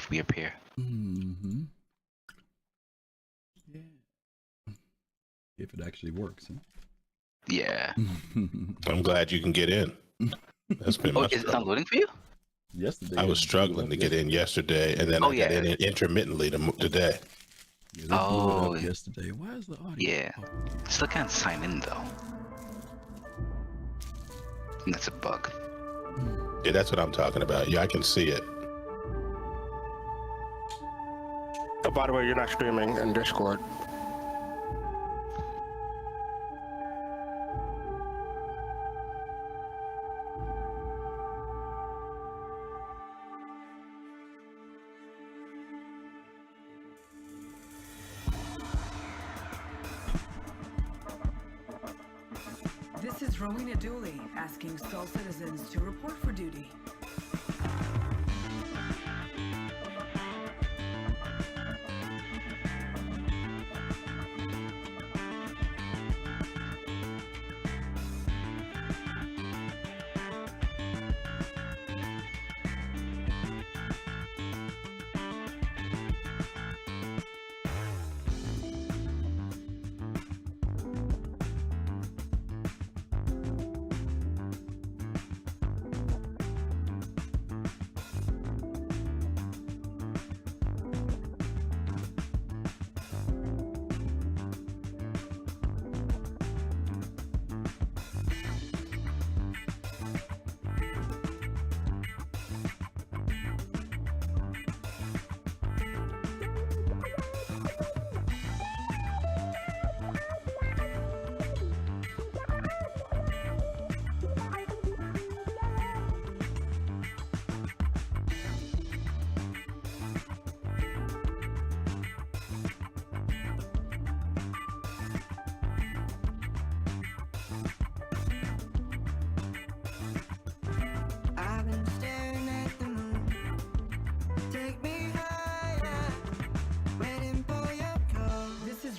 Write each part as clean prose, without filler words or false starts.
if we appear. Mm-hmm. Yeah. If it actually works, huh? Yeah. I'm glad you can get in. That's been Is it not loading for you? Yesterday. I was struggling to get in yesterday, and then I got in intermittently today. Yeah, they blew it up yesterday. Why is the audio? Yeah. Still can't sign in though. And that's a bug. Yeah, that's what I'm talking about. Yeah, I can see it. Oh, by the way, you're not streaming in Discord. This is Rowena Dooley asking Sol citizens to report for duty.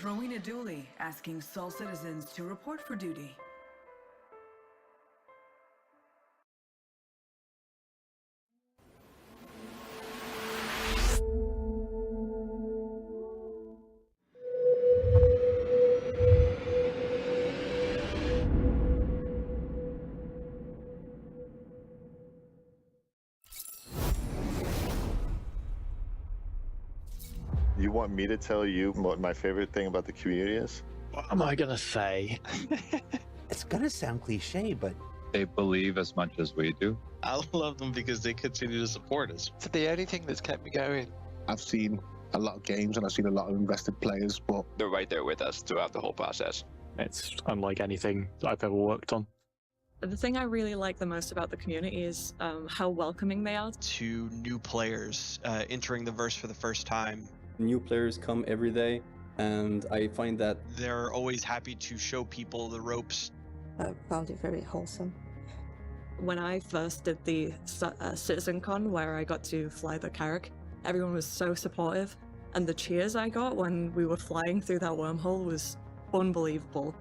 Rowena Dooley asking Sol citizens to report for duty. You want me to tell you what my favorite thing about the community is? What am I gonna say? It's gonna sound cliche, but they believe as much as we do. I love them because they continue to support us. It's the only thing that's kept me going. I've seen a lot of games and I've seen a lot of invested players, but they're right there with us throughout the whole process. It's unlike anything I've ever worked on. The thing I really like the most about the community is how welcoming they are. To new players entering the verse for the first time. New players come every day, and I find that they're always happy to show people the ropes. I found it very wholesome. When I first did the CitizenCon, where I got to fly the Carrack, everyone was so supportive, and the cheers I got when we were flying through that wormhole was unbelievable.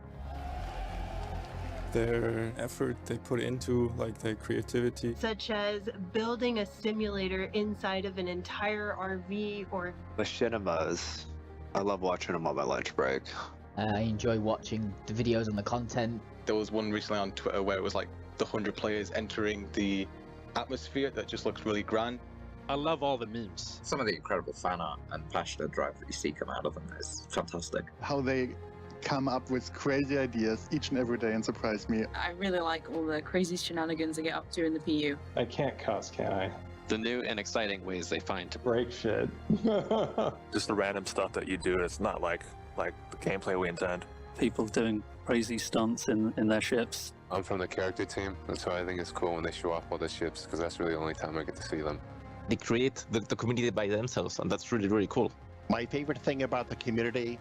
Their effort they put into, like, their creativity. Such as building a simulator inside of an entire RV or... Machinimas. I love watching them on my lunch break. I enjoy watching the videos and the content. There was one recently on Twitter where it was like the 100 players entering the atmosphere that just looks really grand. I love all the memes. Some of the incredible fan art and passionate drive that you see come out of them is fantastic. How they come up with crazy ideas each and every day and surprise me. I really like all the crazy shenanigans they get up to in the PU. I can't cuss, can I? The new and exciting ways they find to break shit. Just the random stuff that you do. It's not like the gameplay we intend. People doing crazy stunts in their ships. I'm from the character team, and so I think it's cool when they show off all the ships, because that's really the only time I get to see them. They create the community by themselves, and that's really, really cool. My favorite thing about the community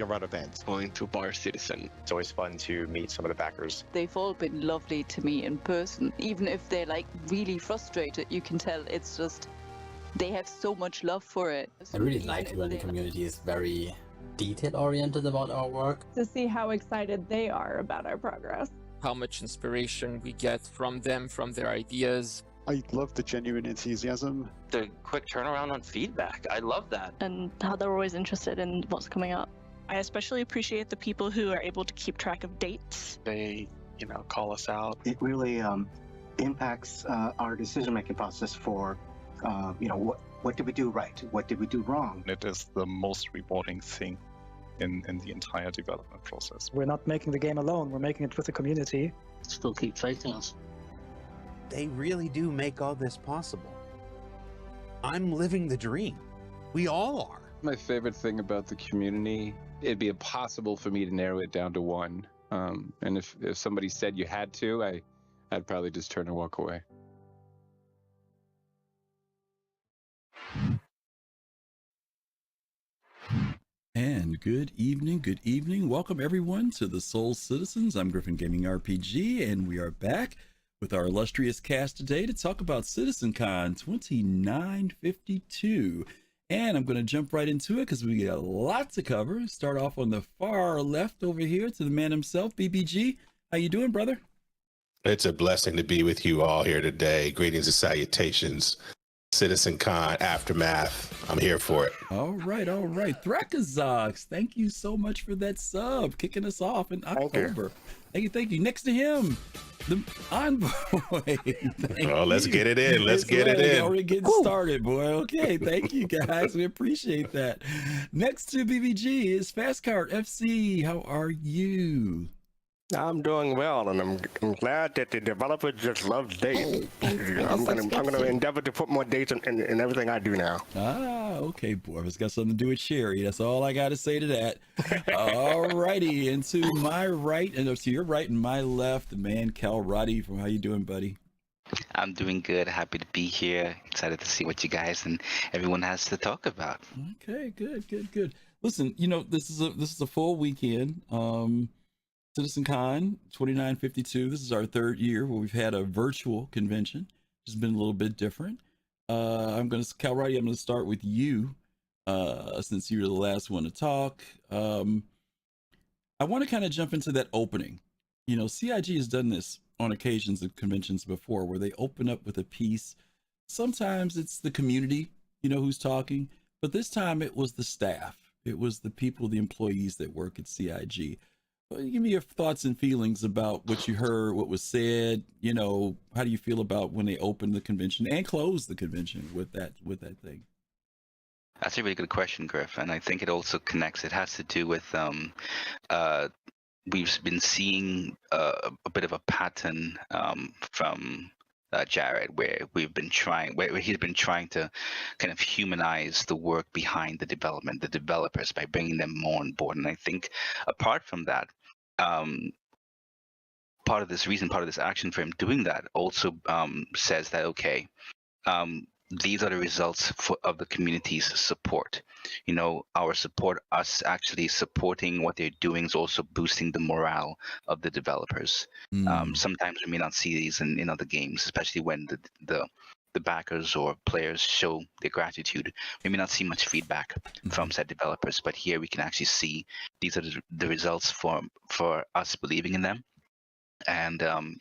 around events. Going to Bar Citizen. It's always fun to meet some of the backers. They've all been lovely to me in person. Even if they're like really frustrated, you can tell it's just, they have so much love for it. I really like when the community is very detail-oriented about our work. To see how excited they are about our progress. How much inspiration we get from them, from their ideas. I love the genuine enthusiasm. The quick turnaround on feedback. I love that. And how they're always interested in what's coming up. I especially appreciate the people who are able to keep track of dates. They, call us out. It really impacts our decision-making process for, what did we do right? What did we do wrong? It is the most rewarding thing in the entire development process. We're not making the game alone. We're making it with the community. Still keep fighting us. They really do make all this possible. I'm living the dream. We all are. My favorite thing about the community, it'd be impossible for me to narrow it down to one. And if somebody said you had to, I'd probably just turn and walk away. And good evening. Welcome everyone to the Soul Citizens. I'm GriffinGamingRPG, and we are back with our illustrious cast today to talk about CitizenCon 2952. And I'm going to jump right into it because we got a lot to cover. Start off on the far left over here to the man himself, BBG. How you doing, brother? It's a blessing to be with you all here today. Greetings and salutations. CitizenCon Aftermath. I'm here for it. All right. Thrakazox, thank you so much for that sub, kicking us off in October. Thank you. Next to him, the Envoy. Let's get it in. Let's get it in. Already getting started, boy. Okay, thank you guys. We appreciate that. Next to BBG is fastcart FC. How are you? I'm doing well, and I'm glad that the developer just loves dates. I'm gonna endeavor to put more dates in everything I do now. Okay, boy. It's got something to do with Sherry. That's all I got to say to that. All righty, and to my right, and to your right and my left, the man Kalrati. From how you doing, buddy? I'm doing good. Happy to be here. Excited to see what you guys and everyone has to talk about. Okay, good. Listen, this is a full weekend. CitizenCon 2952. This is our third year where we've had a virtual convention, which has been a little bit different. Kalrati, I'm going to start with you, since you were the last one to talk. I want to kind of jump into that opening. CIG has done this on occasions of conventions before, where they open up with a piece. Sometimes it's the community, who's talking, but this time it was the staff. It was the people, the employees that work at CIG. Give me your thoughts and feelings about what you heard, what was said. How do you feel about when they opened the convention and closed the convention with that thing? That's a really good question, Griff, and I think it also connects. It has to do with we've been seeing a bit of a pattern from Jared, where he's been trying to kind of humanize the work behind the developers, by bringing them more on board. And I think apart from that, part of this action for him doing that also says that, okay, these are the results of the community's support. Our support, us actually supporting what they're doing, is also boosting the morale of the developers. Sometimes we may not see these in other games, especially when the backers or players show their gratitude. We may not see much feedback from said developers, but here we can actually see these are the results for us believing in them. And I'm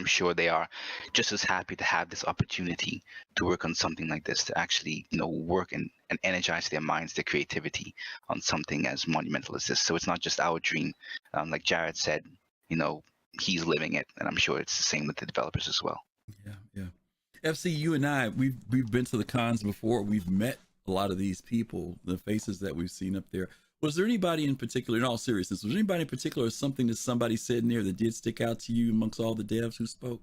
sure they are just as happy to have this opportunity to work on something like this, to actually, work and energize their minds, their creativity on something as monumental as this. So it's not just our dream. Like Jared said, he's living it, and I'm sure it's the same with the developers as well. Yeah. FC, you and I, we've been to the cons before. We've met a lot of these people, the faces that we've seen up there. Was there anybody in particular, in all seriousness, was there anybody in particular, something that somebody said in there that did stick out to you amongst all the devs who spoke?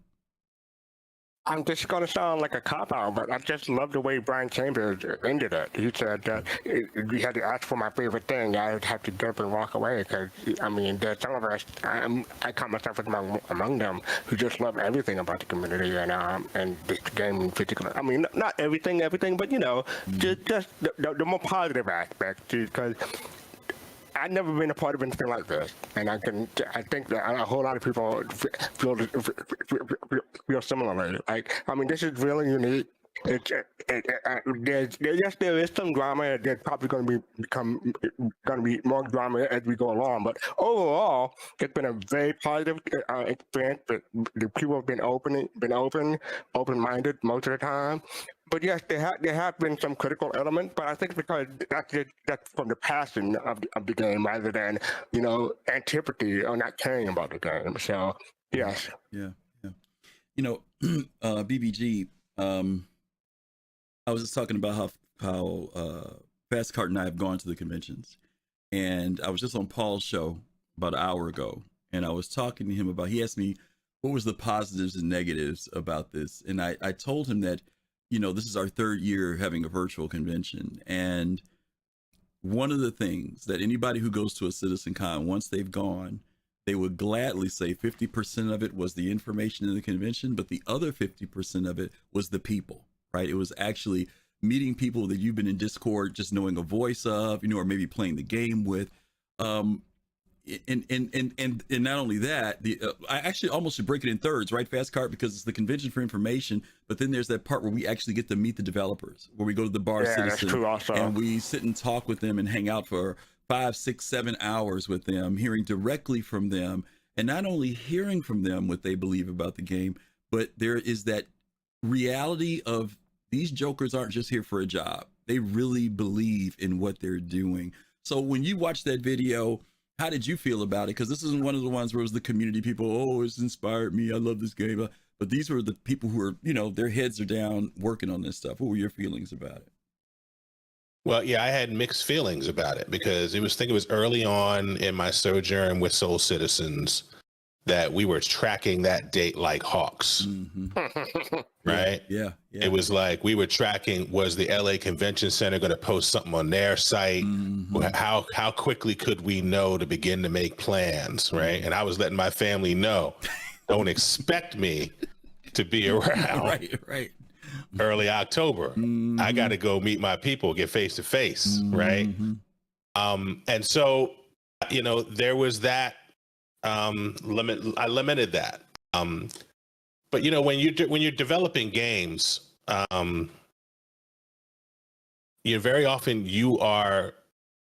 I'm just going to sound like a cop-out, but I just love the way Brian Chambers ended it. He said that you had to ask for my favorite thing. I would have to get up and walk away because, there's some of us, I count myself as among them, who just love everything about the community and this game in particular. Not everything, but, just the more positive aspects, because I've never been a part of anything like this, and I think that a whole lot of people feel similarly. This is really unique. there is some drama. There's probably going to be more drama as we go along. But overall, it's been a very positive experience. The people have been open-minded most of the time. But yes, there have been some critical elements. But I think because that's from the passion of the game rather than antipathy or not caring about the game. So yes. Yeah. BBG. I was just talking about how fastcart and I have gone to the conventions, and I was just on Paul's show about an hour ago, and I was talking to him about. He asked me what was the positives and negatives about this, and I told him that this is our third year having a virtual convention, and one of the things that anybody who goes to a CitizenCon, once they've gone, they would gladly say 50% of it was the information in the convention, but the other 50% of it was the people, right? It was actually meeting people that you've been in Discord, just knowing a voice of, or maybe playing the game with. And not only that, I actually almost should break it in thirds, right? Fastcart, because it's the convention for information, but then there's that part where we actually get to meet the developers, where we go to the bar Citizen, that's true also. And we sit and talk with them and hang out for 5, 6, 7 hours with them, hearing directly from them, and not only hearing from them what they believe about the game, but there is that reality of these jokers aren't just here for a job. They really believe in what they're doing. So when you watch that video, how did you feel about it? Because this isn't one of the ones where it was the community people, oh, it's inspired me, I love this game. But these were the people who are, their heads are down working on this stuff. What were your feelings about it? Well, yeah, I had mixed feelings about it because it was early on in my sojourn with Soul Citizens that we were tracking that date like hawks, right? Yeah. It was like we were tracking, was the LA Convention Center going to post something on their site? How quickly could we know to begin to make plans, right? And I was letting my family know, don't expect me to be around. Right. Early October. I got to go meet my people, get face to face, right? And so, there was that limit. I limited that. But when you're developing games, very often you are,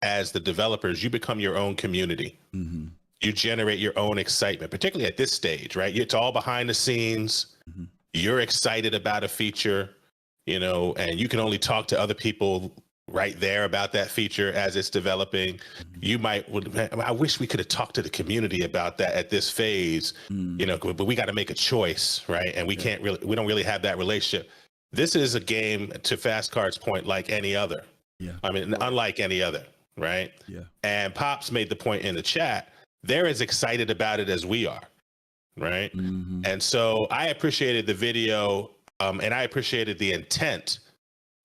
as the developers, you become your own community. You generate your own excitement, particularly at this stage, right? It's all behind the scenes. You're excited about a feature, and you can only talk to other people right there about that feature as it's developing. I wish we could have talked to the community about that at this phase, but we got to make a choice, right? And we don't really have that relationship. This is a game, to Fastcart's point, like any other. I mean, unlike any other, right? And Pops made the point in the chat, they're as excited about it as we are. Right. And so I appreciated the video and I appreciated the intent.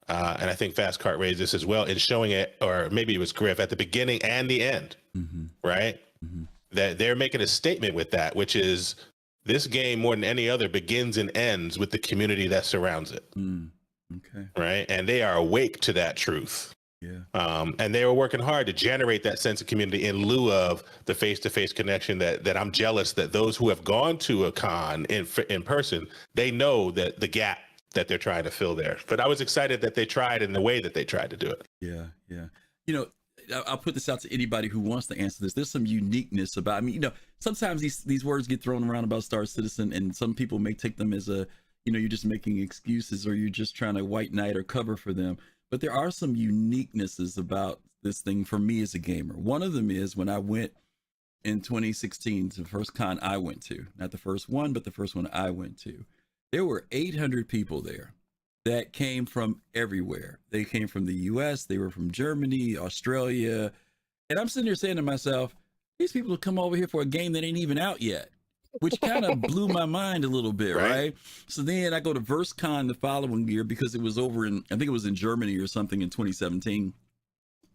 And I think Fastcart raised this as well in showing it, or maybe it was Griff, at the beginning and the end. Right. That they're making a statement with that, which is this game more than any other begins and ends with the community that surrounds it. Okay. Right. And they are awake to that truth. And they were working hard to generate that sense of community in lieu of the face-to-face connection that I'm jealous that those who have gone to a con in person, they know that the gap that they're trying to fill there. But I was excited that they tried in the way that they tried to do it. Yeah. I'll put this out to anybody who wants to answer this. There's some uniqueness about, sometimes these words get thrown around about Star Citizen, and some people may take them as you're just making excuses, or you're just trying to white knight or cover for them. But there are some uniquenesses about this thing for me as a gamer. One of them is when I went in 2016 to the first con I went to, not the first one, but the first one I went to. There were 800 people there that came from everywhere. They came from the US, they were from Germany, Australia. And I'm sitting there saying to myself, these people have come over here for a game that ain't even out yet, which kind of blew my mind a little bit, right? So then I go to VerseCon the following year because it was over in, I think it was in Germany or something in 2017.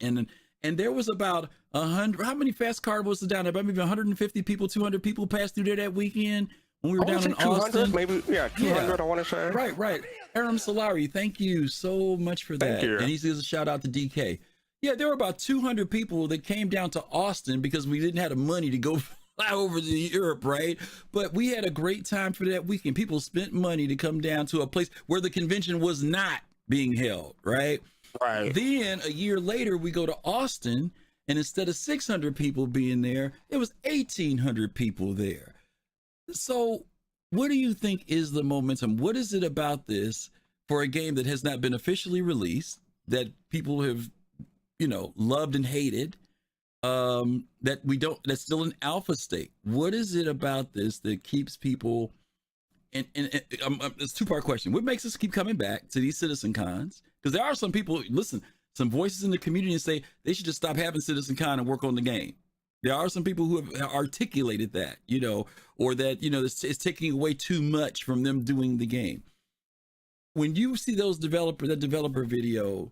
And there was about 100, how many Fastcart was down there? About maybe 150 people, 200 people passed through there that weekend when we were down in Austin. Maybe, 200, I want to say. Right. Aram Solari, thank you so much for that. Thank you. And he gives a shout out to DK. Yeah, there were about 200 people that came down to Austin because we didn't have the money to go fly over to Europe, right? But we had a great time for that weekend. People spent money to come down to a place where the convention was not being held, right? Right. Then a year later, we go to Austin, and instead of 600 people being there, it was 1,800 people there. So what do you think is the momentum? What is it about this for a game that has not been officially released, that people have, you know, loved and hated, that's still in alpha state? What is it about this that keeps people, and it's a two-part question. What makes us keep coming back to these CitizenCons? Because there are some people, listen, some voices in the community say they should just stop having CitizenCon and work on the game. There are some people who have articulated that, you know, or that, you know, it's taking away too much from them doing the game. When you see that developer video,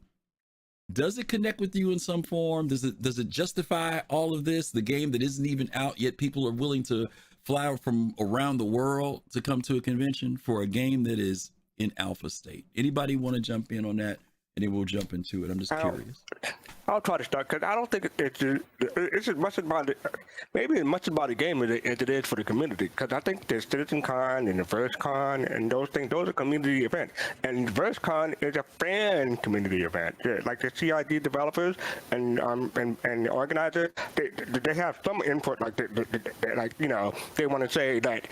does it connect with you in some form? Does it justify all of this? The game that isn't even out yet, people are willing to fly from around the world to come to a convention for a game that is in alpha state. Anybody want to jump in on that? And then we'll jump into it. I'm just curious. I'll try to start because I don't think it's as much about maybe as much about the game as it is for the community. Because I think the CitizenCon and the VerseCon and those things, those are community events. And VerseCon is a fan community event. Like the CID developers and the organizers, they have some input. Like like you know, they want to say that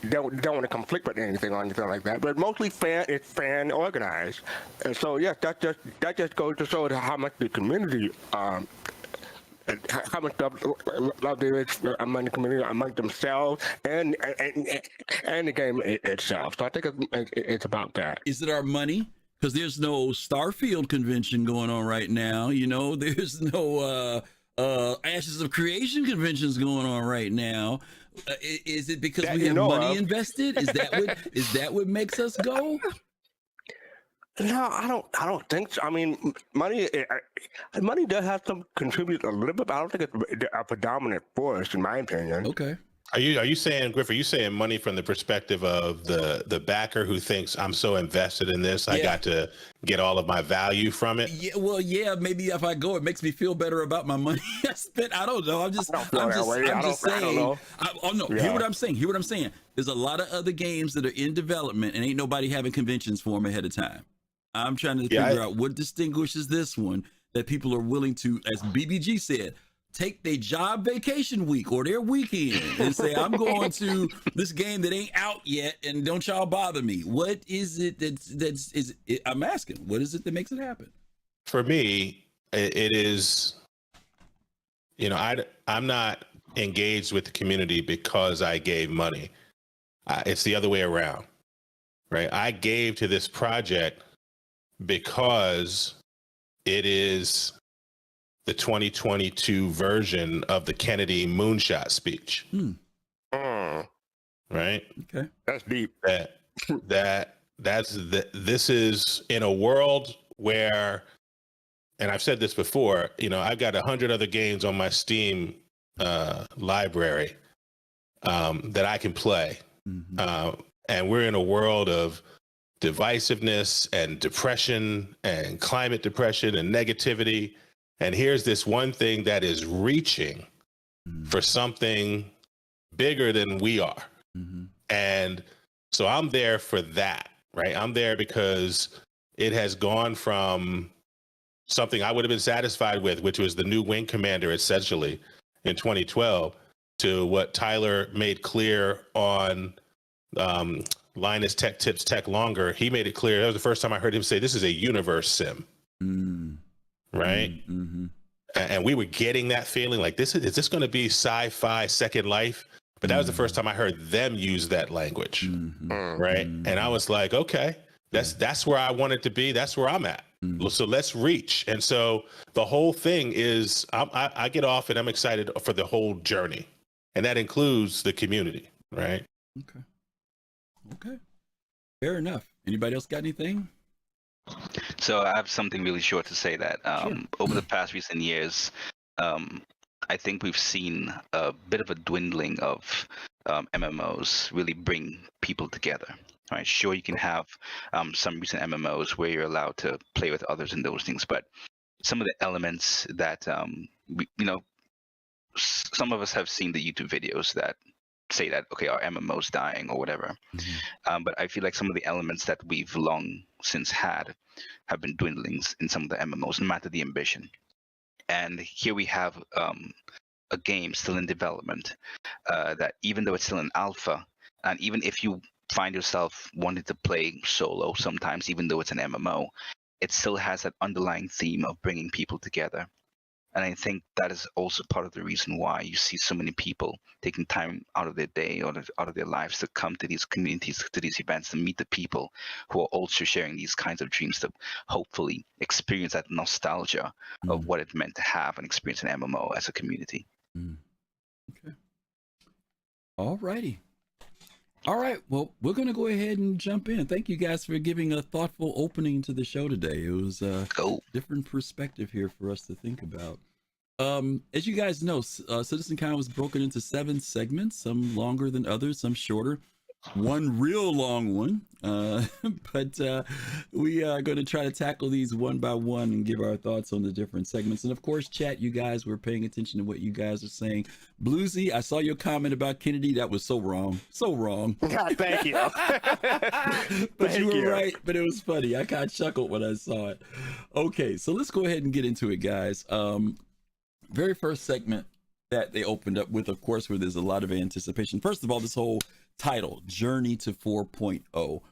they don't want to conflict with anything or anything like that. But mostly it's fan organized. And so yes, that just goes to show how much the community, how much love there is among the community, among themselves, and the game itself. So I think it's about that. Is it our money? Because there's no Starfield convention going on right now. You know, there's no Ashes of Creation conventions going on right now. Is it because we have money invested? Is that what makes us go? No, I don't think so. I mean, money does have to contribute a little bit, but I don't think it's a predominant force, in my opinion. Okay. Are you saying, Griff? Are you saying money from the perspective of the backer who thinks I'm so invested in this, I got to get all of my value from it? Yeah, well, yeah, maybe if I go, it makes me feel better about my money I spent. I don't know. I'm just saying. Hear what I'm saying. Hear what I'm saying. There's a lot of other games that are in development, and ain't nobody having conventions for them ahead of time. I'm trying to figure out what distinguishes this one that people are willing to, as BBG said, take their job vacation week or their weekend and say, I'm going to this game that ain't out yet and don't y'all bother me. What is it I'm asking, what is it that makes it happen? For me, it is, you know, I'm not engaged with the community because I gave money. It's the other way around, right? I gave to this project because it is the 2022 version of the Kennedy moonshot speech. Right? Okay. That's deep. This is in a world where, and I've said this before, you know, I've got 100 other games on my Steam library that I can play. And we're in a world of divisiveness and depression and climate depression and negativity. And here's this one thing that is reaching for something bigger than we are. And so I'm there for that, right? I'm there because it has gone from something I would have been satisfied with, which was the new wing commander, essentially, in 2012, to what Tyler made clear on Linus Tech Tips Tech Longer. He made it clear. That was the first time I heard him say, this is a universe sim. Right? And we were getting that feeling like, is this going to be sci-fi Second Life? But that was the first time I heard them use that language. Right? And I was like, okay, that's where I wanted to be. That's where I'm at. So let's reach. And so the whole thing is, I get off and I'm excited for the whole journey. And that includes the community, right? Okay. Fair enough. Anybody else got anything? So I have something really short to say that over the past recent years, I think we've seen a bit of a dwindling of MMOs really bring people together. Right? Sure, you can have some recent MMOs where you're allowed to play with others and those things, but some of the elements that some of us have seen the YouTube videos that say that, okay, our MMO's dying or whatever. But I feel like some of the elements that we've long since had have been dwindling in some of the MMOs, no matter the ambition. And here we have a game still in development that, even though it's still in alpha, and even if you find yourself wanting to play solo sometimes, even though it's an MMO, it still has that underlying theme of bringing people together. And I think that is also part of the reason why you see so many people taking time out of their day or out of their lives to come to these communities, to these events, to meet the people who are also sharing these kinds of dreams, to hopefully experience that nostalgia of what it meant to have and experience an MMO as a community. Okay. All righty. All right. Well, we're going to go ahead and jump in. Thank you guys for giving a thoughtful opening to the show today. It was a different perspective here for us to think about. As you guys know, CitizenCon was broken into 7 segments, some longer than others, some shorter. One real long one, but we are going to try to tackle these one by one and give our thoughts on the different segments. And of course, chat, you guys were paying attention to what you guys are saying. Bluesy, I saw your comment about Kennedy. That was so wrong. So wrong. God, thank you. But you were right, but it was funny. I kind of chuckled when I saw it. Okay, so let's go ahead and get into it, guys. Very first segment that they opened up with, of course, where there's a lot of anticipation. First of all, this whole title, Journey to 4.0.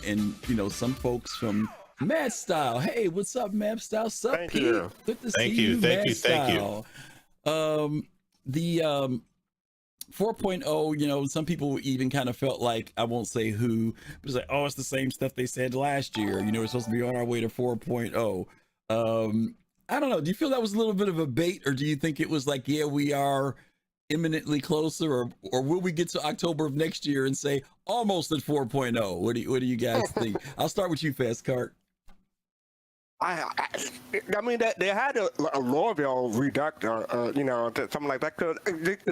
And, you know, some folks from Mad Style. Hey, what's up, Mad Style? Sup, Thank you. Good to see you, Mad Style. The 4.0, you know, some people even kind of felt like, I won't say who, but it's like, oh, it's the same stuff they said last year. You know, we're supposed to be on our way to 4.0. I don't know. Do you feel that was a little bit of a bait, or do you think it was like, yeah, we are imminently closer, or will we get to October of next year and say almost at 4.0? What do you guys think? I'll start with you, Fastcart. I mean, that they had a Lorville reductor, you know, something like that could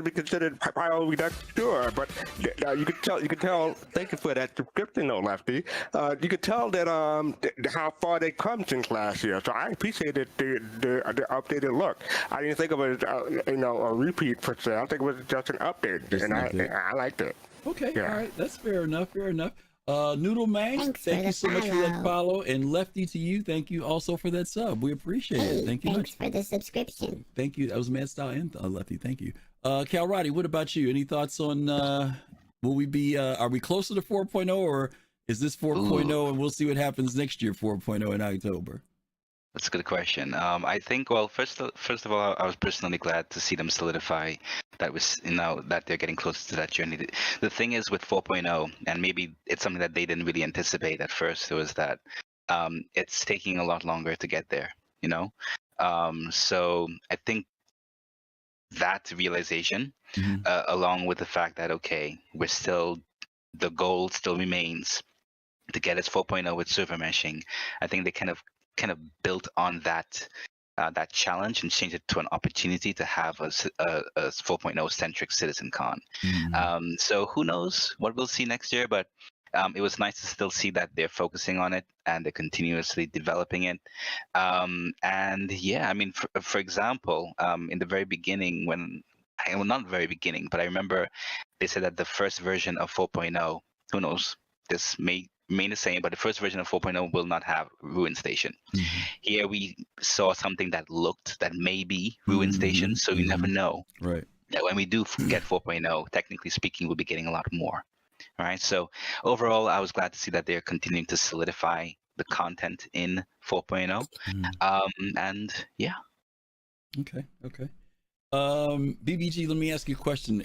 be considered pyro reductor, but you could tell. Thank you for that description, though, Lefty. You could tell that how far they come since last year. So I appreciated the updated look. I didn't think of it, you know, a repeat per se. I think it was just an update, and I liked it. Okay, yeah. All right, that's fair enough. Fair enough. Noodle Mang, thank you so much for that follow, and Lefty to you, thank you also for that sub. We appreciate it. Thank you much for the subscription. Thank you. That was Mad Style and Lefty. Thank you. Kalrati, what about you? Any thoughts on will we be are we closer to 4.0, or is this 4.0 and we'll see what happens next year 4.0 in October? That's a good question. I think, well, first of all, I was personally glad to see them solidify that that they're getting closer to that journey. The thing is with 4.0, and maybe it's something that they didn't really anticipate at first, was that it's taking a lot longer to get there, you know? So I think that realization, along with the fact that, okay, the goal still remains to get us 4.0 with server meshing, I think they kind of built on that challenge and changed it to an opportunity to have a 4.0 centric CitizenCon. So who knows what we'll see next year, but it was nice to still see that they're focusing on it and they're continuously developing it. And yeah, I mean, for example, in the very beginning, well, not very beginning, but I remember they said that the first version of 4.0, who knows, this may remain the same, but the first version of 4.0 will not have Ruin Station. Here we saw something that may be Ruin Station, so you never know. Right. That when we do get 4.0, technically speaking, we'll be getting a lot more. All right. So overall, I was glad to see that they're continuing to solidify the content in 4.0. And yeah. Okay. BBG, let me ask you a question.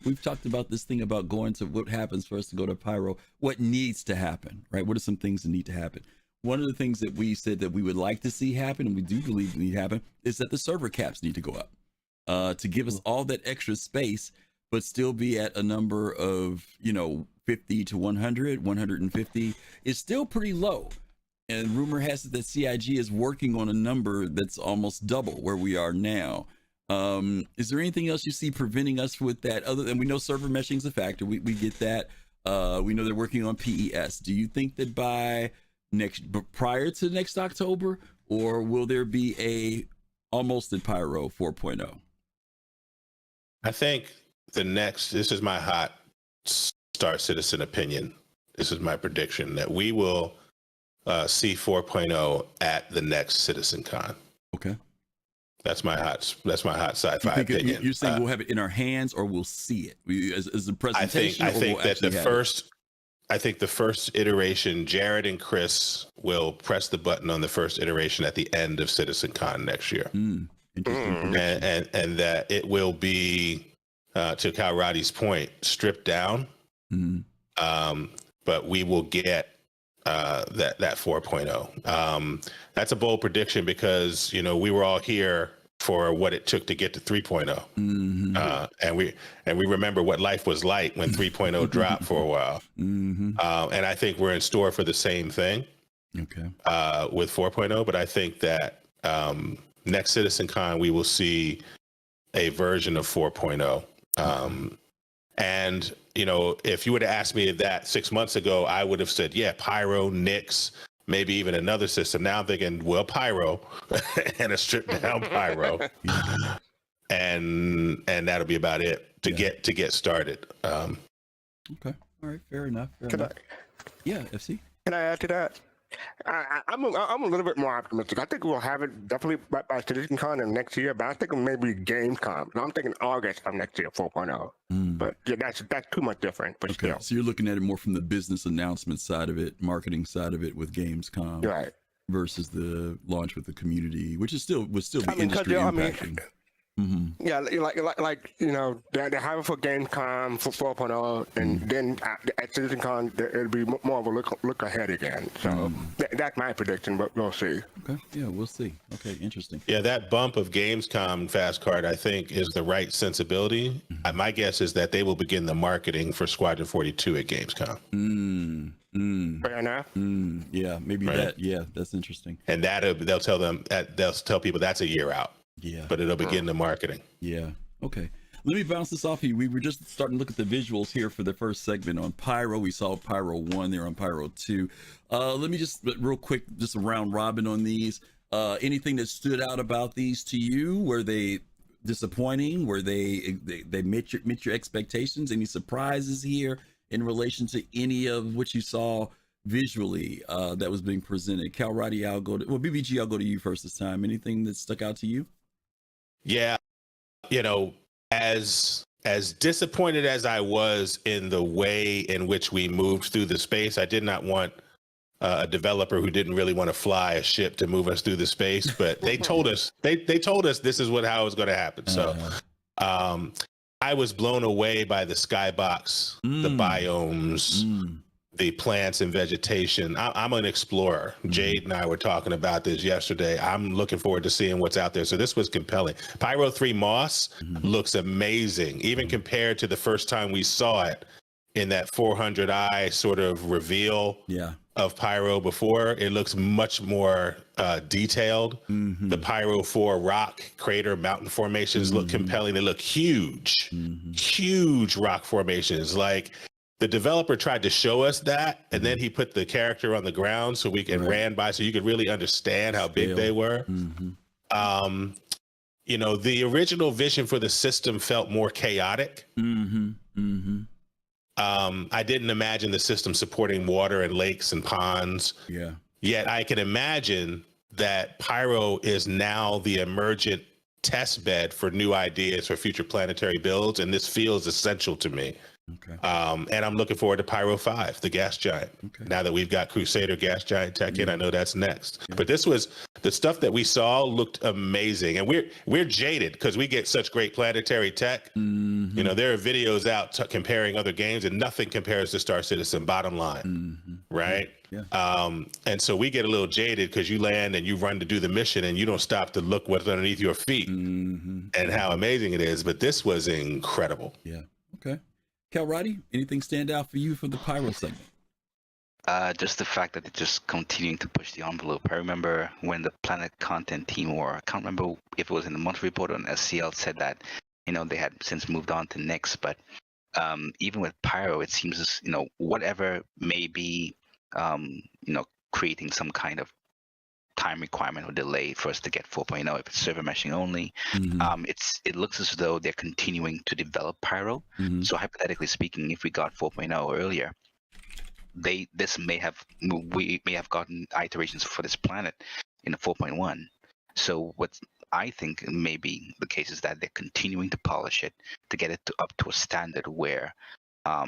We've talked about this thing about going to what happens for us to go to Pyro. What needs to happen, right? What are some things that need to happen? One of the things that we said that we would like to see happen, and we do believe need to happen, is that the server caps need to go up to give us all that extra space, but still be at a number of, 50 to 100, 150 is still pretty low. And rumor has it that CIG is working on a number that's almost double where we are now. Is there anything else you see preventing us with that, other than we know server meshing is a factor? We get that. We know they're working on PES. Do you think that prior to next October, or will there be almost at Pyro 4.0? I think this is my hot Star Citizen opinion. This is my prediction that we will see 4.0 at the next CitizenCon. Okay. That's my hot sci-fi opinion. You're saying we'll have it in our hands, or we'll see it as a presentation? I think that the first iteration, Jared and Chris will press the button on the first iteration at the end of CitizenCon next year. Interesting. And that it will be, to Kalrati's point, stripped down. But we will get that 4.0. That's a bold prediction because we were all here for what it took to get to 3.0, and we remember what life was like when 3.0 dropped for a while. And I think we're in store for the same thing. Okay. With 4.0, but I think that next CitizenCon we will see a version of 4.0. And if you would have asked me that 6 months ago, I would have said, yeah, Pyro, Nyx, maybe even another system. Now I'm thinking, well, Pyro and a stripped down Pyro, and that'll be about it to get started. Okay, all right, fair enough. Yeah, FC. Can I add to that? I'm a little bit more optimistic. I think we'll have it definitely by CitizenCon of next year, but I think maybe Gamescom. And I'm thinking August of next year, 4.0. But yeah, that's too much different. But okay, still. So you're looking at it more from the business announcement side of it, marketing side of it with Gamescom, right? Versus the launch with the community, which would still be industry impacting. Yeah, like they have it for Gamescom for 4.0, and then at CitizenCon it'll be more of a look ahead again. So that's my prediction, but we'll see. Okay, yeah, we'll see. Okay, interesting. Yeah, that bump of Gamescom fastcart, I think, is the right sensibility. My guess is that they will begin the marketing for Squadron 42 at Gamescom. Fair enough. Yeah, maybe that. Yeah, that's interesting. And they'll tell people that's a year out. Yeah, but it'll begin the marketing. Yeah. Okay. Let me bounce this off you. We were just starting to look at the visuals here for the first segment on Pyro. We saw Pyro 1 there on Pyro 2. Let me just real quick, just a round robin on these. Anything that stood out about these to you? Were they disappointing? Were they met your expectations? Any surprises here in relation to any of what you saw visually that was being presented? Kalrati, BBG, I'll go to you first this time. Anything that stuck out to you? Yeah, as disappointed as I was in the way in which we moved through the space, I did not want a developer who didn't really want to fly a ship to move us through the space, but they told us this is how it was going to happen. So I was blown away by the skybox, the biomes, the plants and vegetation. I'm an explorer. Jade and I were talking about this yesterday. I'm looking forward to seeing what's out there. So this was compelling. Pyro 3 Moss looks amazing, even compared to the first time we saw it in that 400i sort of reveal of Pyro before. It looks much more detailed. The Pyro 4 rock crater mountain formations look compelling. They look huge, huge rock formations. Like, the developer tried to show us that, and then he put the character on the ground so we can ran by, so you could really understand how big they were. The original vision for the system felt more chaotic. I didn't imagine the system supporting water and lakes and ponds. Yeah. Yet I can imagine that Pyro is now the emergent test bed for new ideas for future planetary builds, and this feels essential to me. Okay. And I'm looking forward to Pyro 5, the gas giant. Okay. Now that we've got Crusader gas giant tech in, I know that's next. But this was the stuff that we saw looked amazing, and we're jaded because we get such great planetary tech. There are videos out comparing other games, and nothing compares to Star Citizen. Bottom line, right? Yeah. And so we get a little jaded because you land and you run to do the mission, and you don't stop to look what's underneath your feet and how amazing it is. But this was incredible. Yeah. Okay. Kalrati, anything stand out for you from the Pyro segment? Just the fact that they're just continuing to push the envelope. I remember when the Planet Content team, or I can't remember if it was in the monthly report or on SCL, said that they had since moved on to Nyx. But even with Pyro, it seems as whatever may be creating some kind of time requirement or delay for us to get 4.0 if it's server meshing only. It looks as though they're continuing to develop Pyro. So hypothetically speaking, if we got 4.0 earlier, we may have gotten iterations for this planet in a 4.1. So what I think may be the case is that they're continuing to polish it to get it up to a standard where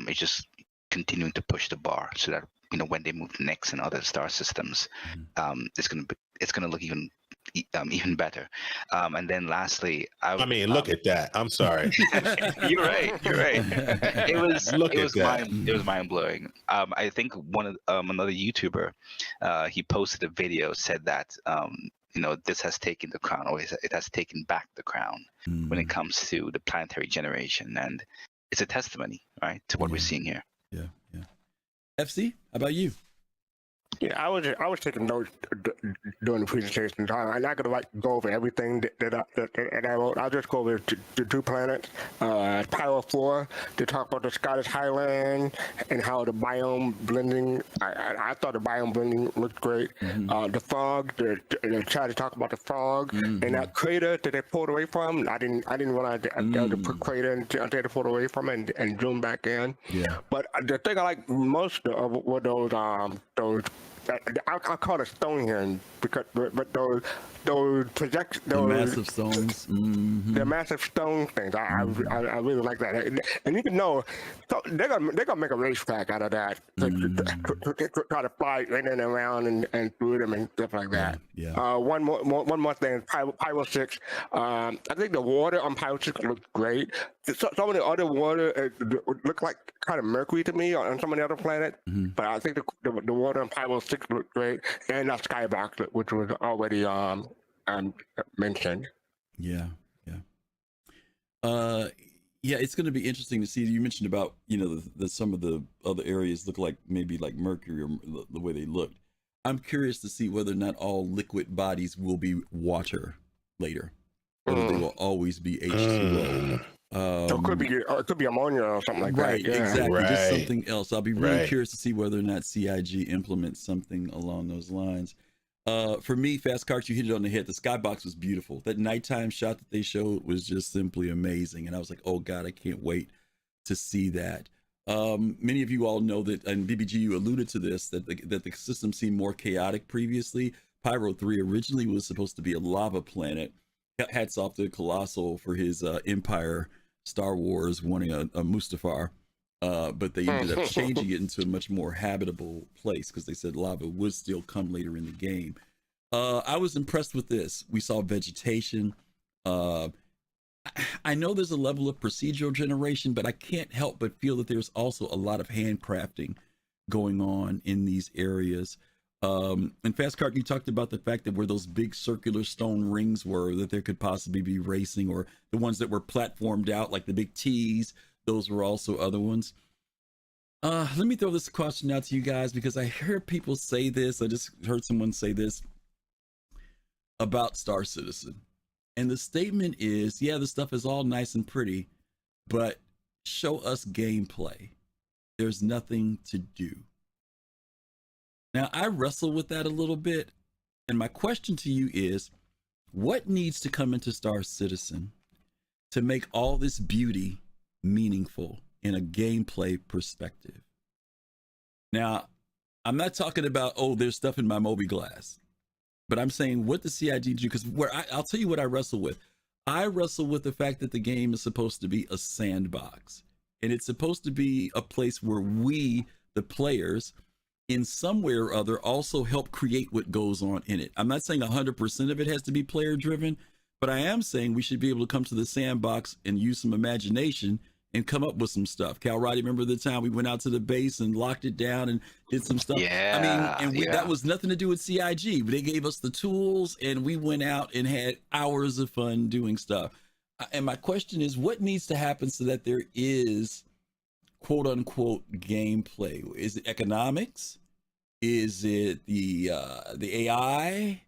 it's just continuing to push the bar, so that when they move next in other star systems, it's gonna look even better. And then lastly, look at that. I'm sorry. You're right. It was mind blowing. I think one of another YouTuber, he posted a video, said that this has taken the crown, or it has taken back the crown when it comes to the planetary generation, and it's a testimony, right, to what we're seeing here. Yeah. FC, how about you? Yeah, I was taking notes during the presentation. I'm not gonna go over everything that I wrote. I'll just go over the 2 planets. Pyro 4 to talk about the Scottish Highland and how the biome blending. I thought the biome blending looked great. The fog. They tried to talk about the fog and that crater that they pulled away from. I didn't realize that they had to put crater until they pulled away from it and zoom back in. Yeah. But the thing I like most of were those I call it Stonehenge because those massive stones. The massive stone things. I really like that. And you can know they're gonna make a racetrack out of that to try to fly in and around and through them and stuff like that. Yeah. One more thing. Pyro 6. I think the water on Pyro 6 looks great. Some of the other water look like kind of mercury to me on some of the other planets, but I think the water on Pyro 6 looked great, and that skybox, which was already mentioned. Yeah. It's going to be interesting to see. You mentioned about some of the other areas look like maybe like mercury or the way they looked. I'm curious to see whether or not all liquid bodies will be water later, whether they will always be H2O. So it could be ammonia or something like that. Right, exactly. Just something else. I'll be really curious to see whether or not CIG implements something along those lines. For me, fastcart, you hit it on the head. The skybox was beautiful. That nighttime shot that they showed was just simply amazing, and I was like, "Oh God, I can't wait to see that." Many of you all know that, and BBG, you alluded to this, that the system seemed more chaotic previously. Pyro 3 originally was supposed to be a lava planet. Hats off to Colossal for his Empire Star Wars wanting a Mustafar, but they ended up changing it into a much more habitable place because they said lava would still come later in the game. I was impressed with this. We saw vegetation. I know there's a level of procedural generation, but I can't help but feel that there's also a lot of handcrafting going on in these areas. And Fastcart, you talked about the fact that where those big circular stone rings were, that there could possibly be racing, or the ones that were platformed out, like the big T's, those were also other ones. Let me throw this question out to you guys, because I hear people say this. I just heard someone say this about Star Citizen. And the statement is, yeah, the stuff is all nice and pretty, but show us gameplay. There's nothing to do. Now, I wrestle with that a little bit, and my question to you is, what needs to come into Star Citizen to make all this beauty meaningful in a gameplay perspective? Now, I'm not talking about, oh, there's stuff in my Moby Glass, but I'm saying what the CIG do, because I'll tell you what I wrestle with. I wrestle with the fact that the game is supposed to be a sandbox, and it's supposed to be a place where we, the players, in some way or other, also help create what goes on in it. I'm not saying 100% of it has to be player driven, but I am saying we should be able to come to the sandbox and use some imagination and come up with some stuff. Kalrati, remember the time we went out to the base and locked it down and did some stuff? Yeah, I mean, that was nothing to do with CIG. They gave us the tools and we went out and had hours of fun doing stuff. And my question is, what needs to happen so that there is quote unquote gameplay? Is it economics? Is it the AI?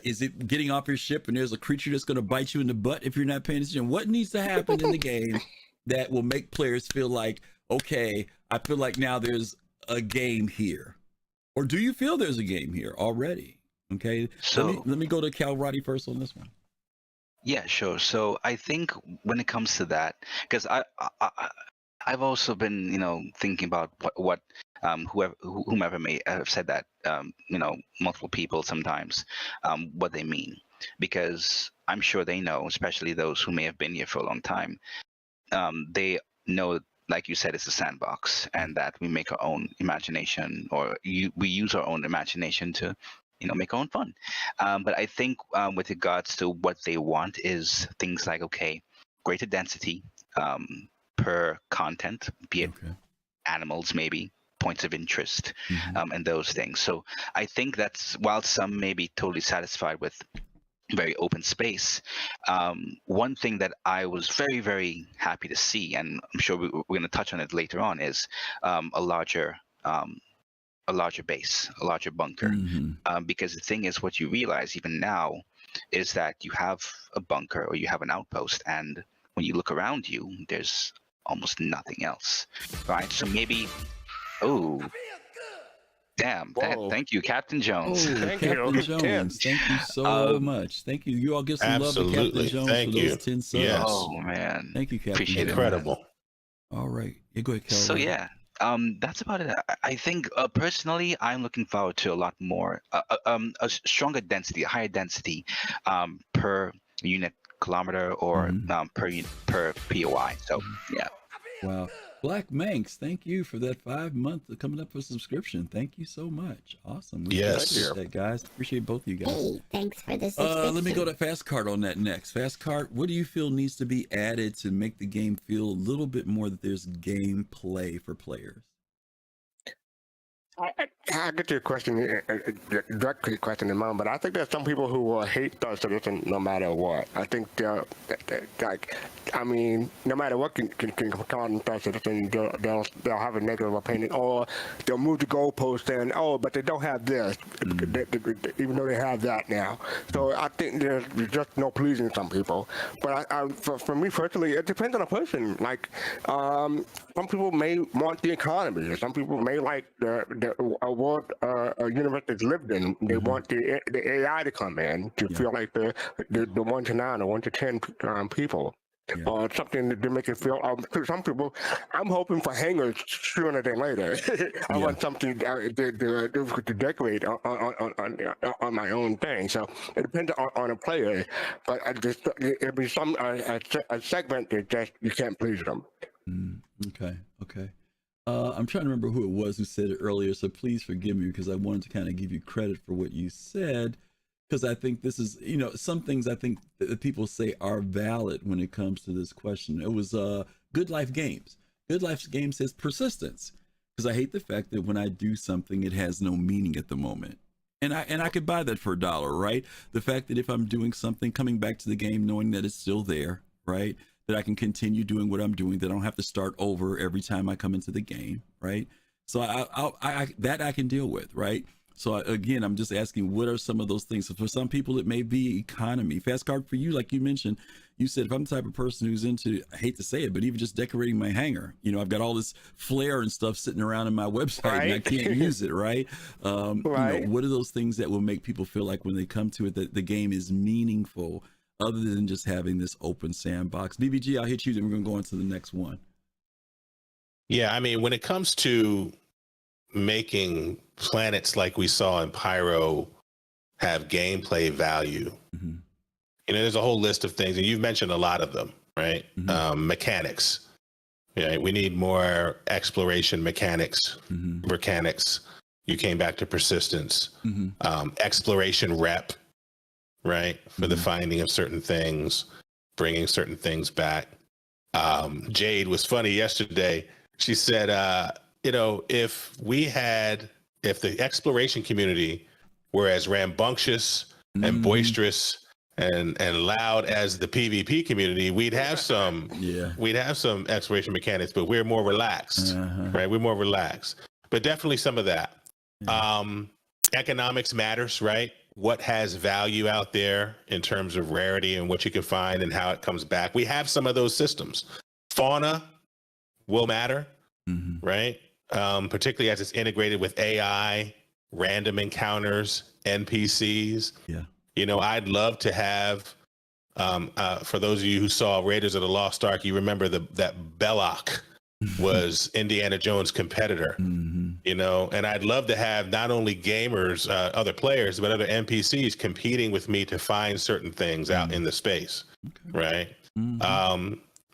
Is it getting off your ship and there's a creature that's going to bite you in the butt if you're not paying attention? What needs to happen in the game that will make players feel like, okay, I feel like now there's a game here? Or do you feel there's a game here already? Okay. So let me go to Kalrati first on this one. yeah, sure. So I think when it comes to that, because I've also been, thinking about what whomever may have said that, multiple people sometimes, what they mean, because I'm sure they know, especially those who may have been here for a long time, they know, like you said, it's a sandbox, and that we make our own imagination, or we use our own imagination to make our own fun. But I think with regards to what they want is things like, okay, greater density per content, be it animals, maybe points of interest, and those things. So I think that's, while some may be totally satisfied with very open space, one thing that I was very, very happy to see, and I'm sure we're going to touch on it later on, is a larger base, a larger bunker. Because the thing is, what you realize even now is that you have a bunker or you have an outpost, and when you look around you, there's almost nothing else, right? So maybe, damn, thank you, Captain Jones. Captain Jones, thank you so much. Thank you. You all give some love to Captain Jones for those 10 subs. Yes. Oh man, thank you, Captain. Appreciate Jones. Incredible. All right, you go ahead, Kelly. So yeah, that's about it. I think personally, I'm looking forward to a lot more, a stronger density, a higher density per unit kilometer, or per POI. So yeah. Wow. Black Manx, thank you for that 5 month coming up for subscription. Thank you so much. Awesome. We appreciate that, guys. Appreciate both of you guys. Hey, thanks for the subscription. Let me go to fastcart on that next. Fastcart, what do you feel needs to be added to make the game feel a little bit more that there's gameplay for players? I get your question, direct question in mind, but I think there's some people who will hate third citizen no matter what. I think no matter what can come out in third citizen, they'll have a negative opinion, or they'll move the goalpost and but they don't have this, even though they have that now. So I think there's just no pleasing some people. But for me personally, it depends on the person. Like some people may want the economy, some people may like the world a universe that's lived in. They want the AI to come in to feel like the 1 to 9 or 1 to 10 people. Or something to make it feel. Some people, I'm hoping for hangers sooner than later. I want something to decorate on my own thing. So it depends on a player, but it'll be a segment that just you can't please them. Okay. I'm trying to remember who it was who said it earlier, so please forgive me, because I wanted to kind of give you credit for what you said, because I think this is, some things I think that people say are valid when it comes to this question. It was Good Life Games. Good Life Games says persistence, because I hate the fact that when I do something, it has no meaning at the moment. And I could buy that for $1, right? The fact that if I'm doing something, coming back to the game, knowing that it's still there, right? That I can continue doing what I'm doing, that I don't have to start over every time I come into the game, right? So I can deal with, right? So again, I'm just asking, what are some of those things? So for some people, it may be economy. Fastcart, for you, like you mentioned, you said, if I'm the type of person who's into, I hate to say it, but even just decorating my hangar, I've got all this flair and stuff sitting around in my website, and I can't use it, right? What are those things that will make people feel like when they come to it, that the game is meaningful, other than just having this open sandbox? BBG, I'll hit you, then we're going to go on to the next one. Yeah, I mean, when it comes to making planets like we saw in Pyro have gameplay value, there's a whole list of things, and you've mentioned a lot of them, right? Mechanics. Yeah, we need more exploration mechanics. You came back to persistence. Exploration rep, right? For the finding of certain things, bringing certain things back. Jade was funny yesterday. She said, if the exploration community were as rambunctious and boisterous and loud as the PvP community, we'd have some exploration mechanics, but we're more relaxed, right? We're more relaxed, but definitely some of that. Economics matters, right? What has value out there in terms of rarity and what you can find and how it comes back. We have some of those systems. Fauna will matter, right? Particularly as it's integrated with AI, random encounters, NPCs. Yeah. You know, I'd love to have, for those of you who saw Raiders of the Lost Ark, you remember that Belloc was Indiana Jones' competitor, you know, and I'd love to have not only gamers, other players, but other NPCs competing with me to find certain things out in the space, right?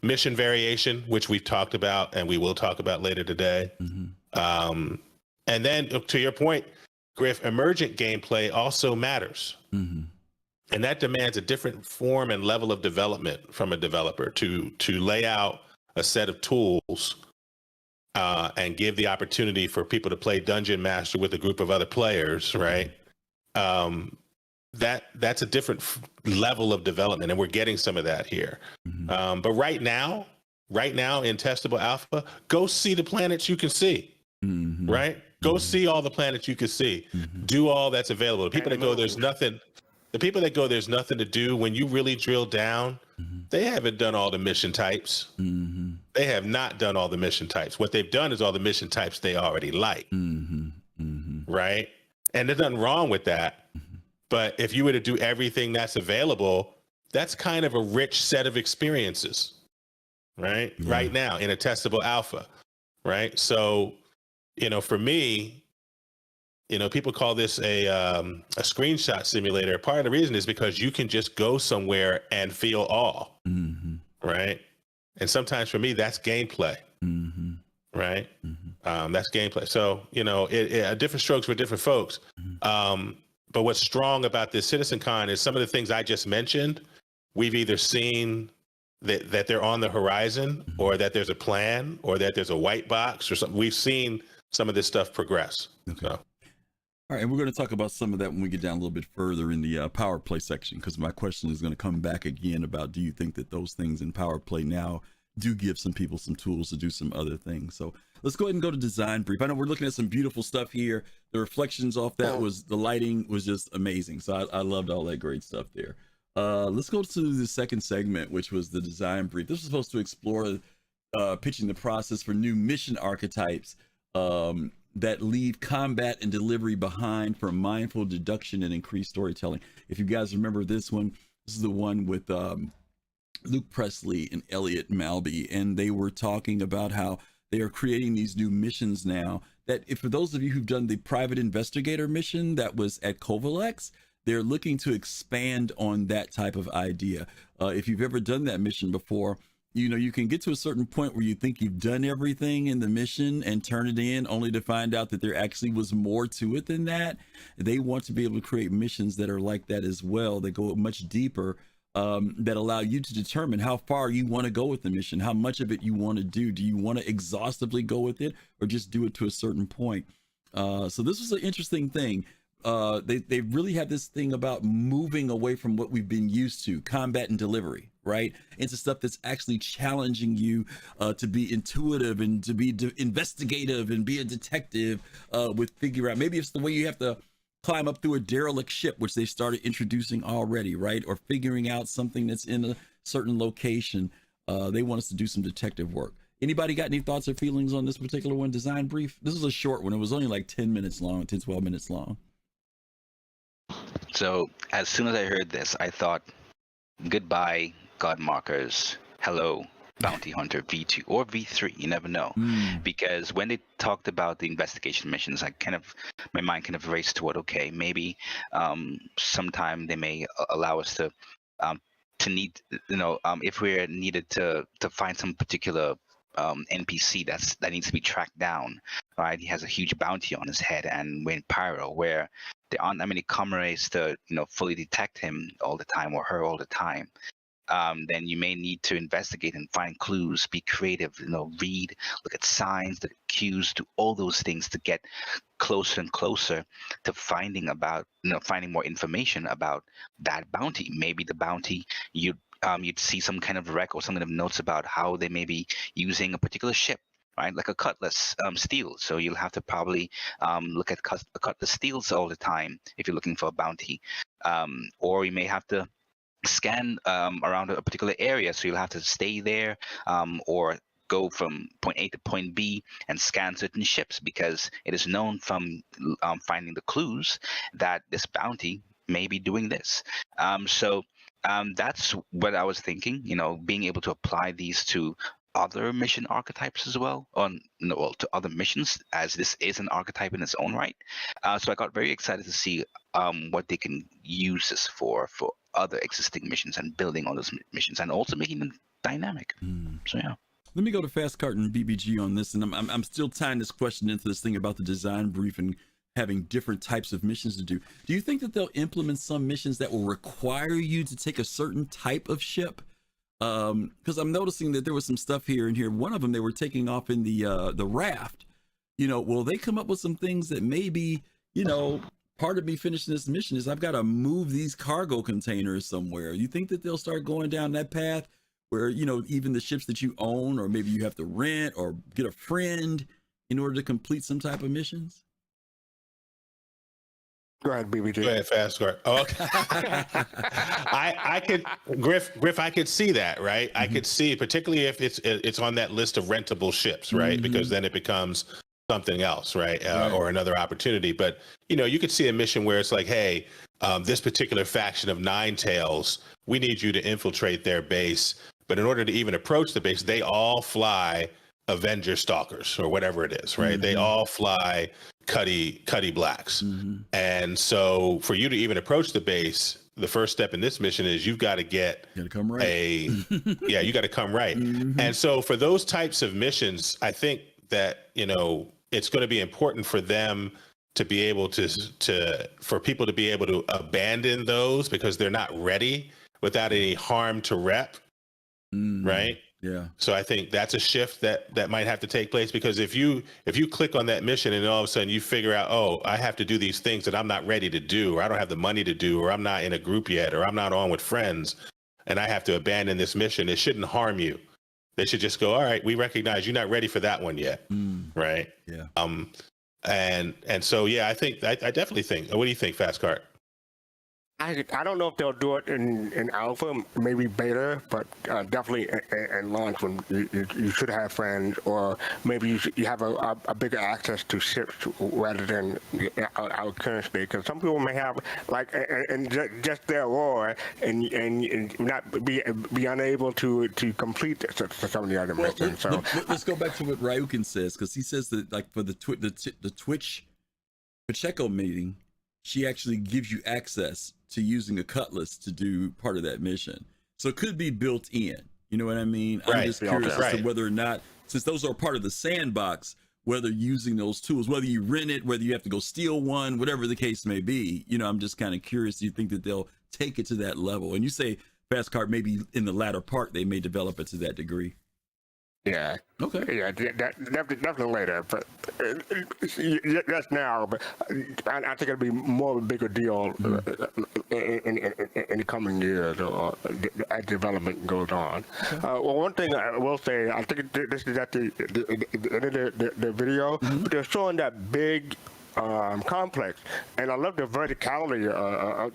Mission variation, which we've talked about and we will talk about later today. And then to your point, Griff, emergent gameplay also matters. And that demands a different form and level of development from a developer to lay out a set of tools and give the opportunity for people to play Dungeon Master with a group of other players, right? That's a different level of development, and we're getting some of that here. But right now in testable alpha, go see the planets you can see, right? Go see all the planets you can see. Do all that's available. The people that go, there's nothing. The people that go, there's nothing to do. When you really drill down, they haven't done all the mission types. They have not done all the mission types. What they've done is all the mission types they already like, right? And there's nothing wrong with that. But if you were to do everything that's available, that's kind of a rich set of experiences, right? Right now in a testable alpha, right? So, you know, for me, you know, people call this a screenshot simulator. Part of the reason is because you can just go somewhere and feel awe, right? And sometimes for me, that's gameplay, right? That's gameplay. So, you know, different strokes for different folks. But what's strong about this CitizenCon is some of the things I just mentioned, we've either seen that they're on the horizon, or that there's a plan, or that there's a white box or something. We've seen some of this stuff progress. So. All right, and we're going to talk about some of that when we get down a little bit further in the power play section, because my question is going to come back again about, do you think that those things in power play now do give some people some tools to do some other things? So let's go ahead and go to design brief. I know we're looking at some beautiful stuff here. The reflections off that the lighting was just amazing. So I loved all that great stuff there. Let's go to the second segment, which was the design brief. This was supposed to explore pitching the process for new mission archetypes that leave combat and delivery behind for mindful deduction and increased storytelling. If you guys remember this one, this is the one with Luke Presley and Elliot Malby, and they were talking about how they are creating these new missions now that, if for those of you who've done the private investigator mission that was at Kovalex, they're looking to expand on that type of idea. If you've ever done that mission before, you know, you can get to a certain point where you think you've done everything in the mission and turn it in, only to find out that there actually was more to it than that. They want to be able to create missions that are like that as well, that go much deeper, that allow you to determine how far you want to go with the mission, how much of it you want to do. Do you want to exhaustively go with it, or just do it to a certain point? So this was an interesting thing. They really have this thing about moving away from what we've been used to, combat and delivery, right, into stuff that's actually challenging you to be intuitive and to be investigative and be a detective with figure out. Maybe it's the way you have to climb up through a derelict ship, which they started introducing already, right, or figuring out something that's in a certain location. They want us to do some detective work. Anybody got any thoughts or feelings on this particular one, design brief? This was a short one. It was only like 10 minutes long, 10, 12 minutes long. So as soon as I heard this, I thought, goodbye, God markers. Hello, Bounty Hunter V2 or V3. You never know. Because when they talked about the investigation missions, my mind kind of raced toward, okay, maybe sometime they may allow us to need, if we're needed to find some particular NPC that needs to be tracked down, right? He has a huge bounty on his head, and we're in Pyro, where there aren't that many comrades to fully detect him all the time, or her all the time. Then you may need to investigate and find clues, be creative, read, look at signs, the cues, do all those things to get closer and closer to finding more information about that bounty. Maybe the bounty you'd see some kind of wreck or some kind of notes about how they may be using a particular ship, right? Like a Cutlass steel. So you'll have to probably look at Cutlass steels all the time if you're looking for a bounty. Or you may have to scan around a particular area, so you'll have to stay there or go from point A to point B and scan certain ships because it is known from finding the clues that this bounty may be doing this. So that's what I was thinking. Being able to apply these to other mission archetypes as well, to other missions, as this is an archetype in its own right. So I got very excited to see what they can use this for other existing missions and building on those missions and also making them dynamic. So yeah. Let me go to fastcart and BBG on this, and I'm still tying this question into this thing about the design brief and having different types of missions to do. Do you think that they'll implement some missions that will require you to take a certain type of ship? Because I'm noticing that there was some stuff here and here. One of them, they were taking off in the raft. Will they come up with some things that maybe, part of me finishing this mission is I've got to move these cargo containers somewhere. You think that they'll start going down that path where, even the ships that you own, or maybe you have to rent or get a friend in order to complete some type of missions? Go ahead, BBG. Go ahead, fastcart. Oh, okay. I could, Griff, I could see that, right? I could see, particularly if it's on that list of rentable ships, right? Because then it becomes something else, right? Or another opportunity. But, you could see a mission where it's like, hey, this particular faction of Nine Tails, we need you to infiltrate their base. But in order to even approach the base, they all fly Avenger Stalkers or whatever it is, right? They all fly Cuddy Blacks. And so for you to even approach the base, the first step in this mission is you've got to get you got to come right. And so for those types of missions, I think that, it's going to be important for them to be able for people to be able to abandon those because they're not ready without any harm to rep. Right. Yeah. So I think that's a shift that might have to take place, because if you click on that mission and all of a sudden you figure out, oh, I have to do these things that I'm not ready to do, or I don't have the money to do, or I'm not in a group yet, or I'm not on with friends, and I have to abandon this mission, it shouldn't harm you. They should just go, all right, we recognize you're not ready for that one yet. Right. Yeah. And so, yeah, I definitely think, what do you think, Fastcart? I don't know if they'll do it in alpha, maybe beta, but definitely in launch when you should have friends, or maybe you have a bigger access to ships rather than our current state. Because some people may have and just their war and not be unable to complete some of the other missions. So let's go back to what Ryukin says, because he says that for the Twitch Pacheco meeting, she actually gives you access to using a cutlass to do part of that mission. So it could be built in. You know what I mean? Right. I'm just curious as to whether or not, since those are part of the sandbox, whether using those tools, whether you rent it, whether you have to go steal one, whatever the case may be, I'm just kind of curious. Do you think that they'll take it to that level? And you say Fastcart, maybe in the latter part, they may develop it to that degree. Yeah. Okay. Yeah, definitely later, but that's now. But I think it'll be more of a bigger deal in the coming years as development goes on. Well, one thing I will say, I think this is at the end of the video, but they're showing that big complex, and I love the verticality of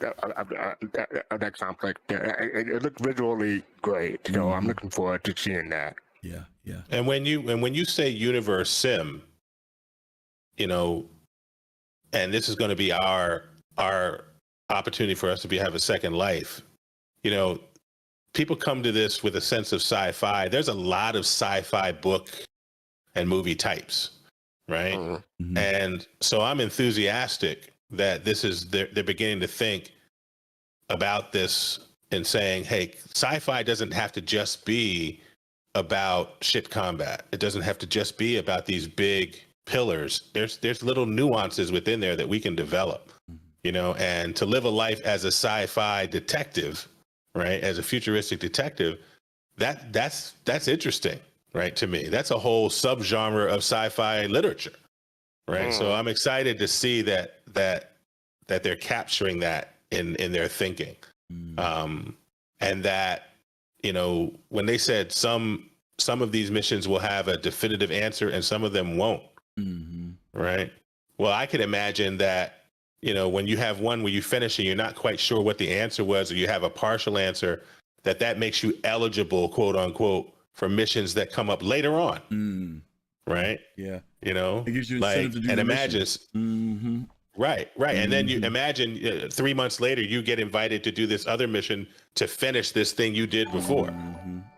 that complex. It looks visually great, so I'm looking forward to seeing that. Yeah, yeah. And when you say universe sim, and this is going to be our opportunity for us to have a second life. People come to this with a sense of sci-fi. There's a lot of sci-fi book and movie types, right? And so I'm enthusiastic that they're beginning to think about this and saying, hey, sci-fi doesn't have to just be about ship combat. It doesn't have to just be about these big pillars. There's little nuances within there that we can develop, and to live a life as a sci-fi detective, right? As a futuristic detective, that's interesting, right? To me, that's a whole subgenre of sci-fi literature, right? So I'm excited to see that they're capturing that in their thinking. And that, when they said some of these missions will have a definitive answer and some of them won't, right? Well, I can imagine that, when you have one where you finish and you're not quite sure what the answer was, or you have a partial answer, that makes you eligible, quote unquote, for missions that come up later on. Right? Yeah. You know, it gives you like, incentive to do and the imagine, mission. right. And then you imagine 3 months later, you get invited to do this other mission to finish this thing you did before.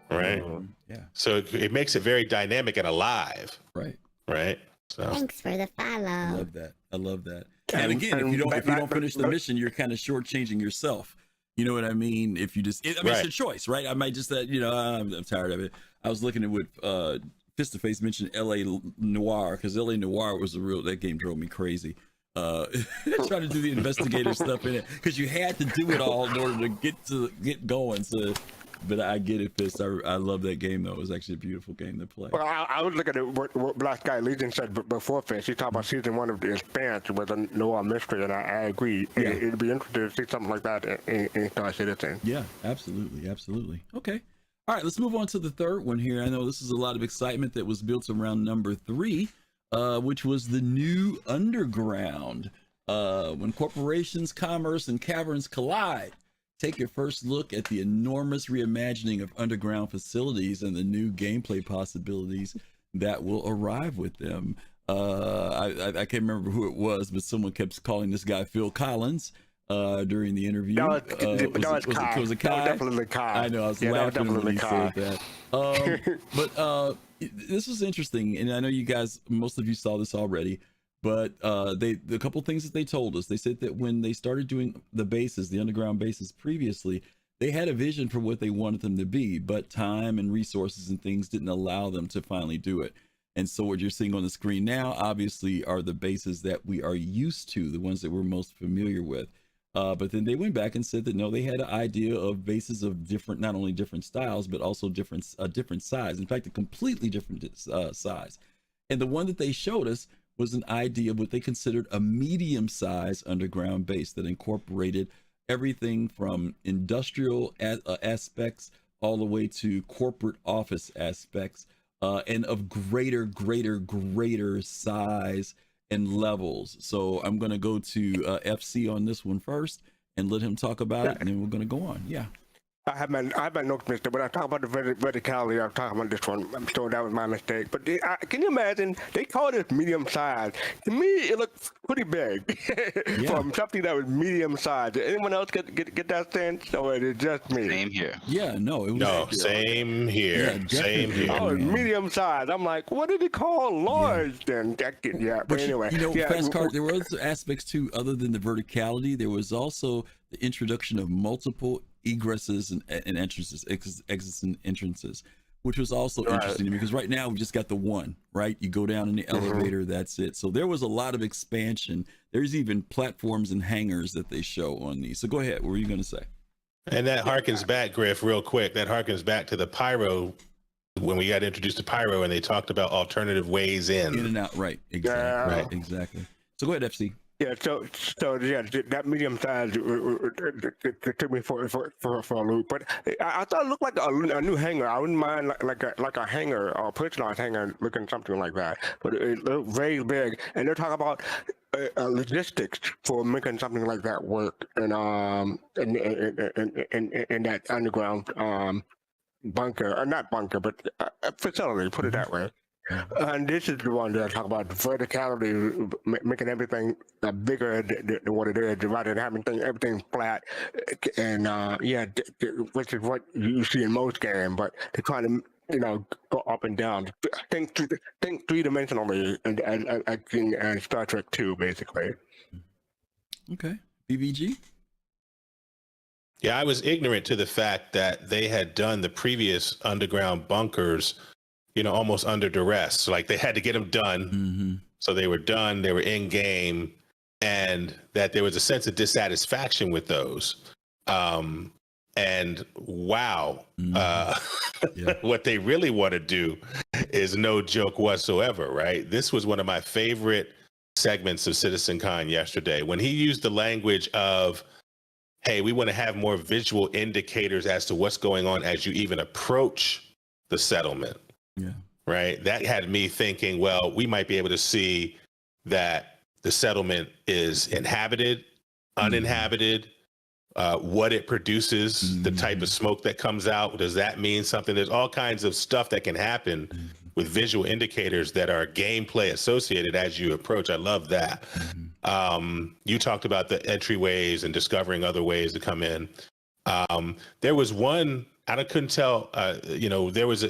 Right. Yeah. So it makes it very dynamic and alive. Right. Right. So Thanks for the follow. I love that. And again, if you don't finish the mission, you're kind of shortchanging yourself. You know what I mean? If you just, it's a choice, right? I might just, I'm tired of it. I was looking at what Fist to Face mentioned L.A. Noire, because L.A. Noire was that game drove me crazy. Trying to do the investigative stuff in it, because you had to do it all in order to get going. So, but I get it, Fist. I love that game though. It was actually a beautiful game to play. Well, I was looking at what Black Sky Legion said before Fist. He talked about season 1 of The Expanse with a noir mystery, and I agree. Yeah. It'd be interesting to see something like that in Star Citizen. Yeah, absolutely. Okay. All right, let's move on to the third one here. I know this is a lot of excitement that was built around number 3, which was the new Underground. When corporations, commerce, and caverns collide, take your first look at the enormous reimagining of underground facilities and the new gameplay possibilities that will arrive with them. I can't remember who it was, but someone kept calling this guy Phil Collins during the interview. Was it Kai? That was definitely Kai. I know, I was laughing when he said that. But this was interesting, and I know you guys, most of you saw this already. But the couple things that they told us, they said that when they started doing the underground bases previously, they had a vision for what they wanted them to be, but time and resources and things didn't allow them to finally do it. And so what you're seeing on the screen now, obviously, are the bases that we are used to, the ones that we're most familiar with. But then they went back and said that no, they had an idea of bases of different, not only different styles, but also different size. In fact, a completely different size. And the one that they showed us was an idea of what they considered a medium-sized underground base that incorporated everything from industrial aspects all the way to corporate office aspects, and of greater size and levels. So I'm going to go to FC on this one first and let him talk about it, and then we're going to go on. Yeah. I have my notes, Mister. When I talk about the verticality, I'm talking about this one. I'm sure that was my mistake. But can you imagine? They call it medium size. To me, it looks pretty big from something that was medium size. Did anyone else get that sense, or is it just me? Same here. Yeah, no, it was same here. Yeah, same here. Oh, medium size. I'm like, what did they call large then? But anyway, fastcart. There were other aspects too, other than the verticality. There was also the introduction of multiple egresses and entrances, exits and entrances, which was also interesting to me, because right now we just got the one, right? You go down in the elevator, that's it. So there was a lot of expansion. There's even platforms and hangars that they show on these. So go ahead, what were you going to say? And that harkens back, Griff, real quick. That harkens back to the Pyro, when we got introduced to Pyro and they talked about alternative ways in and out. Right. Exactly. So go ahead, FC. Yeah, so that medium size took me for a loop, but I thought it looked like a new hangar. I wouldn't mind like a hangar or a personalized hangar looking something like that, but it looked very big. And they're talking about logistics for making something like that work, and in that underground bunker, or not bunker, but facility. Put it that way. And this is the one that I talk about, verticality, making everything bigger than what it is, rather than having everything flat. And which is what you see in most games, but they're trying to, go up and down. Think three-dimensionally, and Star Trek 2, basically. Okay. BBG? Yeah, I was ignorant to the fact that they had done the previous underground bunkers almost under duress. Like they had to get them done. So they were done, they were in game, and that there was a sense of dissatisfaction with those. And wow, what they really want to do is no joke whatsoever, right? This was one of my favorite segments of CitizenCon yesterday, when he used the language of, hey, we want to have more visual indicators as to what's going on as you even approach the settlement. Yeah. Right. That had me thinking, well, we might be able to see that the settlement is inhabited, uninhabited, what it produces, the type of smoke that comes out. Does that mean something? There's all kinds of stuff that can happen with visual indicators that are gameplay associated as you approach. I love that. You talked about the entryways and discovering other ways to come in. There was one, I couldn't tell, there was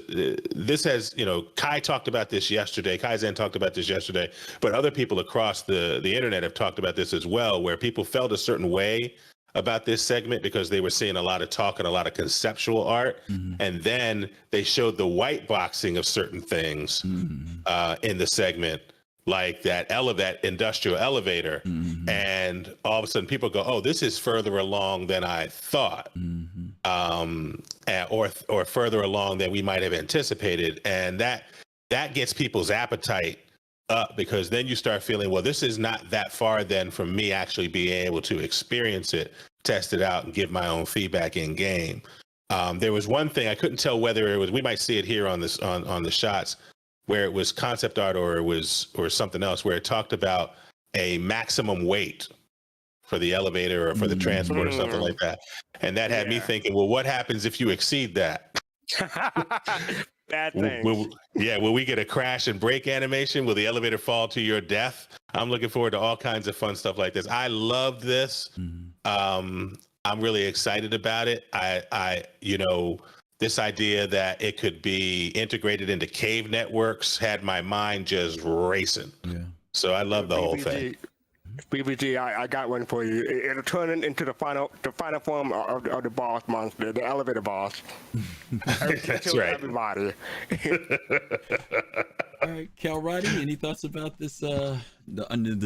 this has, Kai talked about this yesterday. Kaizen talked about this yesterday, but other people across the internet have talked about this as well, where people felt a certain way about this segment because they were seeing a lot of talk and a lot of conceptual art. And then they showed the white boxing of certain things in the segment, like that industrial elevator. And all of a sudden people go, oh, this is further along than I thought, or further along than we might have anticipated. And that gets people's appetite up, because then you start feeling, well, this is not that far then from me actually being able to experience it, test it out, and give my own feedback in game. There was one thing I couldn't tell whether it was, we might see it here on this on the shots, where it was concept art or something else, where it talked about a maximum weight for the elevator or for the transport or something like that. And that had me thinking, well, what happens if you exceed that? Bad thing. Will we get a crash and break animation? Will the elevator fall to your death? I'm looking forward to all kinds of fun stuff like this. I love this. I'm really excited about it. This idea that it could be integrated into cave networks had my mind just racing. So I love the whole thing. BBG, I got one for you. It'll turn into the final form of the boss monster, the elevator boss. That's right. Everybody. All right, Kalrati, any thoughts about this? The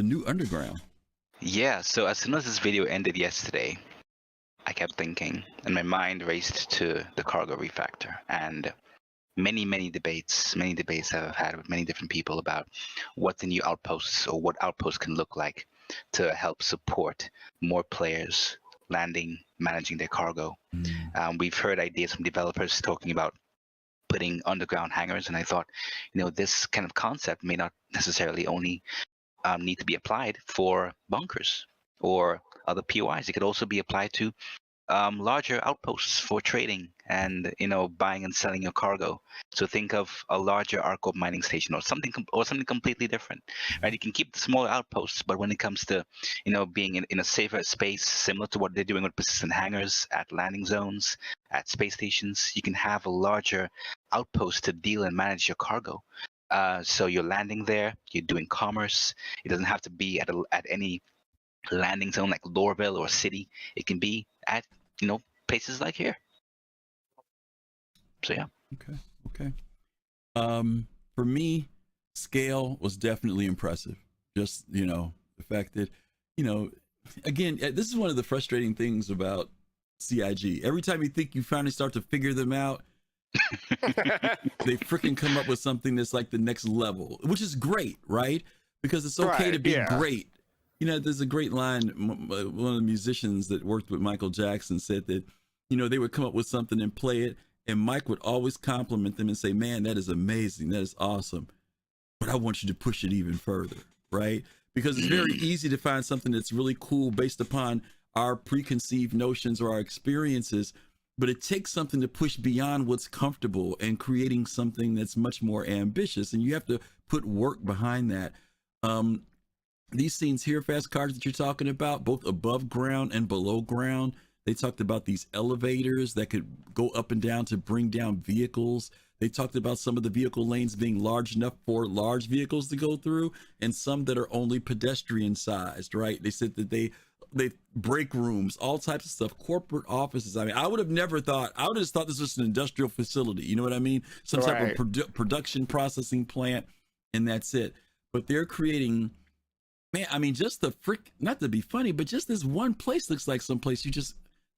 new underground. Yeah. So as soon as this video ended yesterday, I kept thinking, and my mind raced to the cargo refactor, and many debates I've had with many different people about what the new outposts or what outposts can look like to help support more players landing, managing their cargo. We've heard ideas from developers talking about putting underground hangars, and I thought, this kind of concept may not necessarily only need to be applied for bunkers or other POIs. It could also be applied to larger outposts for trading and buying and selling your cargo. So think of a larger Arco mining station or something completely different, right? You can keep the smaller outposts, but when it comes to being in a safer space, similar to what they're doing with persistent hangars at landing zones, at space stations, you can have a larger outpost to deal and manage your cargo. So you're landing there, you're doing commerce. It doesn't have to be at any landing zone like Lorville or City. It can be at places like here. So yeah. Okay. For me, scale was definitely impressive. Just the fact that again, this is one of the frustrating things about CIG. Every time you think you finally start to figure them out, they freaking come up with something that's like the next level, which is great, right? Because it's okay to be great. There's a great line. One of the musicians that worked with Michael Jackson said that, they would come up with something and play it, and Mike would always compliment them and say, man, that is amazing. That is awesome. But I want you to push it even further, right? Because it's very easy to find something that's really cool based upon our preconceived notions or our experiences, but it takes something to push beyond what's comfortable and creating something that's much more ambitious, and you have to put work behind that. These scenes here, fastcart, that you're talking about, both above ground and below ground, they talked about these elevators that could go up and down to bring down vehicles. They talked about some of the vehicle lanes being large enough for large vehicles to go through, and some that are only pedestrian sized, right? They said that they break rooms, all types of stuff, corporate offices. I mean, I would have thought this was an industrial facility. You know what I mean? Some type of production processing plant, and that's it. But they're creating, man, I mean, just not to be funny, but just this one place looks like some place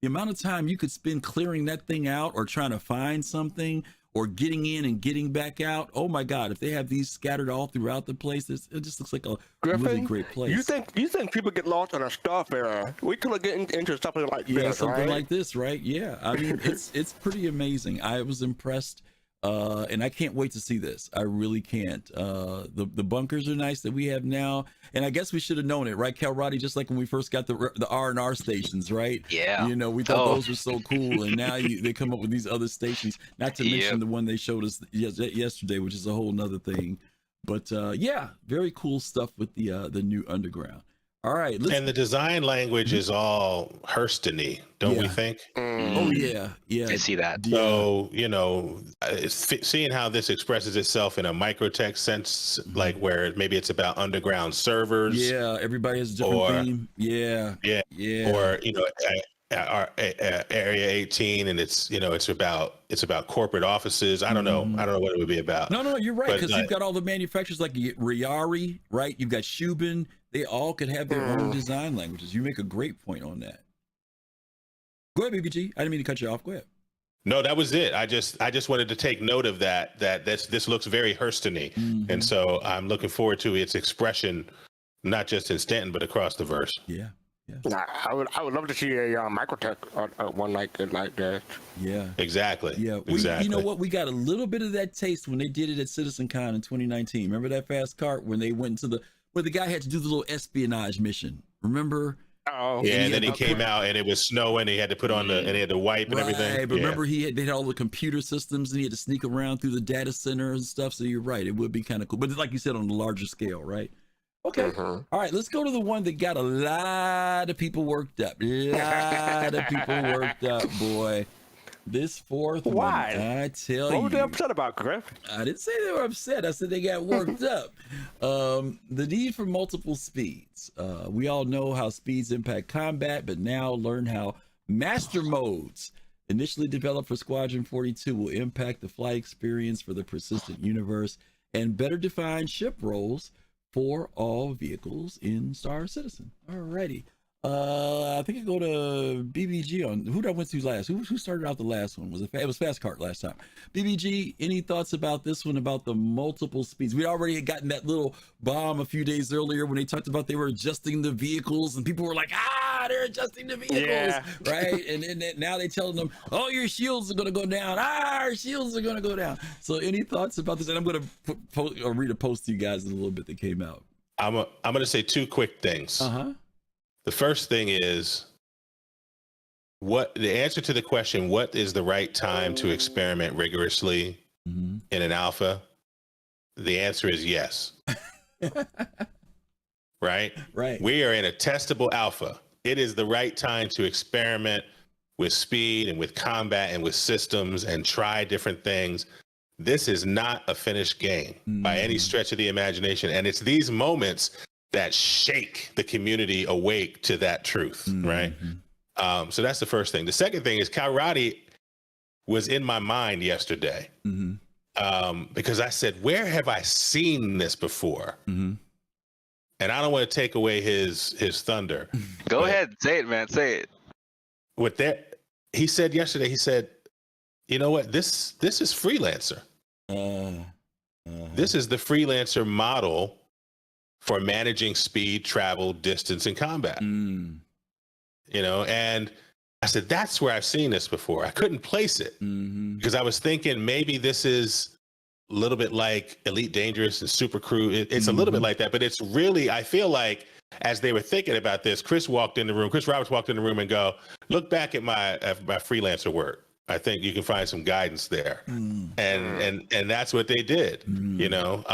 the amount of time you could spend clearing that thing out or trying to find something or getting in and getting back out. Oh my God, if they have these scattered all throughout the place, it just looks like a really great place. You think people get lost in a stuff era? We could get into something like this, something right? like this, right? Yeah, I mean, it's pretty amazing. I was impressed And I can't wait to see this. I really can't. The bunkers are nice that we have now, and I guess we should have known it, right, Kalrati? Just like when we first got the R&R stations, right? Yeah. You know, we thought those were so cool, and now they come up with these other stations. Not to mention the one they showed us yesterday, which is a whole nother thing. But yeah, very cool stuff with the new underground. All right, and the design language is all Hurston-y, don't we think? Oh yeah, I see that. So seeing how this expresses itself in a microtext sense, like where maybe it's about underground servers. Yeah, everybody has a different theme. Yeah. Or our Area 18, and it's about corporate offices. I don't know what it would be about. No, you're right, because you've got all the manufacturers like Riari, right? You've got Shubin. They all could have their own design languages. You make a great point on that. Go ahead, BBG. I didn't mean to cut you off. Go ahead. No, that was it. I just wanted to take note of that this looks very Hurston-y. And so I'm looking forward to its expression, not just in Stanton, but across the verse. Yeah. I would love to see a microtech one like that. Yeah. Exactly. Yeah. Exactly. You know what? We got a little bit of that taste when they did it at CitizenCon in 2019. Remember that fast cart when they went to where the guy had to do the little espionage mission? Remember? Oh. Yeah, and then he came out and it was snowing. He had to put on and he had to wipe and everything. But remember they had all the computer systems and he had to sneak around through the data center and stuff. So you're right. It would be kind of cool. But like you said, on a larger scale, right? Okay. All right, let's go to the one that got a lot of people worked up. Boy. This fourth one, I tell you. What were they upset about, Griff? I didn't say they were upset. I said they got worked up. The need for multiple speeds. We all know how speeds impact combat, but now learn how master modes, initially developed for Squadron 42, will impact the flight experience for the persistent universe and better define ship roles for all vehicles in Star Citizen. Alrighty. I think I go to BBG on who did I went to last? Who started out the last one? It was fastcart last time. BBG, any thoughts about this one, about the multiple speeds? We already had gotten that little bomb a few days earlier when they talked about they were adjusting the vehicles and people were like, they're adjusting the vehicles, right? And now they're telling them, oh, your shields are going to go down. Our shields are going to go down. So any thoughts about this? And I'm going to read a post to you guys in a little bit that came out. I'm going to say two quick things. The first thing is the answer to the question, what is the right time to experiment rigorously in an alpha? The answer is yes. Right? We are in a testable alpha. It is the right time to experiment with speed and with combat and with systems and try different things. This is not a finished game by any stretch of the imagination. And it's these moments that shake the community awake to that truth, right? So that's the first thing. The second thing is Kalrati was in my mind yesterday because I said, where have I seen this before? And I don't want to take away his thunder. Go ahead, say it, man, say it. With that, he said yesterday, he said, you know what, this is freelancer. This is the freelancer model for managing speed, travel, distance, and combat. You know, and I said, that's where I've seen this before. I couldn't place it because I was thinking maybe this is a little bit like Elite Dangerous and Super Crew. It's a little bit like that, but it's really, I feel like as they were thinking about this, Chris Roberts walked in the room and go, look back at my freelancer work. I think you can find some guidance there. And that's what they did. You know,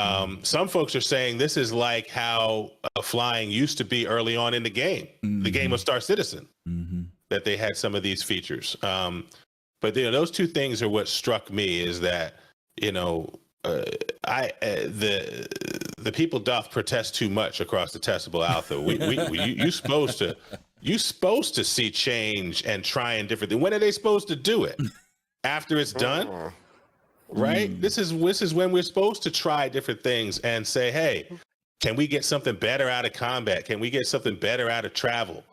some folks are saying this is like how flying used to be early on in the game of Star Citizen, that they had some of these features. But you know, those two things are what struck me, is that, you know, the people doth protest too much across the testable alpha. You're supposed to see change and trying different things. When are they supposed to do it? After it's done, right? This is when we're supposed to try different things and say, hey, can we get something better out of combat? Can we get something better out of travel?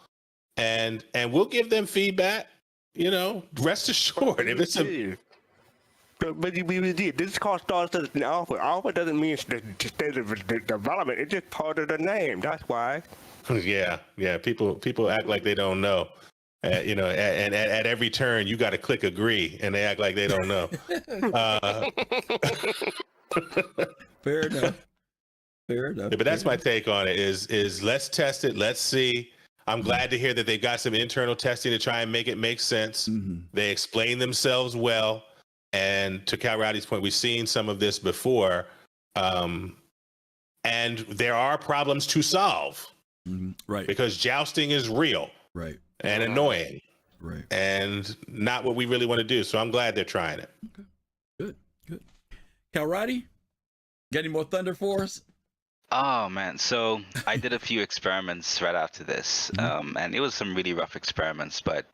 And we'll give them feedback. You know, rest assured. If it's But this is called Star Citizen Alpha. Alpha doesn't mean the state of the development. It's just part of the name. That's why. Yeah. People act like they don't know. at every turn you got to click agree, and they act like they don't know. Fair enough. Fair enough. Yeah, but that's my take on it. Is let's test it. Let's see. I'm glad to hear that they've got some internal testing to try and make it make sense. They explain themselves well, and to Kalrati's point, we've seen some of this before, and there are problems to solve. Right. Because jousting is real. Right. And annoying. Right. And not what we really want to do. So I'm glad they're trying it. Okay. Good. Kalrati, got any more thunder for us? Oh man, so I did a few experiments right after this, and it was some really rough experiments. But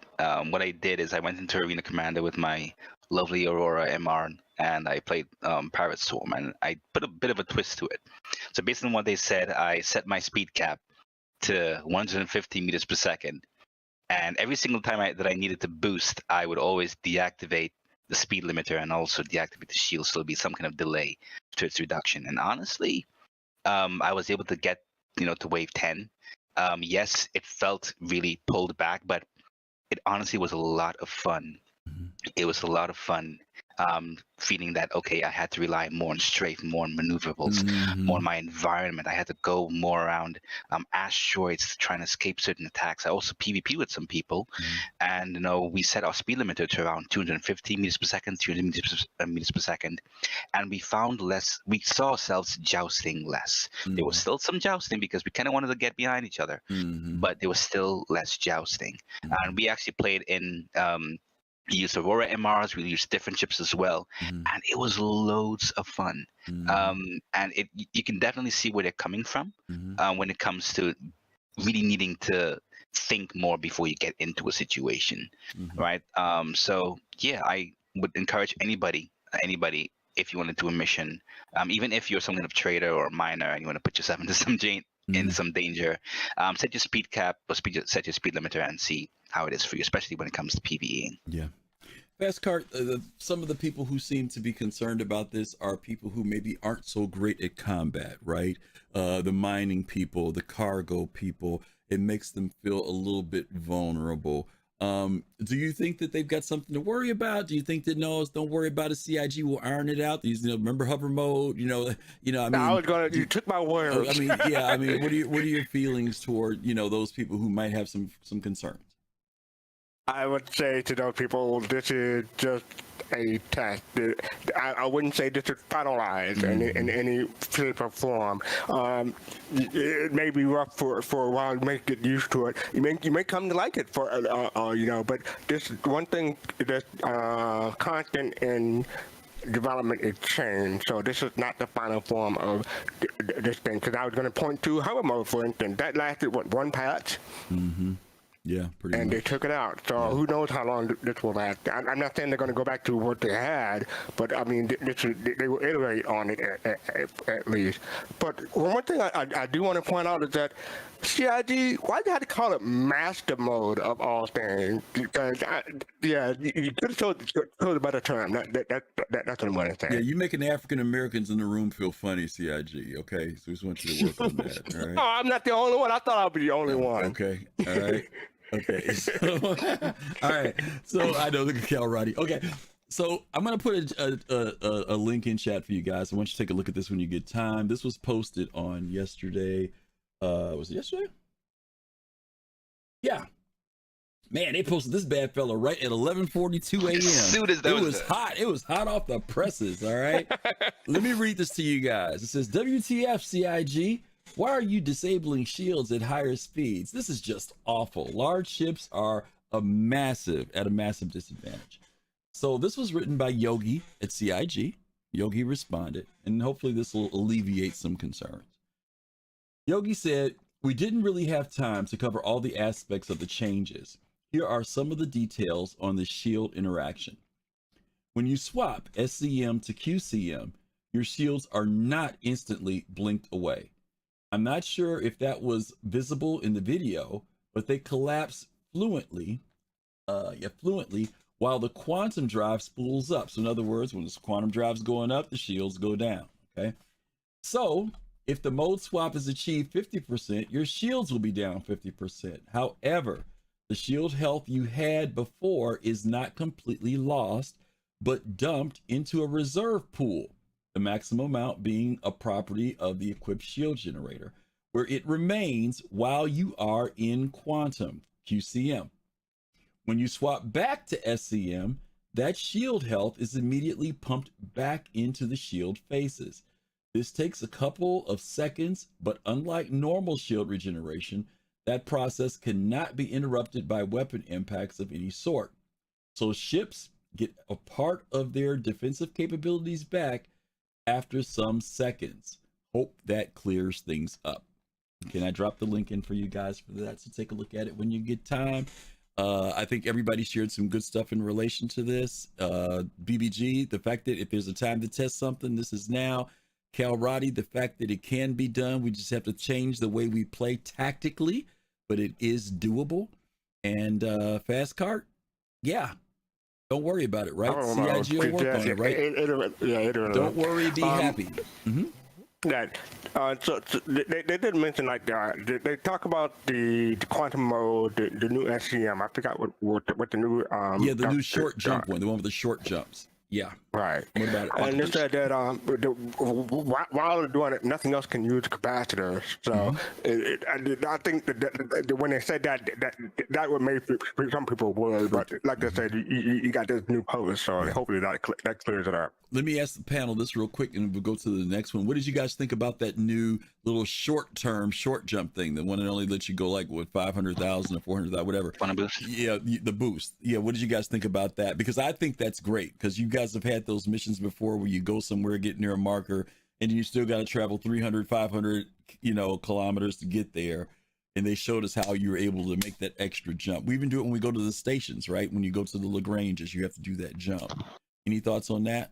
what I did is I went into Arena Commander with my lovely Aurora MR, and I played Pirate Storm, and I put a bit of a twist to it. So based on what they said, I set my speed cap to 150 meters per second, and every single time that I needed to boost, I would always deactivate the speed limiter and also deactivate the shield, so there'll be some kind of delay to its reduction. And honestly, I was able to get, to wave 10. Yes, it felt really pulled back, but it honestly was a lot of fun. It was a lot of fun feeling that, okay, I had to rely more on strafe, more on maneuverabilities, more on my environment. I had to go more around asteroids to try and escape certain attacks. I also PvP with some people, and we set our speed limiter to around 250 meters per second, 300 meters per second, and we saw ourselves jousting less. There was still some jousting because we kind of wanted to get behind each other, but there was still less jousting. And we actually played in we used Aurora MRs, we used different chips as well, and it was loads of fun. And you can definitely see where they're coming from when it comes to really needing to think more before you get into a situation, right? So yeah, I would encourage anybody, if you want to do a mission, even if you're some kind of trader or miner and you want to put yourself into some danger, set your speed cap or set your speed limiter and see how it is for you, especially when it comes to PvEing. Yeah. fastcart, some of the people who seem to be concerned about this are people who maybe aren't so great at combat, right? The mining people, the cargo people, it makes them feel a little bit vulnerable. Do you think that they've got something to worry about? Do you think that don't worry about it, CIG will iron it out? These, remember hover mode, I mean, I was gonna, you took my words. I mean, yeah, what are your feelings toward, those people who might have some concerns? I would say to those people, this is just a test. I wouldn't say this is finalized in any shape or form. It may be rough for a while. You may get used to it. You may come to like it for but this one thing that's constant in development is change. So this is not the final form of this thing. Because I was going to point to hover mode, for instance. That lasted one patch. Yeah, pretty and much. They took it out. So who knows how long this will last. I'm not saying they're going to go back to what they had, but I mean, they will iterate on it at least. But one thing I do want to point out is that CIG, why do you have to call it master mode of all things? Because, you could have told a better term. That's what I'm going to say. Yeah, you making African Americans in the room feel funny, CIG, okay? So we just want you to work on that, all right? Oh, I'm not the only one. I thought I'd be the only one. Okay, all right. Okay, so, all right. So I know, look at Kalrati. Okay, so I'm gonna put a link in chat for you guys. I want you to take a look at this when you get time. This was posted on yesterday. Was it yesterday? Yeah. Man, they posted this bad fella right at 11:42 a.m. As soon as that was hot. It was hot off the presses. All right. Let me read this to you guys. It says, "WTF, CIG? Why are you disabling shields at higher speeds? This is just awful. Large ships are at a massive disadvantage." So this was written by Yogi at CIG. Yogi responded, and hopefully this will alleviate some concerns. Yogi said, "We didn't really have time to cover all the aspects of the changes. Here are some of the details on the shield interaction. When you swap SCM to QCM, your shields are not instantly blinked away. I'm not sure if that was visible in the video, but they collapse fluently while the quantum drive spools up. So in other words, when the quantum drive's going up, the shields go down, okay? So if the mode swap is achieved 50%, your shields will be down 50%. However, The shield health you had before is not completely lost, but dumped into a reserve pool, the maximum amount being a property of the equipped shield generator, where it remains while you are in quantum, QCM. When you swap back to SCM, that shield health is immediately pumped back into the shield faces. This takes a couple of seconds, but unlike normal shield regeneration, that process cannot be interrupted by weapon impacts of any sort. So ships get a part of their defensive capabilities back after some seconds. Hope that clears things up. Can I drop the link in for you guys for that? So take a look at it when you get time. I think everybody shared some good stuff in relation to this. BBG, the fact that if there's a time to test something, this is now. Kalrati, the fact that it can be done. We just have to change the way we play tactically, but it is doable. And fastcart, yeah. Don't worry about it, right? CIG will work on it, right? Don't worry, be happy. That so they did mention like they talk about the quantum mode, the new SCM. I forgot what the new the new short jump one, the one with the short jumps. Yeah. Right. What about it? And they said that while they're doing it, nothing else can use capacitors. So I think that when they said that would make some people worried. But like I said, you got this new post, so hopefully that clears it up. Let me ask the panel this real quick, and we'll go to the next one. What did you guys think about that new little short-term short jump thing? The one that only lets you go like what 500,000 or 400,000, whatever. Boost. Yeah, the boost. Yeah, what did you guys think about that? Because I think that's great. Because you guys have had those missions before where you go somewhere, get near a marker, and you still got to travel 300, 500, kilometers to get there. And they showed us how you were able to make that extra jump. We even do it when we go to the stations, right? When you go to the Lagranges, you have to do that jump. Any thoughts on that?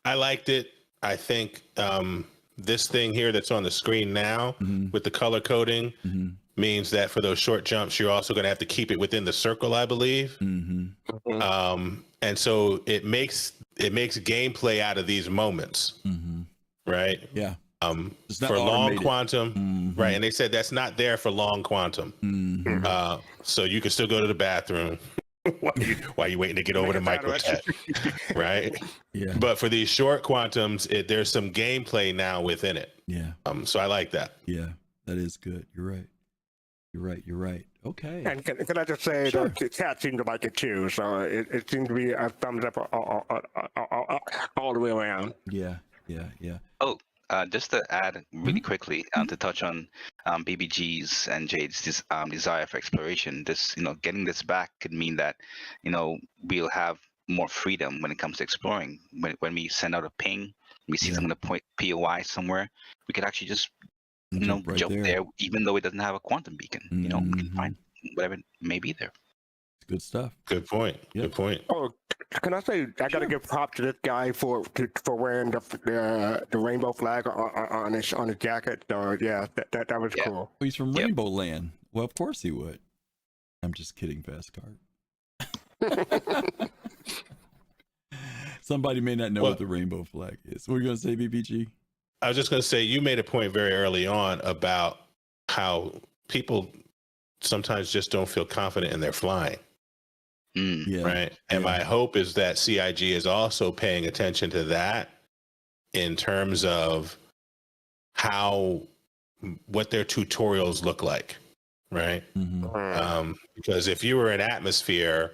I liked it. I think this thing here that's on the screen now with the color coding means that for those short jumps, you're also going to have to keep it within the circle, I believe. And so it makes gameplay out of these moments, right? Yeah. For long quantum, right? And they said that's not there for long quantum. So you can still go to the bathroom while you're waiting to get over to microtech, right? Yeah. But for these short quantums, there's some gameplay now within it. Yeah. So I like that. Yeah, that is good. You're right. Okay. And can I just say that the chat seemed to like it too, so it seemed to be a thumbs up all the way around. Yeah. Oh, just to add really quickly, to touch on BBG's and Jade's desire for exploration. This, getting this back could mean that, we'll have more freedom when it comes to exploring. When we send out a ping, we see someone point POI somewhere, we could actually just jump there, even though it doesn't have a quantum beacon. We can find whatever may be there. Good stuff. Good point. Yep. Good point. Oh, can I say I gotta give props to this guy for wearing the rainbow flag on his jacket. So yeah, that was cool. He's from Rainbow Land. Well, of course he would. I'm just kidding, fastcart. Somebody may not know what the rainbow flag is. What are you gonna say, BBG? I was just gonna say you made a point very early on about how people sometimes just don't feel confident in their flying. Right. And my hope is that CIG is also paying attention to that in terms of what their tutorials look like. Right. Because if you were in atmosphere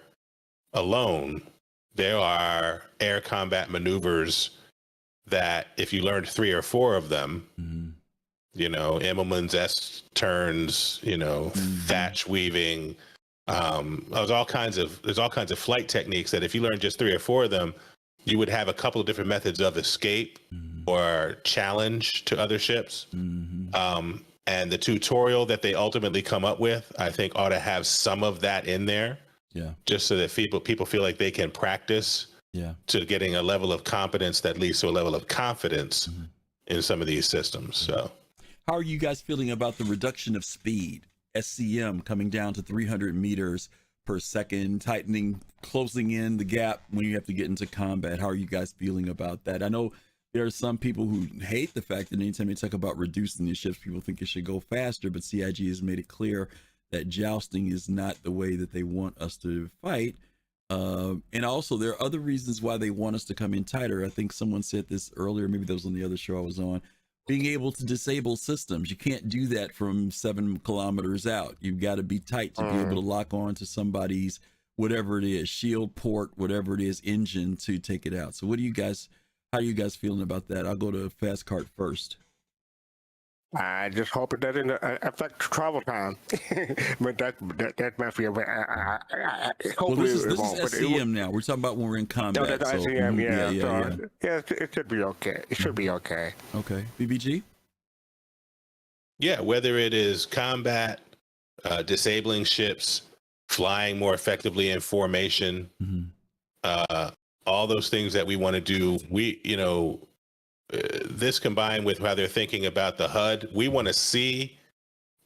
alone, there are air combat maneuvers that if you learned 3 or 4 of them, Immelman's S turns, thatch weaving, there's all kinds of flight techniques that if you learn just 3 or 4 of them, you would have a couple of different methods of escape or challenge to other ships. And the tutorial that they ultimately come up with, I think ought to have some of that in there. Yeah. Just so that people feel like they can practice to getting a level of competence that leads to a level of confidence in some of these systems. So how are you guys feeling about the reduction of speed? SCM coming down to 300 meters per second, closing in the gap when you have to get into combat. How are you guys feeling about that? I know there are some people who hate the fact that anytime they talk about reducing the ships, people think it should go faster, but CIG has made it clear that jousting is not the way that they want us to fight. And also there are other reasons why they want us to come in tighter. I think someone said this earlier, maybe that was on the other show I was on, being able to disable systems. You can't do that from 7 kilometers out. You've got to be tight to be able to lock on to somebody's, whatever it is, shield, port, whatever it is, engine to take it out. So how are you guys feeling about that? I'll go to fastcart first. I just hope it doesn't affect travel time. But that might be Well, this is SCM now. We're talking about when we're in combat. That's SCM, yeah. It should be okay. It should be okay. Okay. BBG? Yeah, whether it is combat, disabling ships, flying more effectively in formation, all those things that we want to do, this combined with how they're thinking about the HUD, we want to see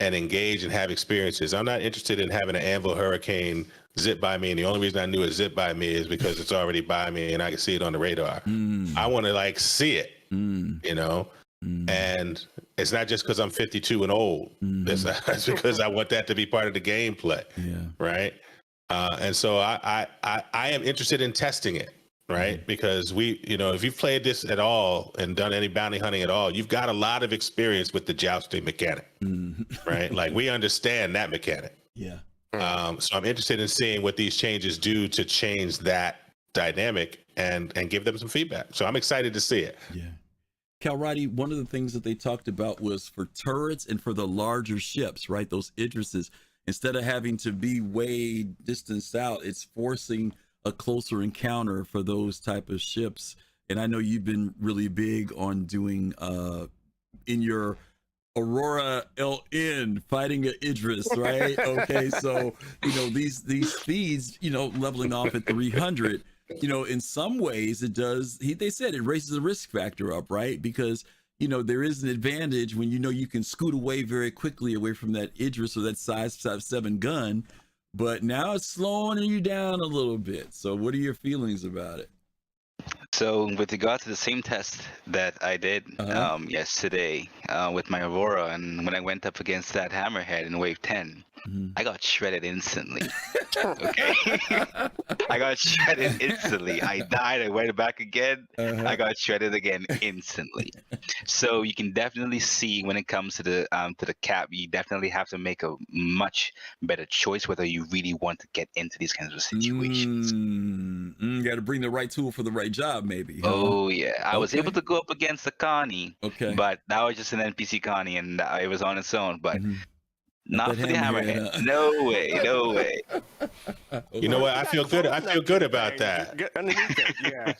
and engage and have experiences. I'm not interested in having an Anvil Hurricane zip by me, and the only reason I knew it zip by me is because it's already by me and I can see it on the radar. I want to see it, and it's not just because I'm 52 and old. It's because I want that to be part of the gameplay, right? And so I am interested in testing it. Right. Because if you've played this at all and done any bounty hunting at all, you've got a lot of experience with the jousting mechanic, right? Like we understand that mechanic. Yeah. So I'm interested in seeing what these changes do to change that dynamic and give them some feedback. So I'm excited to see it. Yeah. Kalrati, one of the things that they talked about was for turrets and for the larger ships, right? Those Idrises, instead of having to be way distanced out, it's forcing a closer encounter for those type of ships. And I know you've been really big on doing in your Aurora LN fighting an Idris, right? Okay, so these speeds, leveling off at 300, in some ways it does. They said it raises the risk factor up, right? Because there is an advantage when you can scoot away very quickly away from that Idris or that size 7 gun. But now it's slowing you down a little bit. So what are your feelings about it? So with regard to the same test that I did yesterday with my Aurora, and when I went up against that Hammerhead in Wave 10, I got shredded instantly. Okay? I got shredded instantly. I died. I went back again. I got shredded again instantly. So you can definitely see when it comes to the cap, you definitely have to make a much better choice whether you really want to get into these kinds of situations. You got to bring the right tool for the right job, maybe. Huh? Oh yeah, I was able to go up against the Connie. Okay, but that was just an NPC Connie, and it was on its own. But not for the Hammerhead. No way, no way. You know what? I feel good. I feel good about that. Get underneath it, yeah.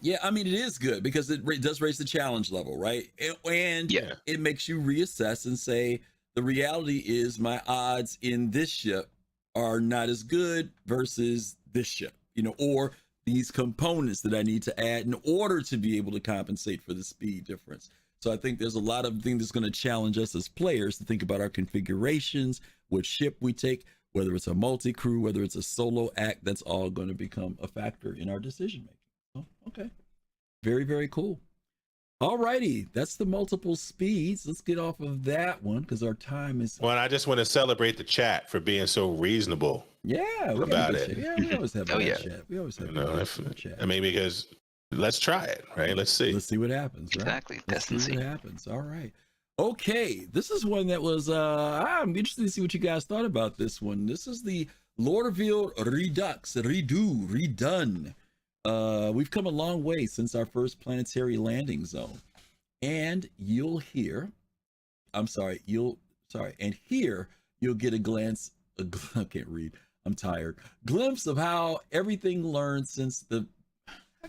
Yeah, I mean, it is good because it does raise the challenge level, right? And it makes you reassess and say, the reality is my odds in this ship are not as good versus this ship, or these components that I need to add in order to be able to compensate for the speed difference. So I think there's a lot of things that's going to challenge us as players to think about our configurations, what ship we take, whether it's a multi-crew, whether it's a solo act, that's all going to become a factor in our decision making. Oh, okay. Very, very cool. All righty. That's the multiple speeds. Let's get off of that one because our time is... Well, I just want to celebrate the chat for being so reasonable. Yeah, about it. Yeah, we always have chat. We always have chat. I mean, because let's try it, right? Let's see. Let's see what happens, right? Exactly. Let's see what happens. All right. Okay. This is one that was, I'm interested to see what you guys thought about this one. This is the Lorville Redone. We've come a long way since our first planetary landing zone. And you'll hear, and here you'll get a glance, I can't read, I'm tired, glimpse of how everything learned since how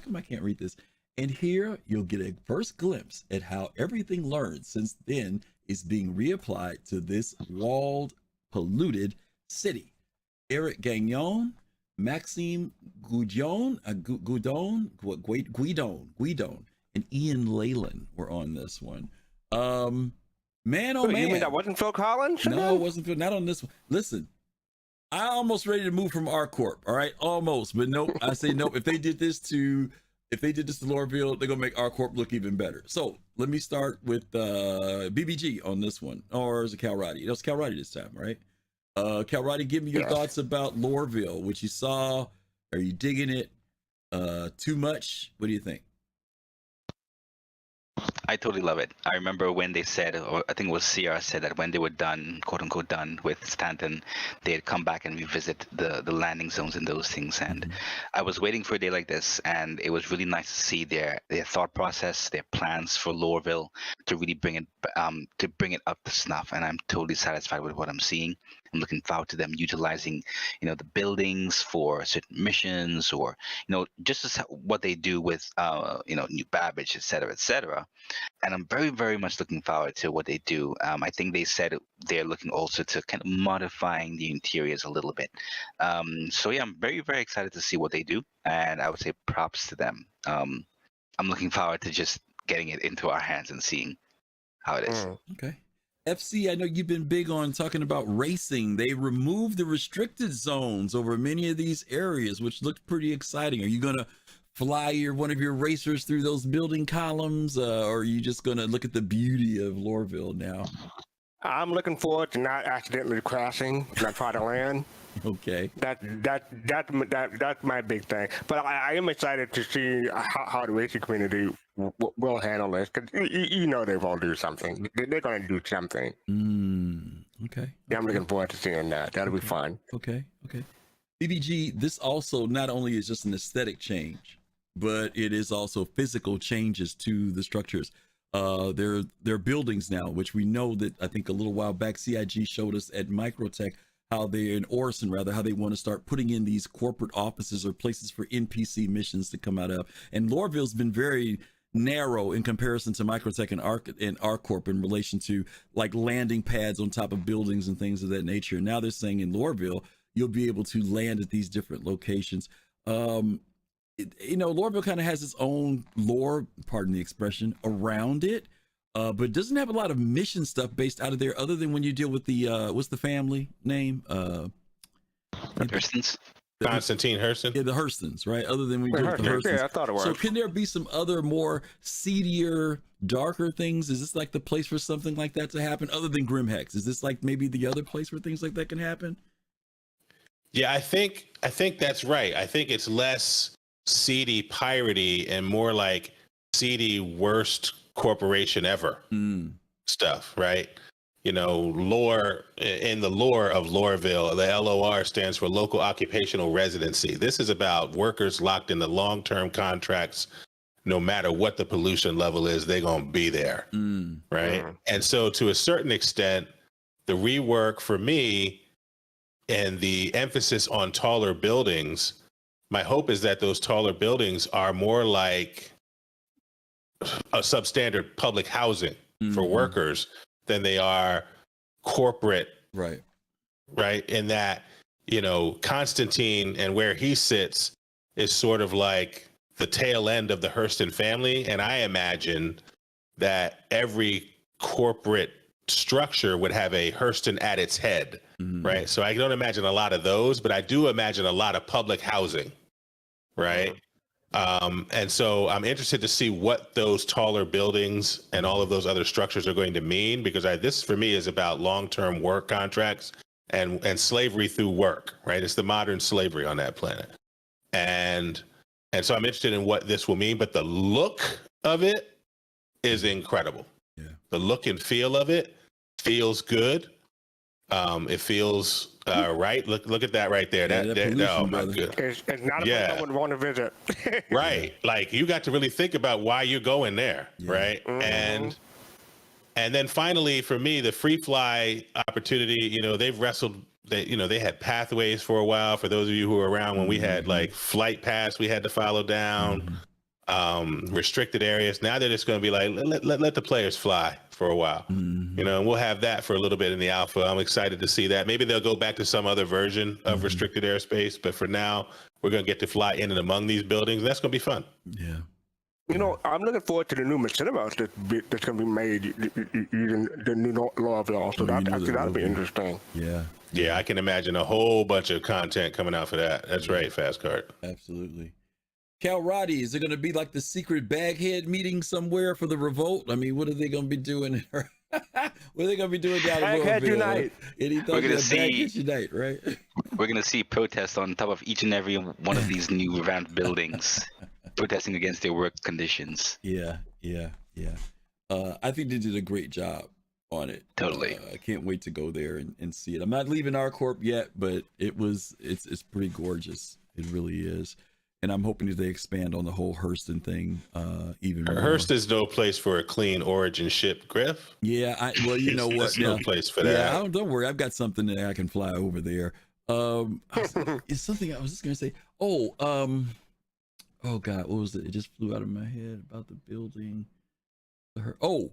come I can't read this? And here you'll get a first glimpse at how everything learned since then is being reapplied to this walled, polluted city. Eric Gagnon, Maxime Guidon, and Ian Leyland were on this one. Man, oh man. You mean that wasn't Phil Collins? No, it wasn't Phil. Not on this one. Listen, I almost ready to move from R Corp. All right, almost, but nope. I say nope. If they did this to Lorville, they're gonna make R Corp look even better. So let me start with BBG on this one, or is it Kalrati? It was Kalrati this time, right? Kalrati, give me your thoughts about Loreville, what you saw. Are you digging it? Too much? What do you think? I totally love it. I remember when they said, or I think it was CR said that when they were done, quote unquote done with Stanton, they'd come back and revisit the landing zones and those things. And I was waiting for a day like this, and it was really nice to see their thought process, their plans for Loreville to really bring it up to snuff. And I'm totally satisfied with what I'm seeing. I'm looking forward to them utilizing, the buildings for certain missions, or just as what they do with New Babbage, et cetera. And I'm very, very much looking forward to what they do. I think they said they're looking also to kind of modifying the interiors a little bit. So yeah, I'm very, very excited to see what they do, and I would say props to them. I'm looking forward to just getting it into our hands and seeing how it is. Okay. FC, I know you've been big on talking about racing. They removed the restricted zones over many of these areas, which looked pretty exciting. Are you going to fly one of your racers through those building columns, or are you just going to look at the beauty of Loreville now? I'm looking forward to not accidentally crashing when I try to land. Okay. That's my big thing. But I am excited to see how the racing community will handle this, because they will do something. They're going to do something. Okay. Yeah, I'm looking forward to seeing that. That'll be fun. Okay. BBG, this also not only is just an aesthetic change, but it is also physical changes to the structures. There are buildings now, which we know that I think a little while back CIG showed us at Microtech how they how they want to start putting in these corporate offices or places for NPC missions to come out of. And Loreville's been very narrow in comparison to Microtech and ArcCorp in relation to like landing pads on top of buildings and things of that nature. Now they're saying in Loreville, you'll be able to land at these different locations. Loreville kind of has its own lore, pardon the expression, around it, but doesn't have a lot of mission stuff based out of there, other than when you deal with the what's the family name? Hurstons. Constantine Hurston. Yeah, the Hurstons, right? Other than when you deal with the Hurstons. Yeah, I thought it was. So can there be some other more seedier, darker things? Is this like the place for something like that to happen, other than Grimhex? Is this like maybe the other place where things like that can happen? Yeah, I think that's right. I think it's less seedy piratey and more like seedy worst corporation ever stuff, right? Lore, in the lore of Loreville, the LOR stands for local occupational residency. This is about workers locked into long-term contracts. No matter what the pollution level is, they're going to be there, right? And so to a certain extent, the rework for me and the emphasis on taller buildings, my hope is that those taller buildings are more like a substandard public housing for workers than they are corporate. Right. In that, Constantine and where he sits is sort of like the tail end of the Hurston family. And I imagine that every corporate structure would have a Hurston at its head, right? So I don't imagine a lot of those, but I do imagine a lot of public housing, right? And so I'm interested to see what those taller buildings and all of those other structures are going to mean, because this for me is about long-term work contracts and slavery through work, right? It's the modern slavery on that planet. And so I'm interested in what this will mean, but the look of it is incredible. Yeah. The look and feel of it feels good. It feels right. Look at that right there. Oh my goodness. It's not a place I would want to visit. Right. Like you got to really think about why you're going there, right? And then finally, for me, the free fly opportunity. They've wrestled. They had pathways for a while. For those of you who were around when we had like flight paths, we had to follow down. Restricted areas. Now they're just going to be like, let the players fly for a while, and we'll have that for a little bit in the alpha. I'm excited to see that. Maybe they'll go back to some other version of restricted airspace, but for now, we're going to get to fly in and among these buildings. That's going to be fun. Yeah. I'm looking forward to the new machinemas that's going to be made using the new law of law. So that'll be interesting. Yeah. Yeah, I can imagine a whole bunch of content coming out for that. That's right, Fastcart. Absolutely. Kalrati, is it going to be like the secret baghead meeting somewhere for the revolt? I mean, what are they going to be doing? What are they gonna be doing down in Egghead Louisville? unite. Anything We're gonna see see- unite, right? We're gonna see protests on top of each and every one of these new revamped buildings, protesting against their work conditions. Yeah. I think they did a great job on it. Totally. I can't wait to go there and see it. I'm not leaving our corp yet, but it's pretty gorgeous. It really is. And I'm hoping that they expand on the whole Hurston thing even more. Hurst is no place for a clean origin ship, Griff. Yeah, well, you know what? There's no place for that. Yeah, don't worry. I've got something that I can fly over there. It's something I was just gonna say. Oh God, what was it? It just flew out of my head about the building. Oh,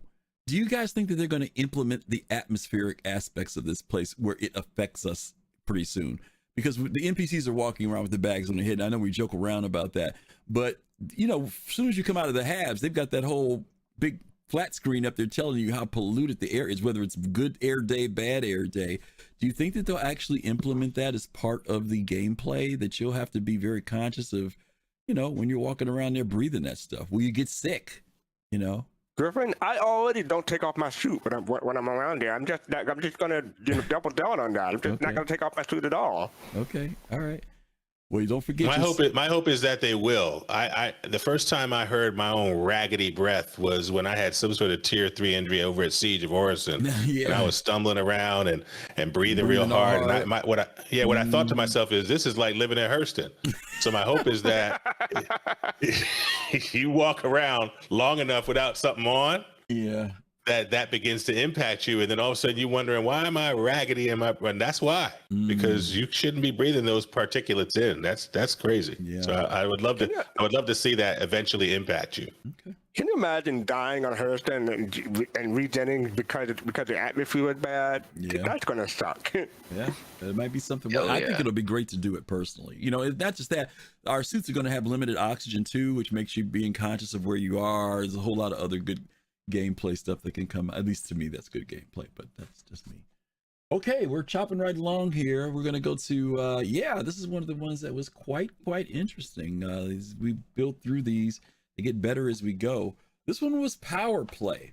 do you guys think that they're going to implement the atmospheric aspects of this place where it affects us pretty soon? Because the NPCs are walking around with the bags on their head. And I know we joke around about that, but you know, as soon as you come out of the halves, they've got that whole big flat screen up there telling you how polluted the air is, whether it's good air day, bad air day. Do you think that they'll actually implement that as part of the gameplay, that you'll have to be very conscious of, you know, when you're walking around there breathing that stuff? Will you get sick, you know? Griffin, I already don't take off my suit when I'm around there. I'm just gonna double down on that. I'm just not gonna take off my suit at all. Okay, all right. Well, you don't forget. My hope is that they will. I the first time I heard my own raggedy breath was when I had some sort of tier 3 injury over at Siege of Orison, and I was stumbling around and breathing real hard. And what I thought to myself is, this is like living in Hurston. So my hope is that you walk around long enough without something on. Yeah. That begins to impact you, and then all of a sudden you're wondering, why am I raggedy? And that's why, because you shouldn't be breathing those particulates in. That's crazy. Yeah. So I would love to see that eventually impact you. Okay. Can you imagine dying on Hurston and regening because the atmosphere is bad? Yeah. That's gonna suck. Yeah, it might be something. Well, I think it'll be great to do it personally. You know, not just that. Our suits are going to have limited oxygen too, which makes you being conscious of where you are. There's a whole lot of other good gameplay stuff that can come. At least to me, that's good gameplay, but that's just me. Okay, we're chopping right along here. We're gonna go to this is one of the ones that was quite interesting. We built through these. They get better as we go. This one was Power Play.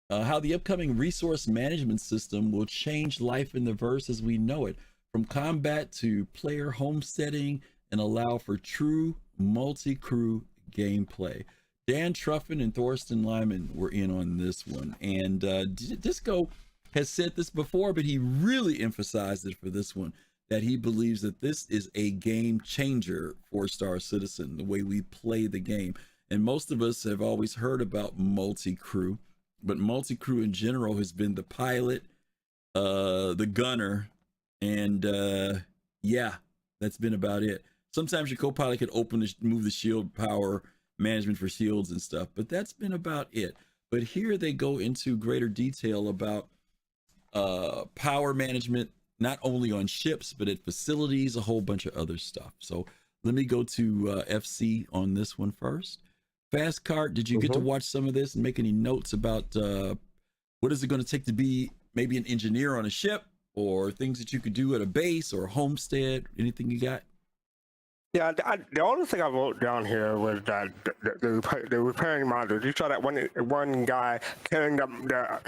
How the upcoming resource management system will change life in the verse as we know it, from combat to player homesteading, and allow for true multi-crew gameplay. Dan Truffin and Thorsten Lyman were in on this one, and Disco has said this before, but he really emphasized it for this one, that he believes that this is a game changer for Star Citizen, the way we play the game. And most of us have always heard about multi-crew, but multi-crew in general has been the pilot, the gunner, and that's been about it. Sometimes your co-pilot can move the shield power management for shields and stuff, but that's been about it. But here they go into greater detail about power management, not only on ships, but at facilities, a whole bunch of other stuff. So let me go to FC on this one first. Fastcart, did you get to watch some of this and make any notes about what is it going to take to be maybe an engineer on a ship, or things that you could do at a base or a homestead? Anything you got? Yeah, the only thing I wrote down here was that the repairing modules. You saw that one guy carrying the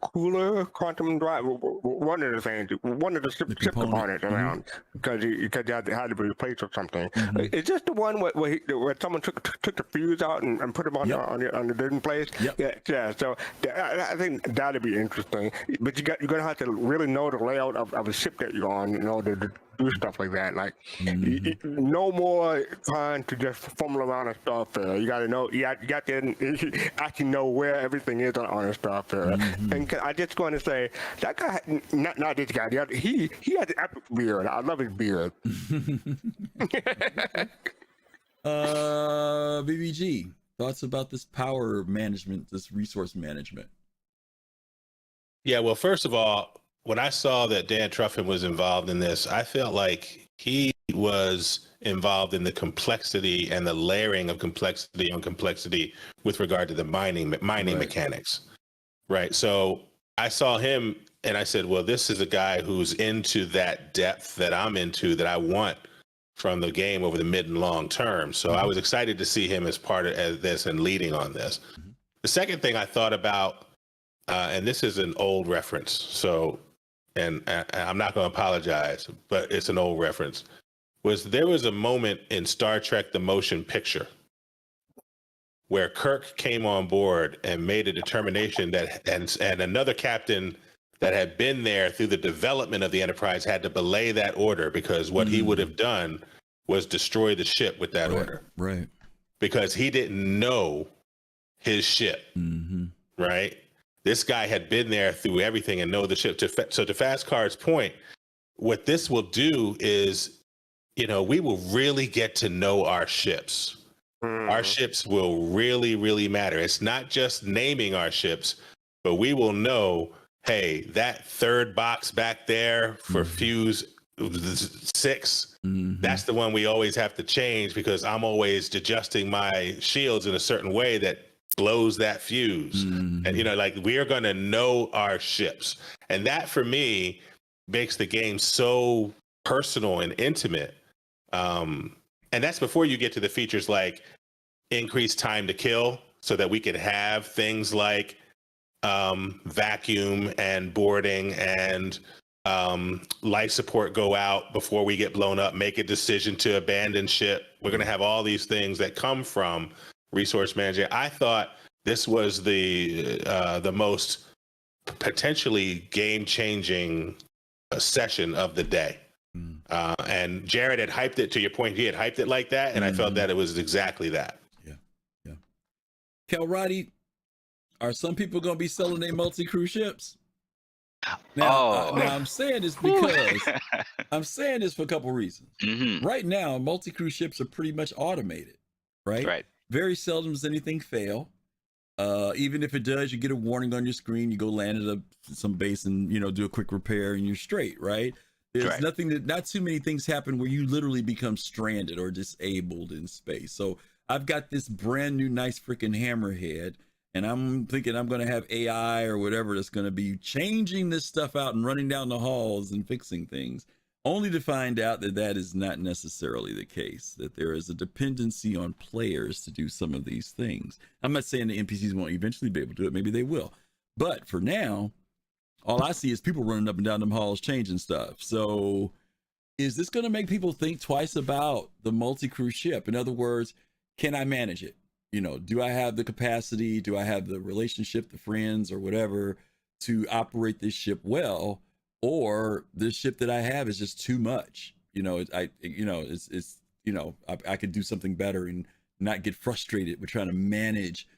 cooler quantum drive, one of the ship components around, because he had to be replaced or something. Is this the one where someone took the fuse out and put them on the different place? Yeah. So I think that'd be interesting. But you're gonna have to really know the layout of a ship that you're on in order to do stuff like that. Like no more trying to just fumble around a starfare. You got to know. You got to actually know where everything is on a starfare. And I just want to say that guy, not this guy, the other, he has an epic beard. I love his beard. BBG, thoughts about this power management, this resource management? Yeah, well, first of all, when I saw that Dan Truffin was involved in this, I felt like he was involved in the complexity and the layering of complexity on complexity with regard to the mining mechanics. Right. So I saw him and I said, well, this is a guy who's into that depth that I'm into, that I want from the game over the mid and long term. So I was excited to see him as part of this and leading on this. The second thing I thought about and this is an old reference, so, and I'm not going to apologize, but it's an old reference, there was a moment in Star Trek The Motion Picture where Kirk came on board and made a determination that, and another captain that had been there through the development of the Enterprise had to belay that order, because what he would have done was destroy the ship with that order. Right. Because he didn't know his ship, right? This guy had been there through everything and know the ship. So to Fastcar's point, what this will do is, we will really get to know our ships. Our ships will really, really matter. It's not just naming our ships, but we will know, hey, that third box back there for fuse 6, that's the one we always have to change, because I'm always adjusting my shields in a certain way that blows that fuse. And, we are going to know our ships. And that, for me, makes the game so personal and intimate. And that's before you get to the features like increased time to kill, so that we can have things like vacuum and boarding and life support go out before we get blown up, make a decision to abandon ship. We're going to have all these things that come from resource management. I thought this was the most potentially game-changing session of the day. And Jared had hyped it, to your point, he had hyped it like that, and I felt that it was exactly that. Yeah. Kalrati, are some people going to be selling their multi-crew ships? Now, now I'm saying this because I'm saying this for a couple reasons. Right now, multi-crew ships are pretty much automated, right? Right. Very seldom does anything fail. Even if it does, you get a warning on your screen. You go land at some base and do a quick repair, and you're straight, right? There's not too many things happen where you literally become stranded or disabled in space. So I've got this brand new nice freaking hammerhead, and I'm thinking I'm going to have AI or whatever that's going to be changing this stuff out and running down the halls and fixing things, only to find out that that is not necessarily the case, that there is a dependency on players to do some of these things. I'm not saying the NPCs won't eventually be able to do it. Maybe they will. But for now, all I see is people running up and down them halls changing stuff. So is this going to make people think twice about the multi-crew ship? In other words, can I manage it? Do I have the capacity? Do I have the relationship, the friends or whatever to operate this ship well? Or this ship that I have is just too much. I could do something better and not get frustrated with trying to manage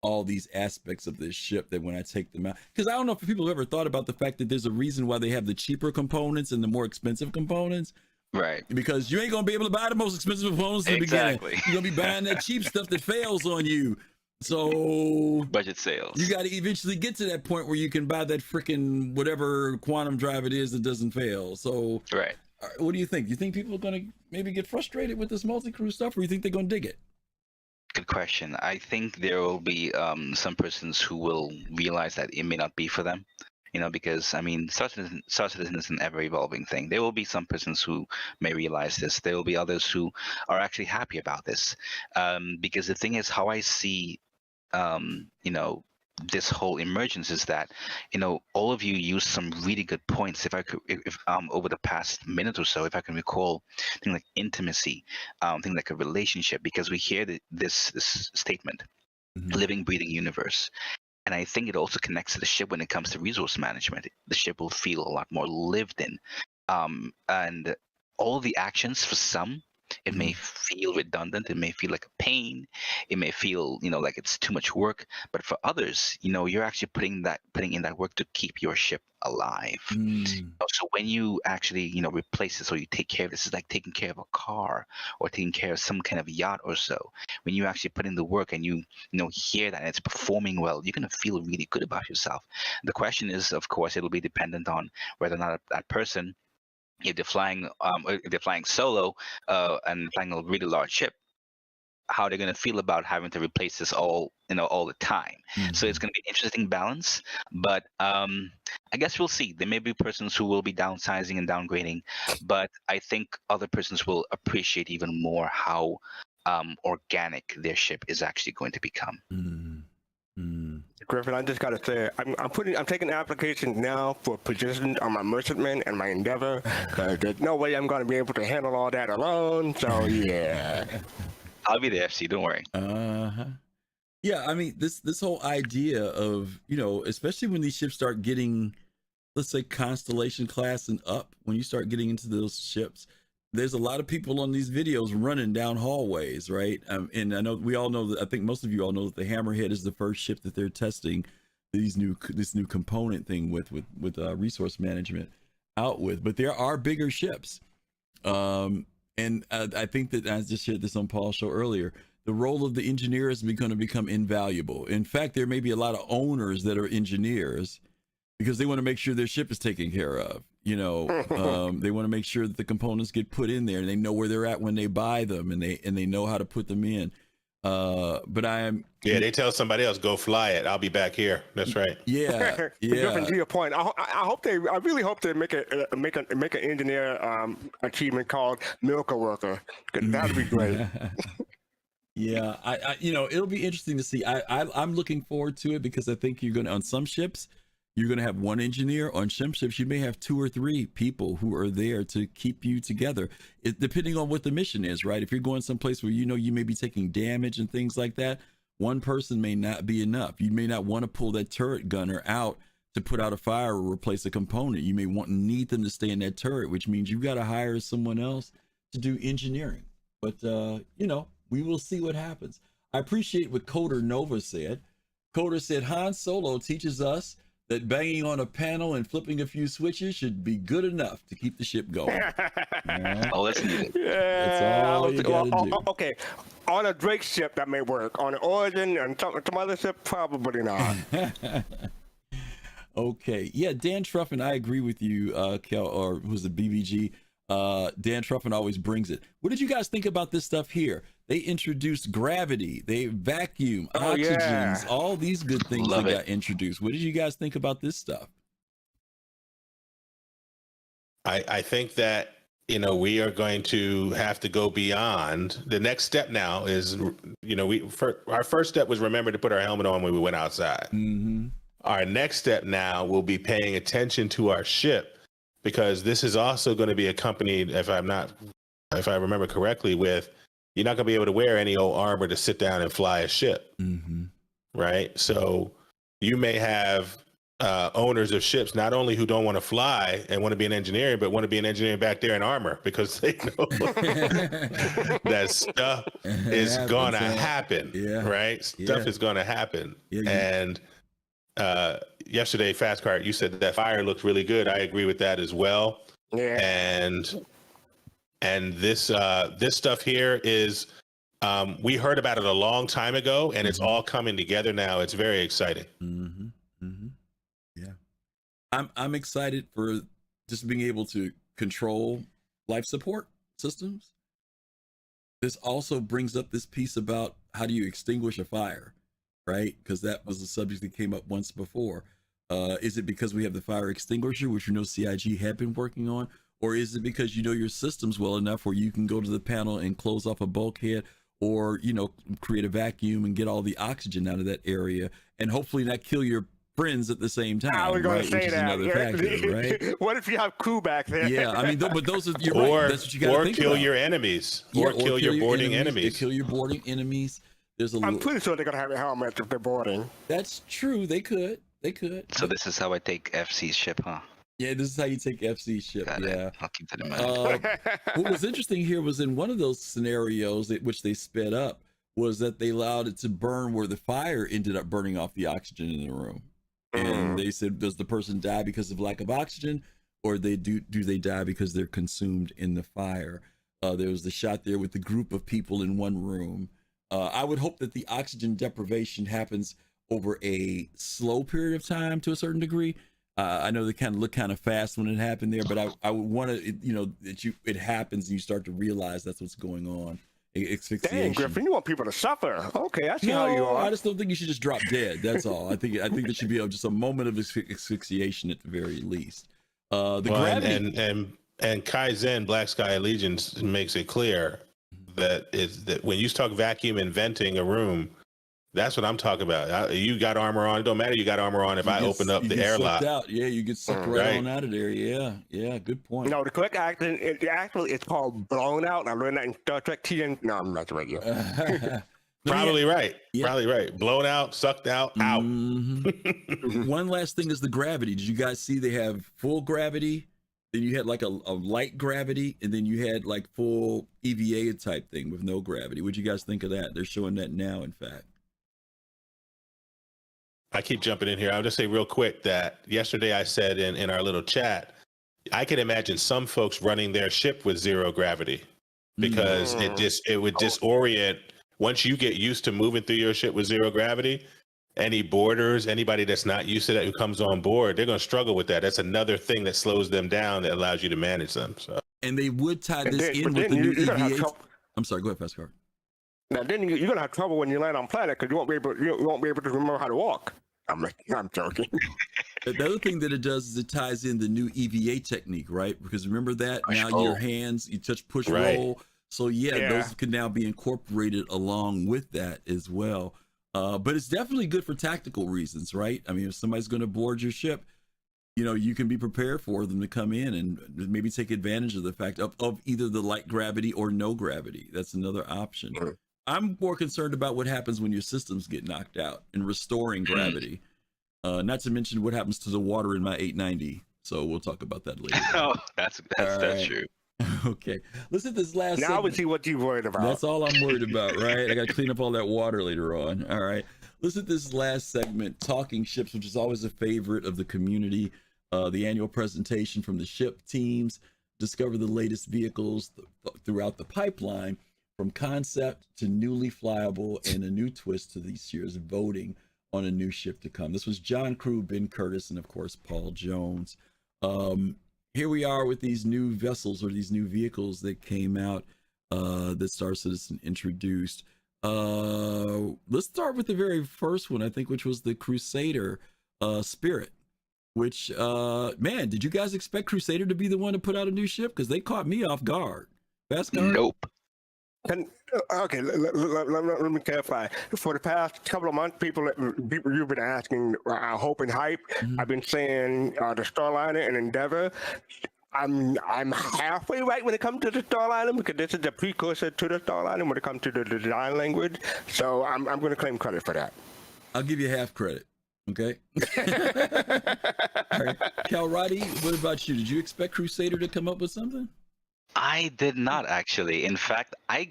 all these aspects of this ship that when I take them out, because I don't know if people have ever thought about the fact that there's a reason why they have the cheaper components and the more expensive components. Right. Because you ain't going to be able to buy the most expensive components in the beginning. You're going to be buying that cheap stuff that fails on you. So budget sales. You got to eventually get to that point where you can buy that freaking whatever quantum drive it is that doesn't fail. So right. What do you think? Do you think people are going to maybe get frustrated with this multi-crew stuff, or you think they're going to dig it? Good question. I think there will be some persons who will realize that it may not be for them. Because Star Citizen is an ever-evolving thing. There will be some persons who may realize this. There will be others who are actually happy about this. Because the thing is, how I see, this whole emergence is that, all of you used some really good points. If over the past minute or so, if I can recall, things like intimacy, things like a relationship, because we hear this statement, living, breathing universe. And I think it also connects to the ship when it comes to resource management. The ship will feel a lot more lived in. And all the actions, for some, it may feel redundant. It may feel like a pain. It may feel, like it's too much work. But for others, you're actually putting in that work to keep your ship alive. So when you actually, replace this or you take care of this, it's like taking care of a car or taking care of some kind of yacht or so. When you actually put in the work and you hear that and it's performing well, you're going to feel really good about yourself. The question is, of course, it'll be dependent on whether or not that person, if they're flying solo and flying a really large ship, how they're going to feel about having to replace this all the time. So it's going to be an interesting balance, but I guess we'll see. There may be persons who will be downsizing and downgrading, but I think other persons will appreciate even more how organic their ship is actually going to become. Griffin, I just gotta say, I'm taking applications now for positions on my merchantman and my endeavor, because there's no way I'm gonna be able to handle all that alone. So yeah, I'll be the FC. Don't worry. Yeah, I mean this whole idea of, you know, especially when these ships start getting, let's say, Constellation class and up, when you start getting into those ships, there's a lot of people on these videos running down hallways, right? And I know we all know that, I think most of you all know that the Hammerhead is the first ship that they're testing this new component thing with resource management out with. But there are bigger ships, and I think that I just shared this on Paul's show earlier. The role of the engineer is going to become invaluable. In fact, there may be a lot of owners that are engineers because they want to make sure their ship is taken care of. You know, they want to make sure that the components get put in there and they know where they're at when they buy them, and they know how to put them in. But they tell somebody else, go fly it. I'll be back here. That's right. Yeah. Griffin, to your point, I really hope they make an engineer achievement called Milka Worker. That'd be great. Yeah, I you know, it'll be interesting to see. I'm looking forward to it because I think you're going to, on some ships, you're going to have one engineer. On some ships, you may have 2 or 3 people who are there to keep you together, depending on what the mission is, right? If you're going someplace where you know you may be taking damage and things like that, one person may not be enough. You may not want to pull that turret gunner out to put out a fire or replace a component. You may need them to stay in that turret, which means you've got to hire someone else to do engineering. But, you know, we will see what happens. I appreciate what Coder Nova said. Coder said, Han Solo teaches us that banging on a panel and flipping a few switches should be good enough to keep the ship going. Oh, that's needed. That's all you gotta do. Okay, on a Drake ship that may work. On an Origin and some other ship, probably not. Okay, yeah, Dan Truffin, I agree with you, Kel, or who's it, BBG? Dan Truffin always brings it. What did you guys think about this stuff here? They introduced gravity, they vacuum, oxygens, all these good things that got introduced. What did you guys think about this stuff? I think that, you know, we are going to have to go beyond. The next step now is, you know, our first step was remember to put our helmet on when we went outside. Mm-hmm. Our next step now will be paying attention to our ship, because this is also going to be accompanied, if I remember correctly, with you're not going to be able to wear any old armor to sit down and fly a ship, right? So you may have owners of ships not only who don't want to fly and want to be an engineer, but want to be an engineer back there in armor because they know that stuff is going to happen, right? Stuff is going to happen. And yesterday, fastcart, you said that fire looked really good. I agree with that as well. And this stuff here is, we heard about it a long time ago, and it's all coming together now. It's very exciting. Yeah, I'm excited for just being able to control life support systems. This also brings up this piece about how do you extinguish a fire, right? Because that was a subject that came up once before. Is it because we have the fire extinguisher, which you know CIG had been working on? Or is it because you know your systems well enough where you can go to the panel and close off a bulkhead, or, you know, create a vacuum and get all the oxygen out of that area and hopefully not kill your friends at the same time? I was going to say that. Another factor, right? What if you have crew back there? Yeah, I mean, but those are, you're right. That's what you got to think kill about. your enemies, or kill your boarding enemies. Kill your boarding enemies. I'm pretty sure they're going to have a helmet if they're boarding. That's true. They could. So this is how I take FC's ship, huh? Yeah, this is how you take FC's ship. Got yeah, it. I'll keep that in mind. What was interesting here was in one of those scenarios which they sped up was that they allowed it to burn where the fire ended up burning off the oxygen in the room. And they said, does the person die because of lack of oxygen, or do they die because they're consumed in the fire? There was the shot there with the group of people in one room. I would hope that the oxygen deprivation happens over a slow period of time to a certain degree. I know they kind of look kind of fast when it happened there, but I would want to, you know, that it happens and you start to realize that's what's going on. Asphyxiation. Dang, Griffin, you want people to suffer. Okay, I see how you are. I just don't think you should just drop dead. That's all. I think there should be just a moment of asphyxiation at the very least. Gravity. And Kaizen Black Sky Allegiance makes it clear that when you talk vacuum and venting a room, That's what I'm talking about. You got armor on. It don't matter. You got armor on if I open up the airlock. Yeah, you get sucked right on out of there. Yeah, good point. No, the correct action, it's called blown out. I learned that in Star Trek TN. No, I'm not right yet. Probably right. Yeah. Probably right. Blown out, sucked out, out. One last thing is the gravity. Did you guys see they have full gravity? Then you had like a light gravity, and then you had like full EVA type thing with no gravity. What'd you guys think of that? They're showing that now, in fact. I keep jumping in here. I'll just say real quick that yesterday I said in our little chat, I can imagine some folks running their ship with zero gravity because it would disorient. Once you get used to moving through your ship with zero gravity, any boarders, anybody that's not used to that who comes on board, they're going to struggle with that. That's another thing that slows them down that allows you to manage them. So. And they would tie this in with the new EVA. I'm sorry, go ahead, fastcart. Now, then you're gonna have trouble when you land on planet because you won't be able to remember how to walk. I'm joking. The other thing that it does is it ties in the new EVA technique, right? Because remember that now your hands, you touch push roll. So those can now be incorporated along with that as well. But it's definitely good for tactical reasons, right? I mean, if somebody's going to board your ship, you can be prepared for them to come in and maybe take advantage of the fact of either the light gravity or no gravity. That's another option. I'm more concerned about what happens when your systems get knocked out and restoring gravity. Not to mention what happens to the water in my 890. So we'll talk about that later. Oh, that's true. Okay, listen to this last now segment. I would see what you're worried about. That's all I'm worried about, right? I got to clean up all that water later on. All right, listen to this last segment, Talking Ships, which is always a favorite of the community. The annual presentation from the ship teams, discover the latest vehicles throughout the pipeline, from concept to newly flyable, and a new twist to this year's voting on a new ship to come. This was John Crew, Ben Curtis, and of course, Paul Jones. Here we are with these new vessels or these new vehicles that came out that Star Citizen introduced. Let's start with the very first one, I think, which was the Crusader Spirit, which, man, did you guys expect Crusader to be the one to put out a new ship? Because they caught me off guard. Fastcart? Nope. Okay, let me clarify. For the past couple of months, people you've been asking hope and hype. I've been saying the Starliner and Endeavor. I'm halfway right when it comes to the Starliner because this is the precursor to the Starliner when it comes to the design language. So I'm going to claim credit for that. I'll give you half credit. Okay. All right. Kalrati, what about you? Did you expect Crusader to come up with something? I did not actually. In fact, I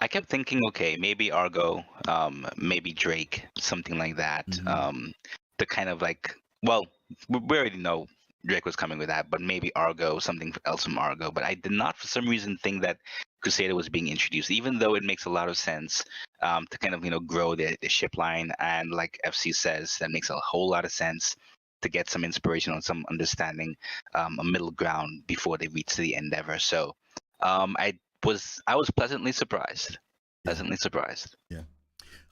kept thinking, okay, maybe Argo, maybe Drake, something like that. To kind of like, well, we already know Drake was coming with that, but maybe Argo, something else from Argo. But I did not, for some reason, think that Crusader was being introduced, even though it makes a lot of sense to kind of grow the ship line, and like FC says, that makes a whole lot of sense to get some inspiration or some understanding, a middle ground before they reach the Endeavor. So I was pleasantly surprised. Pleasantly surprised. Yeah.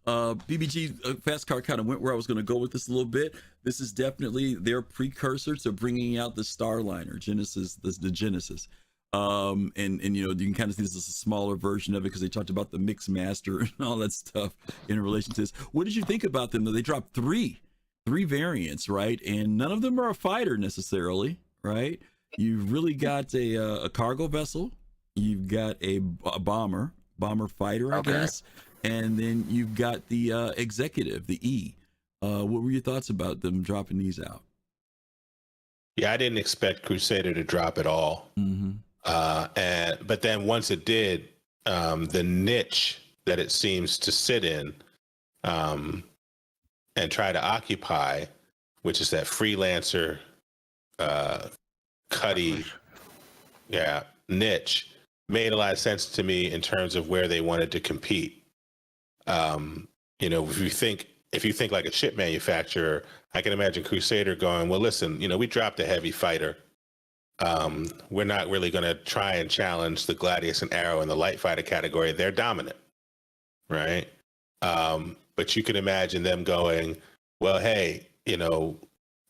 BBG Fastcart kind of went where I was going to go with this a little bit. This is definitely their precursor to bringing out the Starliner, Genesis, the Genesis. And you can kind of see this as a smaller version of it because they talked about the Mix Master and all that stuff in relation to this. What did you think about them? They dropped three variants, right? And none of them are a fighter necessarily, right? You've really got a cargo vessel, you've got a bomber fighter, I guess, and then you've got the executive, the E. What were your thoughts about them dropping these out? Yeah, I didn't expect Crusader to drop at all. But then once it did, the niche that it seems to sit in and try to occupy, which is that freelancer, cutty, niche, made a lot of sense to me in terms of where they wanted to compete. If you think like a ship manufacturer, I can imagine Crusader going, well, listen, we dropped a heavy fighter. We're not really going to try and challenge the Gladius and Arrow in the light fighter category. They're dominant, right? But you can imagine them going, well, hey,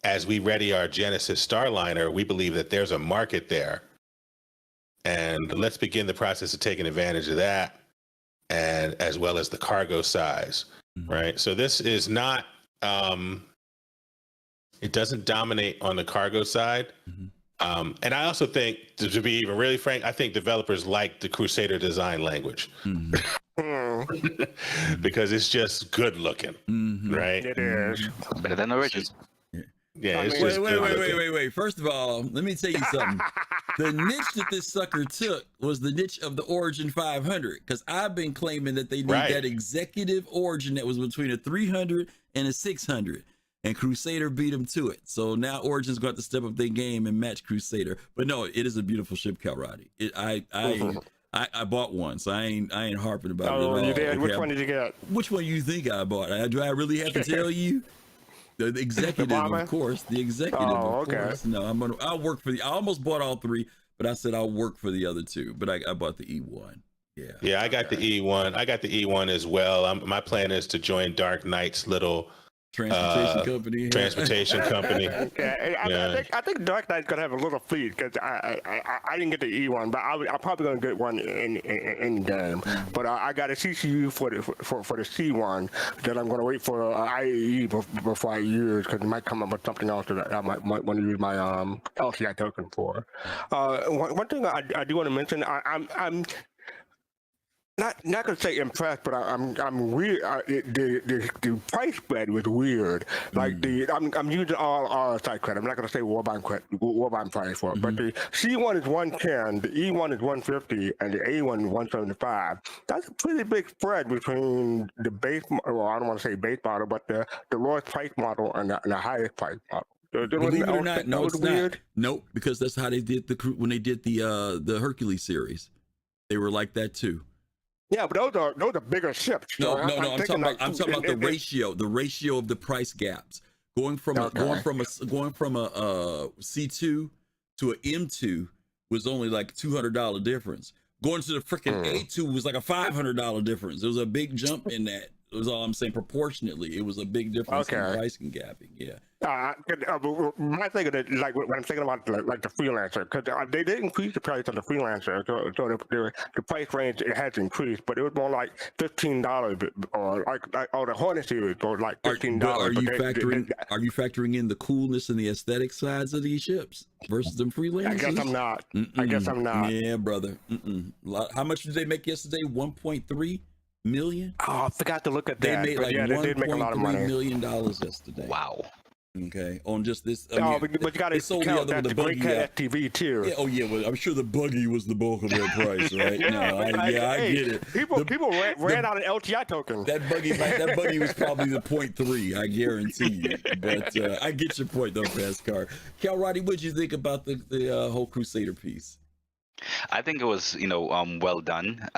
as we ready our Genesis Starliner, we believe that there's a market there. And let's begin the process of taking advantage of that. and as well as the cargo size, right? So this is not, it doesn't dominate on the cargo side. And I also think, to be even really frank, I think developers like the Crusader design language because it's just good looking, right? It is. Better than Origin. Yeah, it's wait. First of all, let me tell you something. The niche that this sucker took was the niche of the Origin 500, because I've been claiming that they need that executive Origin that was between a 300 and a 600, and Crusader beat them to it. So now Origin's got to step up their game and match Crusader. But no, it is a beautiful ship, Kalrati. I bought one, so I ain't harping about it at all. You did? Okay, Which one did you get? Which one you think I bought? Do I really have to tell you? The executive, of course. The executive, of course. No, I'll work for I almost bought all three, but I said I'll work for the other two. But I bought the E1. Yeah. I got the E1. I got the E1 as well. My plan is to join Dark Knight's little transportation company. Transportation company. I think Dark Knight's gonna have a little fleet because I didn't get the E1, but I'm probably gonna get one in game. But I got a CCU for the C1 that I'm gonna wait for IAE before I use, because it might come up with something else that I might want to use my LCI token for. One thing I do want to mention, I'm not gonna say impressed, but I'm weird. The price spread was weird. Like I'm using all site credit. I'm not gonna say Warbind price for it, but the C1 is 110, the E1 is 150, and the A1 is 175. That's a pretty big spread between the base. Well, I don't want to say base model, but the lowest price model and the highest price model. Believe it or not, no, it's weird. not. Nope, because that's how they did when they did the Hercules series. They were like that too. Yeah, but those are bigger ships. No. I'm talking about the ratio of the price gaps going from a C2 to an M2 was only like $200 difference. Going to the freaking A2 was like a $500 difference. There was a big jump in that. It was all I'm saying. Proportionately, it was a big difference in pricing gapping. Yeah. My thing is, like when I'm thinking about like the freelancer, because they did increase the price of the freelancer, so the price range it has increased, but it was more like $15, or like the Hornet series, or like $15. Are you factoring in the coolness and the aesthetic sides of these ships versus them freelancers? I guess I'm not. Yeah, brother. How much did they make yesterday? 1.3 million. Oh, I forgot to look at that. They made like they did make a lot of money. $1.3 million yesterday. Wow. Okay, on just this. But you got to count that the Great Cat FTV too. Yeah, well, I'm sure the buggy was the bulk of their price, right? I get it. People ran out of LTI tokens. That buggy was probably the 0.3, I guarantee you. But I get your point though, fastcart. Kalrati, what'd you think about the whole Crusader piece? I think it was, well done.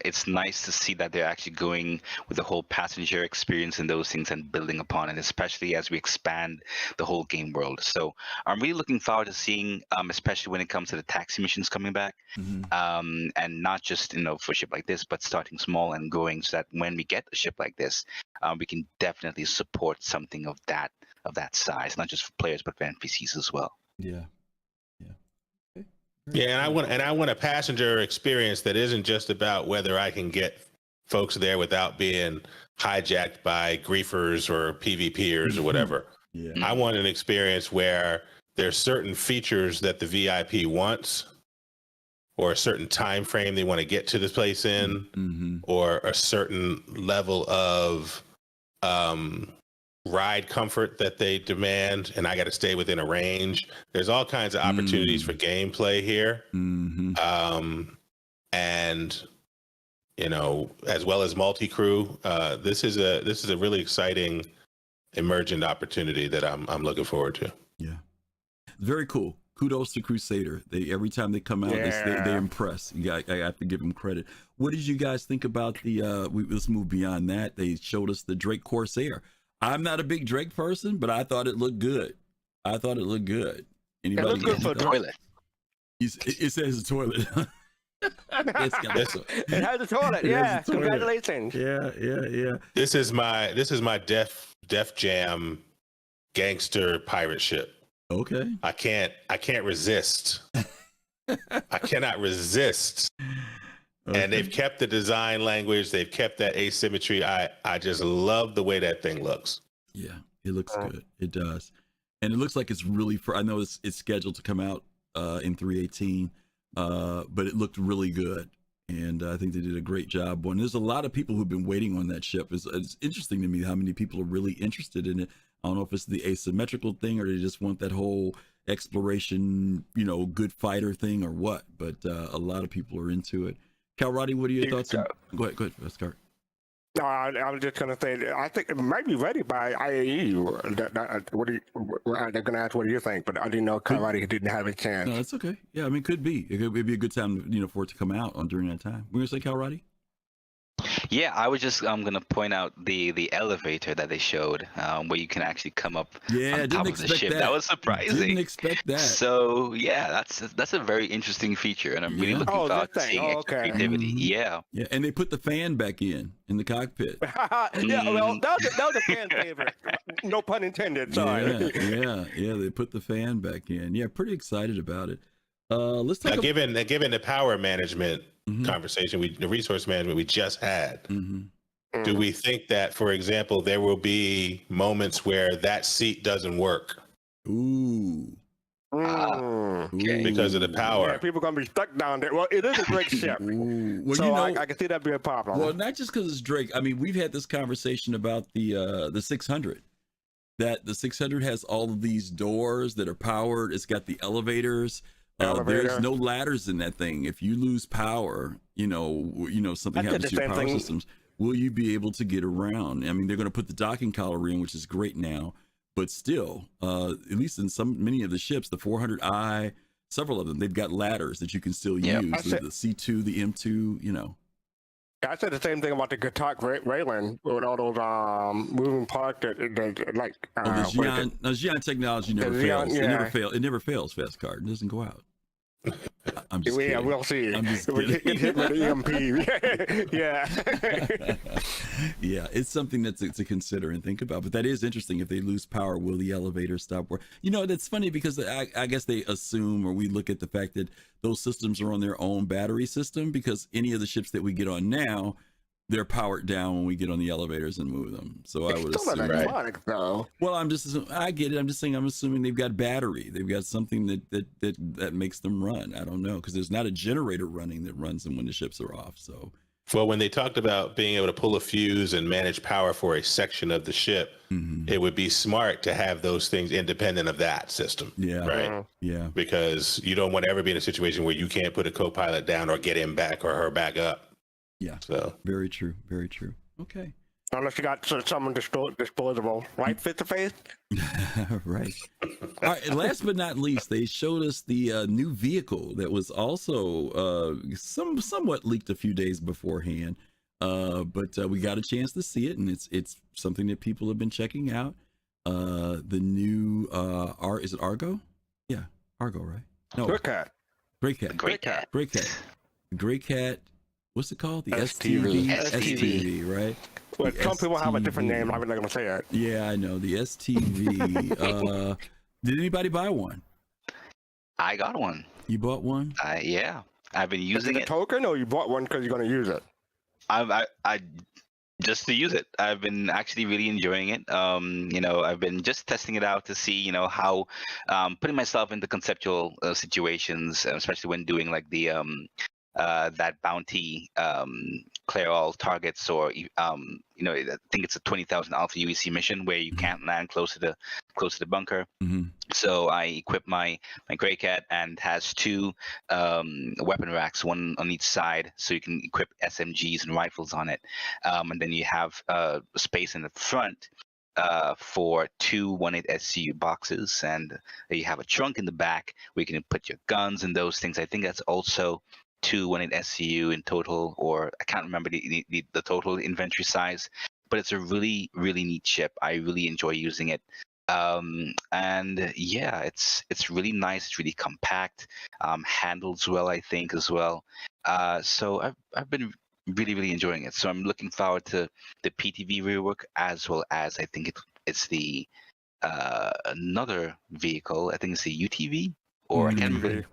It's nice to see that they're actually going with the whole passenger experience and those things and building upon it, especially as we expand the whole game world. So I'm really looking forward to seeing, especially when it comes to the taxi missions coming back, and not just, for a ship like this, but starting small and growing, so that when we get a ship like this, we can definitely support something of that size, not just for players, but for NPCs as well. Yeah. Yeah, and I want a passenger experience that isn't just about whether I can get folks there without being hijacked by griefers or PvPers or whatever. Yeah. I want an experience where there's certain features that the VIP wants, or a certain time frame they want to get to this place in, or a certain level of ride comfort that they demand, and I got to stay within a range. There's all kinds of opportunities for gameplay here, and as well as multi-crew. This is a really exciting emergent opportunity that I'm looking forward to. Yeah, very cool. Kudos to Crusader. Every time they come out, they impress. I have to give them credit. What did you guys think about the? Let's move beyond that. They showed us the Drake Corsair. I'm not a big Drake person, but I thought it looked good. Anybody? It looks good for a toilet. It says a toilet. It has a toilet. Yeah, congratulations. Yeah. This is my Def Jam gangster pirate ship. Okay. I can't resist. I cannot resist And they've kept the design language. They've kept that asymmetry. I just love the way that thing looks. Yeah, it looks good. It does. And it looks like it's really I know it's scheduled to come out in 3/18, but it looked really good. And I think they did a great job. One, there's a lot of people who've been waiting on that ship. It's interesting to me how many people are really interested in it. I don't know if it's the asymmetrical thing or they just want that whole exploration, good fighter thing or what. But a lot of people are into it. Kalrati, what are your thoughts? Go ahead, fastcart. No, I was just going to say, I think it might be ready by IAE. They're going to ask, what do you think? But I didn't know Kalrati didn't have a chance. No, that's okay. Yeah, I mean, could be. It'd be a good time, for it to come out during that time. We're going to say Kalrati? Yeah, I was just going to point out the elevator that they showed, where you can actually come up on top of the ship. That was surprising. Didn't expect that. So yeah, that's a very interesting feature, and I'm really looking forward to seeing extra creativity. Yeah. Yeah, and they put the fan back in the cockpit. Yeah, well, that was a fan favorite. No pun intended. Sorry. Yeah. They put the fan back in. Yeah, pretty excited about it. Let's talk. Given the power management conversation, the resource management we just had, do we think that, for example, there will be moments where that seat doesn't work? Ooh. Okay. Because of the power. Yeah, people are going to be stuck down there. Well, it is a great ship. Well, so I can see that being a problem. Well, not just because it's Drake. I mean, we've had this conversation about the 600. That the 600 has all of these doors that are powered. It's got the elevators. There's no ladders in that thing. If you lose power, something happens to your power systems, will you be able to get around? I mean, they're going to put the docking collar in, which is great now, but still, at least in many of the ships, the 400i, several of them, they've got ladders that you can still use. The C2, the M2, I said the same thing about the Gatak railing with all those moving parts that like. The Xi'an technology never fails. Yeah. It never fails. Fastcart. It doesn't go out. I'm just kidding. We'll see. I'm just kidding. Get hit with the EMP. Yeah. Yeah, it's something to consider and think about. But that is interesting. If they lose power, will the elevator stop working? That's funny because I guess they assume, or we look at the fact that those systems are on their own battery system, because any of the ships that we get on now, they're powered down when we get on the elevators and move them. So I would assume. Electronic, though. Well, I get it. I'm assuming they've got battery. They've got something that makes them run. I don't know, because there's not a generator running that runs them when the ships are off. So. Well, when they talked about being able to pull a fuse and manage power for a section of the ship, it would be smart to have those things independent of that system. Yeah. Right. Yeah. Because you don't want to ever be in a situation where you can't put a co-pilot down or get him back or her back up. Yeah. So very true. Very true. Okay. Unless you got someone disposable, right? Fit the face. Right. All right. Last but not least, they showed us the new vehicle that was also somewhat leaked a few days beforehand, but we got a chance to see it, and it's something that people have been checking out. The new is it Argo? Yeah, Argo, right? No, Great Cat. Gray Cat. What's it called? The STV. STV, right? Well, some people have a different name. I'm not going to say it. Yeah, I know. The STV. Did anybody buy one? I got one. You bought one? Yeah. I've been using it. A token, or you bought one because you're going to use it? I just to use it. I've been actually really enjoying it. I've been just testing it out to see, how putting myself into conceptual situations, especially when doing like the that bounty clear all targets, or I think it's a 20,000 Alpha UEC mission where you can't land close to the bunker. So I equip my Grey Cat, and has two weapon racks, one on each side, so you can equip SMGs and rifles on it, and then you have space in the front for two 1.8 SCU boxes, and you have a trunk in the back where you can put your guns and those things. I think that's also 2 1.8 SCU in total, or I can't remember the total inventory size, but it's a really, really neat ship. I really enjoy using it. And yeah, it's really nice. It's really compact, handles well, I think, as well. So I've been really, really enjoying it. So I'm looking forward to the PTV rework, as well as I think it's the another vehicle. I think it's the UTV, or I can't remember.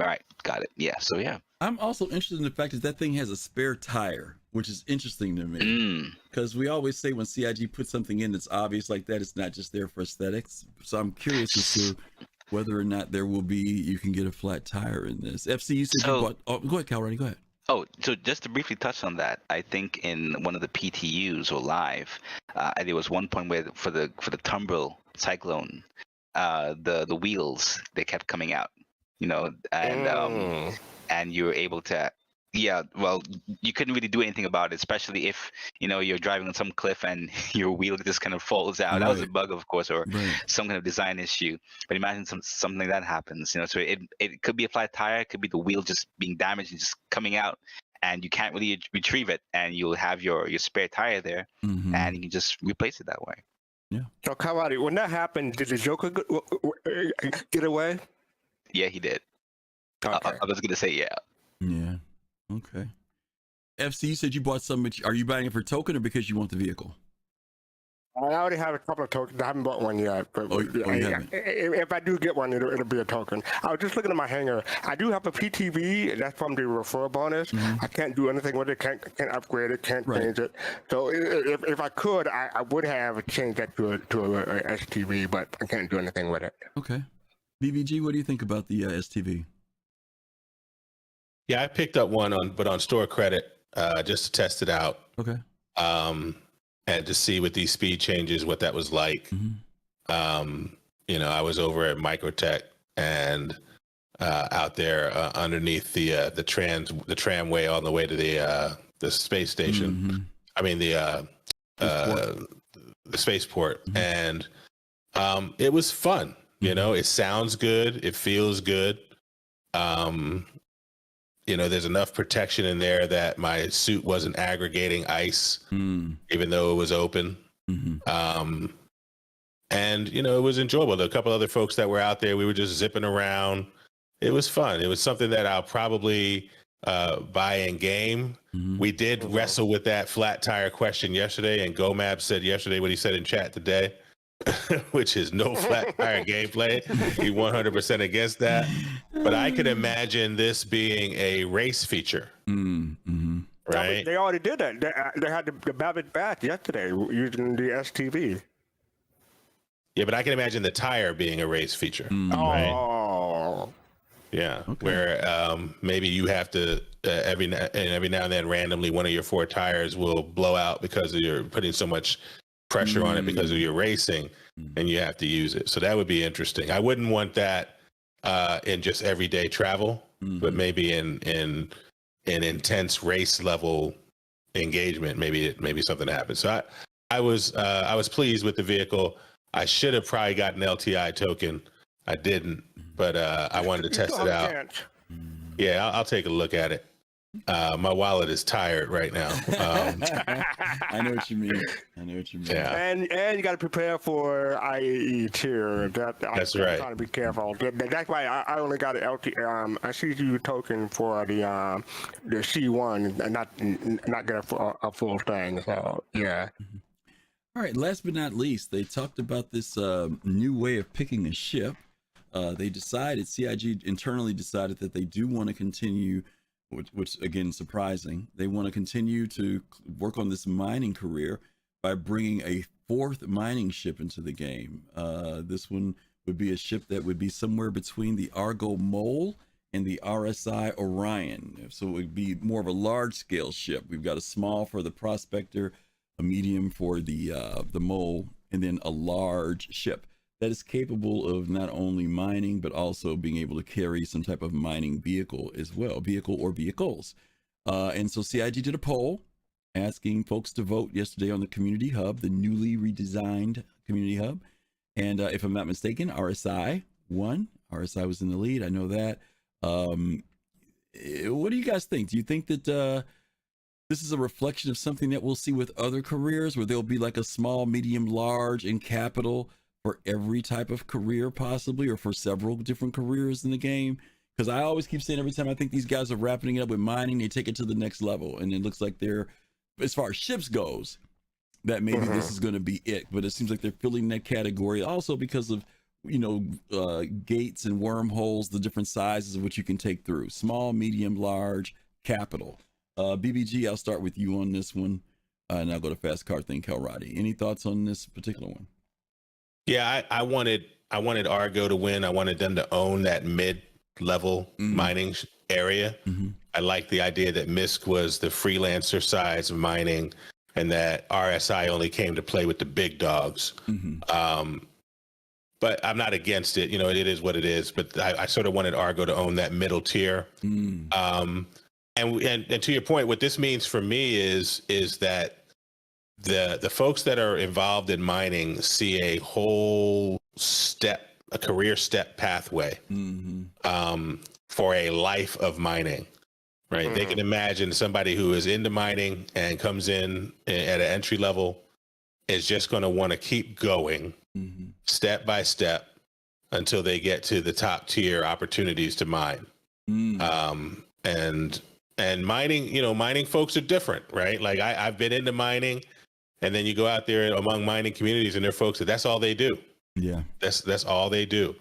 All right, got it. Yeah. So yeah, I'm also interested in the fact that thing has a spare tire, which is interesting to me. Because we always say when CIG puts something in that's obvious like that, it's not just there for aesthetics. So I'm curious as to whether or not you can get a flat tire in this. FC, you said you bought. Oh, go ahead, Kalrati, go ahead. Oh, so just to briefly touch on that, I think in one of the PTUs or live, there was one point where for the Tumbril Cyclone, the wheels, they kept coming out, and you were able to. Yeah, well, you couldn't really do anything about it, especially if you're driving on some cliff and your wheel just kind of falls out. That was a bug, of course, or some kind of design issue. But imagine something like that happens. So it could be a flat tire, it could be the wheel just being damaged and just coming out, and you can't really retrieve it, and you'll have your spare tire there, and you can just replace it that way. Yeah. So, Kalrati, when that happened, did the Joker get away? Yeah, he did. Okay. I was gonna say yeah. Yeah. Okay. FC, you said you bought some. Are you buying it for token or because you want the vehicle? I already have a couple of tokens. I haven't bought one yet. But if I do get one, it'll be a token. I was just looking at my hangar. I do have a PTV. That's from the referral bonus. I can't do anything with it. Can't upgrade it. Can't change it. So if I could, I would have changed that to a STV, but I can't do anything with it. Okay. BBG, what do you think about the STV? Yeah, I picked up one on store credit just to test it out. Okay. And to see with these speed changes what that was like. I was over at Microtech and out there underneath the tramway on the way to the space station. I mean the spaceport, and it was fun. It sounds good. It feels good. There's enough protection in there that my suit wasn't aggregating ice, even though it was open. And, it was enjoyable. There were a couple other folks that were out there. We were just zipping around. It was fun. It was something that I'll probably buy in game. We did wrestle with that flat tire question yesterday, and Gomab said yesterday what he said in chat today, which is no flat tire gameplay. He 100% against that. But I could imagine this being a race feature. Right? They already did that. They had the Babbitt back yesterday using the STV. Yeah, but I can imagine the tire being a race feature. Right? Oh. Yeah, where maybe you have to every now and then randomly one of your four tires will blow out because you're putting so much pressure on it because of your racing, and you have to use it. So that would be interesting. I wouldn't want that in just everyday travel, but maybe in intense race level engagement, maybe something happens. So I was pleased with the vehicle. I should have probably gotten an LTI token. I didn't, but I wanted to test it out. Yeah, I'll take a look at it. My wallet is tired right now. I know what you mean. Yeah. And you got to prepare for IAE too. That's right. Trying to be careful. That's why I only got an a CCU token for the C1 and not get a full thing. So yeah. All right. Last but not least, they talked about this new way of picking a ship. CIG internally decided that they do want to continue, which again, surprising. They want to continue to work on this mining career by bringing a fourth mining ship into the game. This one would be a ship that would be somewhere between the Argo Mole and the RSI Orion. So it would be more of a large scale ship. We've got a small for the Prospector, a medium for the Mole, and then a large ship that is capable of not only mining, but also being able to carry some type of mining vehicle as well, vehicle or vehicles. And so CIG did a poll asking folks to vote yesterday on the community hub, the newly redesigned community hub. And if I'm not mistaken, RSI won. RSI was in the lead. I know that. What do you guys think? Do you think that this is a reflection of something that we'll see with other careers, where there'll be like a small, medium, large, and capital for every type of career possibly, or for several different careers in the game? Because I always keep saying, every time I think these guys are wrapping it up with mining, they take it to the next level, and it looks like they're, as far as ships goes, that maybe this is going to be it. But it seems like they're filling that category also because of gates and wormholes, the different sizes of which you can take through: small, medium, large, capital. BBG, I'll start with you on this one, and I'll go to fastcart, then Kalrati. Any thoughts on this particular one? Yeah, I wanted Argo to win. I wanted them to own that mid-level mining area. I like the idea that MISC was the freelancer size of mining, and that RSI only came to play with the big dogs. But I'm not against it. It is what it is. But I sort of wanted Argo to own that middle tier. And to your point, what this means for me is that the folks that are involved in mining see a whole a career step pathway for a life of mining, right? They can imagine somebody who is into mining and comes in at an entry level is just going to want to keep going step by step until they get to the top tier opportunities to mine. And mining, mining folks are different, right? Like I've been into mining, and then you go out there among mining communities and there are folks that's all they do. Yeah. That's all they do.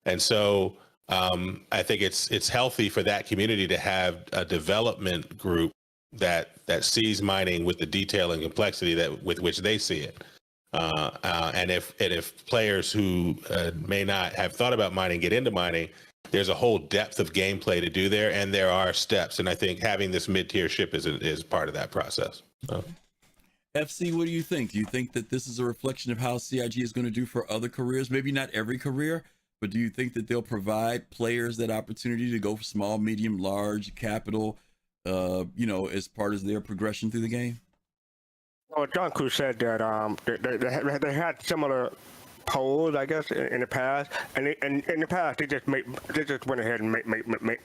And so I think it's healthy for that community to have a development group that sees mining with the detail and complexity with which they see it. And if players who may not have thought about mining get into mining, there's a whole depth of gameplay to do there, and there are steps. And I think having this mid-tier ship is part of that process. FC, what do you think? Do you think that this is a reflection of how CIG is going to do for other careers? Maybe not every career, but do you think that they'll provide players that opportunity to go for small, medium, large, capital, as part of their progression through the game? Well, John Cruz said that they had similar polls, I guess, in the past, and in the past they just went ahead and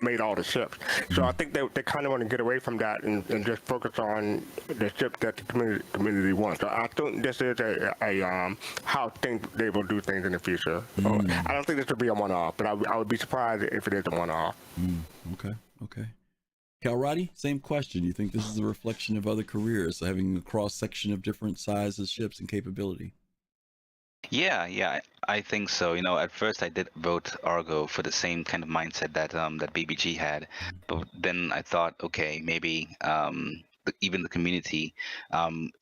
made all the ships. So I think they kind of want to get away from that and just focus on the ship that the community wants. So I think this is a how they will do things in the future. So I don't think this will be a one-off, but I would be surprised if it is a one-off. Okay. Kalrati, same question. You think this is a reflection of other careers, having a cross-section of different sizes, ships, and capability? Yeah, I think so. At first I did vote Argo for the same kind of mindset that BBG had, but then I thought, okay, maybe even the community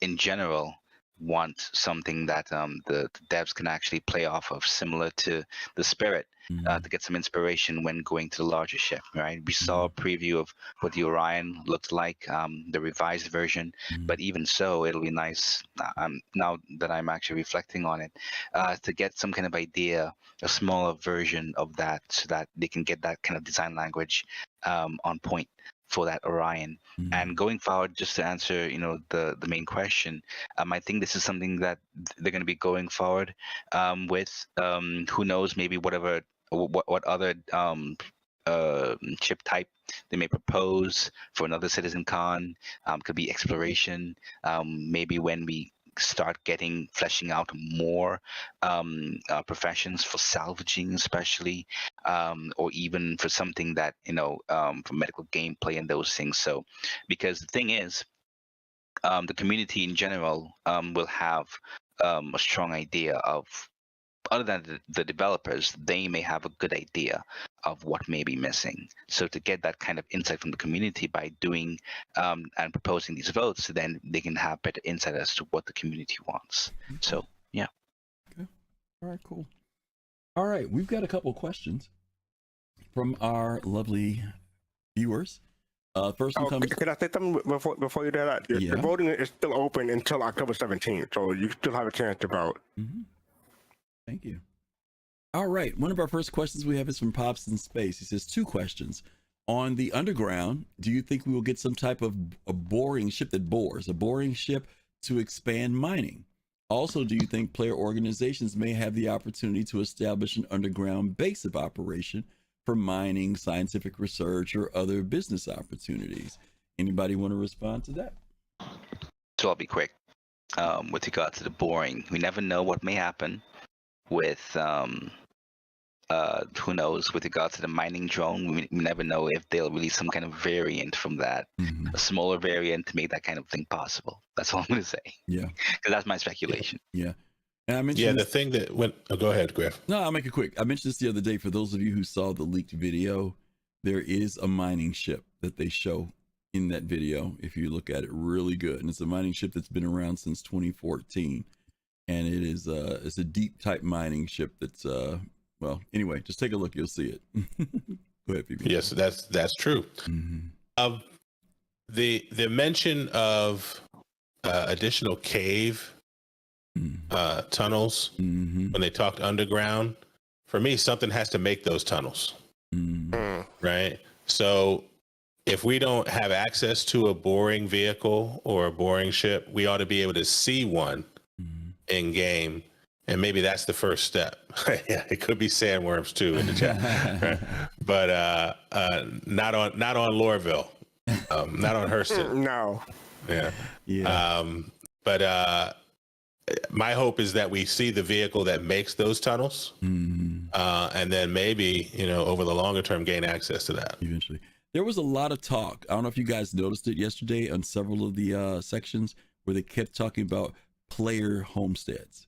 in general want something that the devs can actually play off of, similar to the Spirit, to get some inspiration when going to the larger ship, right? We saw a preview of what the Orion looked like, the revised version, but even so, it'll be nice, now that I'm actually reflecting on it, to get some kind of idea, a smaller version of that, so that they can get that kind of design language on point for that Orion. And going forward, just to answer the main question, I think this is something that they're going to be going forward with. Who knows, maybe what other chip type they may propose for another CitizenCon. Could be exploration, maybe when we start fleshing out more professions for salvaging, especially, or even for something that for medical gameplay and those things. So because the thing is, the community in general will have a strong idea of, other than the developers, they may have a good idea of what may be missing. So to get that kind of insight from the community by doing and proposing these votes, then they can have better insight as to what the community wants. So, yeah. Okay. All right, cool. All right, we've got a couple of questions from our lovely viewers. First one comes... Can I say something before you do that? Yeah. The voting is still open until October 17th, so you still have a chance to vote. Thank you. All right. One of our first questions we have is from Pops in Space. He says 2 questions. On the underground, do you think we will get some type of a boring ship that bores, a boring ship to expand mining? Also, do you think player organizations may have the opportunity to establish an underground base of operation for mining, scientific research, or other business opportunities? Anybody want to respond to that? So I'll be quick. With regard to the boring, we never know what may happen with who knows, with regard to the mining drone. We never know if they'll release some kind of variant from that, a smaller variant to make that kind of thing possible. That's all I'm going to say. Yeah, because that's my speculation. Yeah. And I mentioned the thing that went. Oh, go ahead, Griff. No, I'll make it quick. I mentioned this the other day. For those of you who saw the leaked video, there is a mining ship that they show in that video. If you look at it really good, and it's a mining ship that's been around since 2014, and it is it's a deep type mining ship that's well, anyway, just take a look, you'll see it. Go ahead, Phoebe. Yes, that's true. The mention of additional cave tunnels when they talked underground, for me, something has to make those tunnels, right? So if we don't have access to a boring vehicle or a boring ship, we ought to be able to see one in game, and maybe that's the first step. Yeah, it could be sandworms too in the chat, but not on Lorville, not on Hurston. No. Yeah. But my hope is that we see the vehicle that makes those tunnels, and then maybe, over the longer term, gain access to that eventually. There was a lot of talk. I don't know if you guys noticed it yesterday on several of the sections where they kept talking about player homesteads.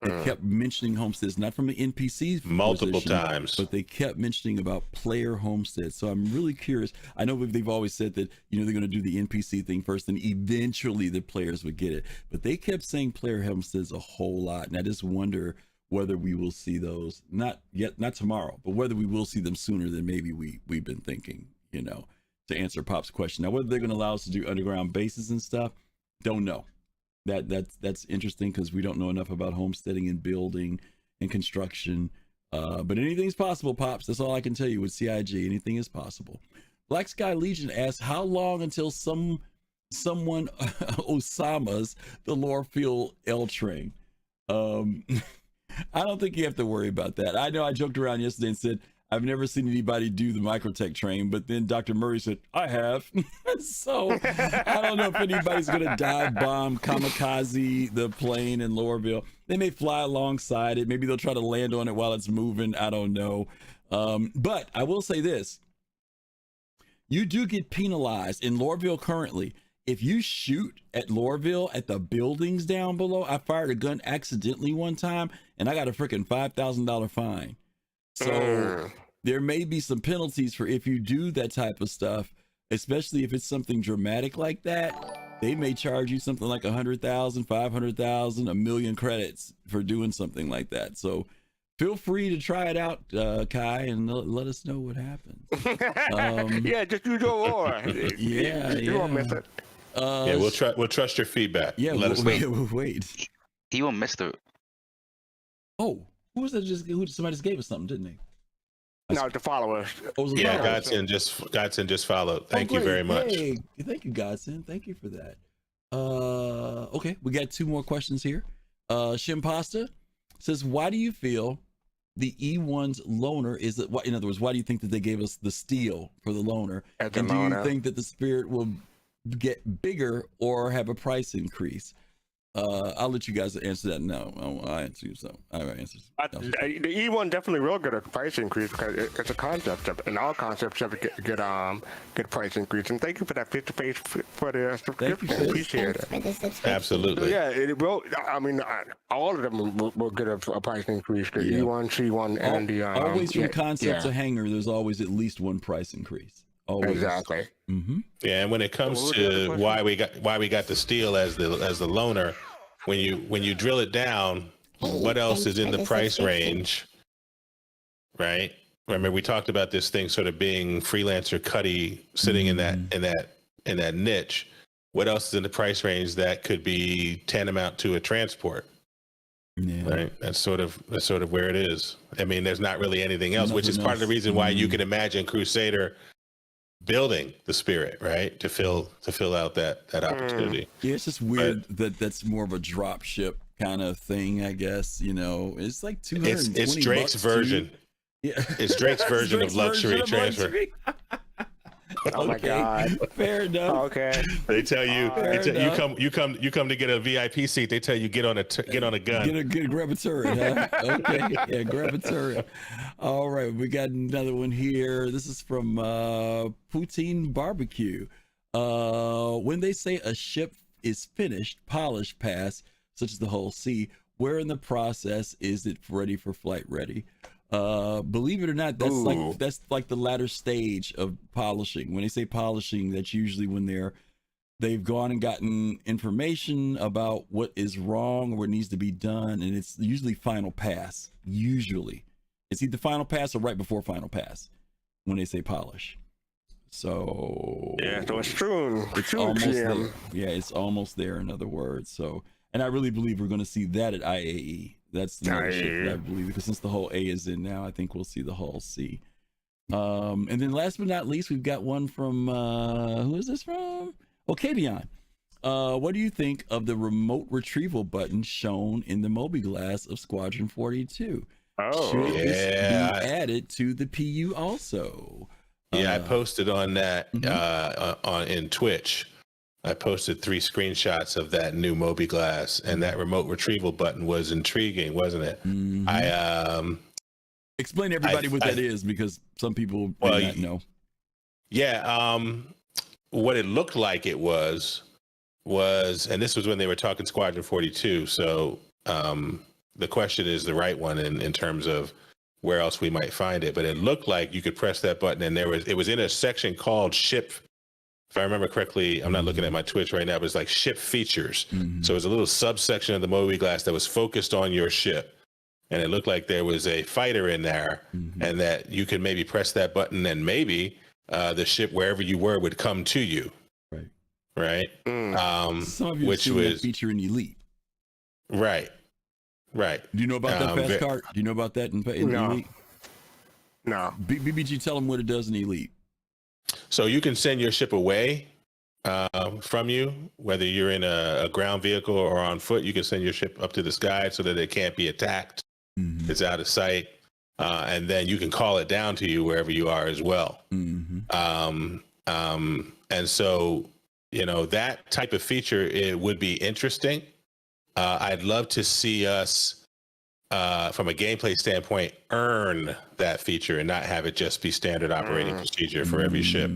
They kept mentioning homesteads, not from an NPC multiple position, times, but they kept mentioning about player homesteads. So I'm really curious. I know they've always said that, they're going to do the NPC thing first, and eventually the players would get it. But they kept saying player homesteads a whole lot, and I just wonder whether we will see those, not tomorrow, but whether we will see them sooner than maybe we've been thinking, to answer Pop's question. Now, whether they're going to allow us to do underground bases and stuff, don't know. That's interesting, because we don't know enough about homesteading and building and construction. But anything's possible, Pops. That's all I can tell you with CIG. Anything is possible. Black Sky Legion asks, how long until someone Osama's the Lorfield L train? I don't think you have to worry about that. I know I joked around yesterday and said, I've never seen anybody do the Microtech train, but then Dr. Murray said, I have. So I don't know if anybody's going to dive bomb kamikaze the plane in Lorville. They may fly alongside it. Maybe they'll try to land on it while it's moving. I don't know. But I will say this. You do get penalized in Lorville currently. If you shoot at Lorville at the buildings down below, I fired a gun accidentally one time and I got a freaking $5,000 fine. So there may be some penalties for if you do that type of stuff, especially if it's something dramatic like that. They may charge you something like 100,000, 500,000, 1 million credits for doing something like that. So feel free to try it out, Kai, and let us know what happens. Yeah, just use your war. You won't miss it. We'll trust your feedback. Yeah, let us know. Wait. He won't miss the. Oh, who was that? Somebody just gave us something, didn't they? No, the followers. Yeah, Godson just followed. Thank you very much. Hey, thank you, Godson. Thank you for that. Okay, we got 2 more questions here. Shimpasta says, why do you feel the E1's loaner is that? In other words, why do you think that they gave us the steel for the loaner? And do you think that the spirit will get bigger or have a price increase? I'll let you guys answer that. No, I'll answer you. So I answer. The E1 definitely will get a price increase because it's a concept, and all concepts have to get price increase. And thank you for that face-to-face for the subscription. I appreciate it. Absolutely. Yeah, it will. I mean, all of them will get a price increase. The E1, C1, and the always from concept to hanger. There's always at least one price increase. Always. Exactly. Yeah, and when it comes to why we got the steel as the loaner, when you drill it down, what else is in the price range, right? Remember, we talked about this thing sort of being freelancer Cuddy sitting in that niche. What else is in the price range that could be tantamount to a transport? Yeah. Right. That's sort of where it is. I mean, there's not really anything else, which is part of the reason why you can imagine Crusader building the spirit, right, to fill out that opportunity. Yeah, it's just weird that that's more of a drop ship kind of thing, I guess. It's like 220 it's Drake's version. Yeah, it's Drake's version of luxury transfer. Oh my God! Fair enough. Okay. They tell you, you come to get a VIP seat. They tell you get on a gun. Grab a turret. Huh? Okay. Yeah, grab a turret. All right, we got another one here. This is from Poutine Barbecue. When they say a ship is finished, polished, passed, such as the whole sea, where in the process is it ready for flight ready? Believe it or not, that's like the latter stage of polishing. When they say polishing, that's usually when they've gone and gotten information about what is wrong or what needs to be done, and it's usually final pass. Usually it's either final pass or right before final pass when they say polish. So yeah, so it's true. It's almost there. Yeah, it's almost there, in other words. So, and I really believe we're going to see that at IAE. That's the ship that I believe, because since the whole A is in now, I think we'll see the whole C. And then last but not least, we've got one from who is this from? Okavion. What do you think of the remote retrieval button shown in the Moby-Glass of Squadron 42? Should this be added to the PU also? Yeah, I posted on that in Twitch. I posted 3 screenshots of that new Moby-Glass, and that remote retrieval button was intriguing, wasn't it? Explain to everybody what that is, because some people may not know. Yeah, what it looked like it was, and this was when they were talking Squadron 42, so the question is the right one in terms of where else we might find it, but it looked like you could press that button, and it was in a section called ship. If I remember correctly, I'm not looking at my Twitch right now, but it's like ship features. So it was a little subsection of the Moby-Glass that was focused on your ship. And it looked like there was a fighter in there, and that you could maybe press that button, and maybe the ship, wherever you were, would come to you. Right. Some of you which seen was that feature in Elite. Right. Do you know about that fastcart? Do you know about that in Elite? No. BBG, tell them what it does in Elite. So you can send your ship away from you, whether you're in a ground vehicle or on foot. You can send your ship up to the sky so that it can't be attacked. It's out of sight, and then you can call it down to you wherever you are as well. And so, that type of feature, it would be interesting. I'd love to see us, from a gameplay standpoint, earn that feature and not have it just be standard operating procedure for every ship.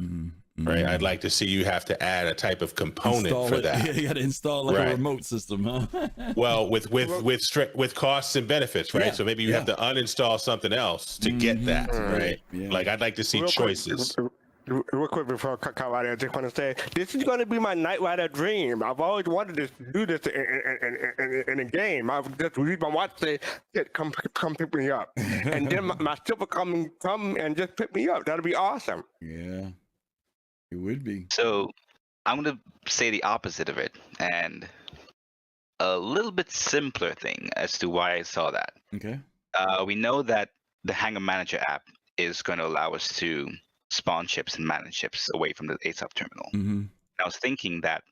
Right. I'd like to see you have to add a type of component for that. Yeah, you got to install a remote system, huh? Well, with costs and benefits, right? So maybe you have to uninstall something else to get that, right? Like, I'd like to see choices. Real quick before Kalrati, I just want to say, this is going to be my Knight Rider dream. I've always wanted to do this in a game. I've just read my watch, say, come pick me up. And then my ship will come and just pick me up. That'll be awesome. Yeah, it would be. So I'm going to say the opposite of it, and a little bit simpler thing as to why I saw that. Okay. We know that the Hangar Manager app is going to allow us to spawn ships and manage ships away from the ASOP terminal. I was thinking that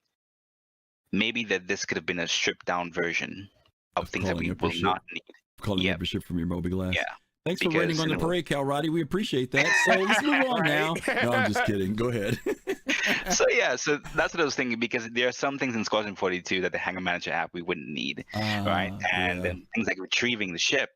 maybe this could have been a stripped down version of things that we will not need. Calling up a ship from your Moby-Glass. Yeah. Thanks for rating on the parade, Kalrati. We appreciate that. So let's move on now. No, I'm just kidding. Go ahead. So that's what I was thinking, because there are some things in Squadron 42 that the Hangar Manager app we wouldn't need, right? And then things like retrieving the ship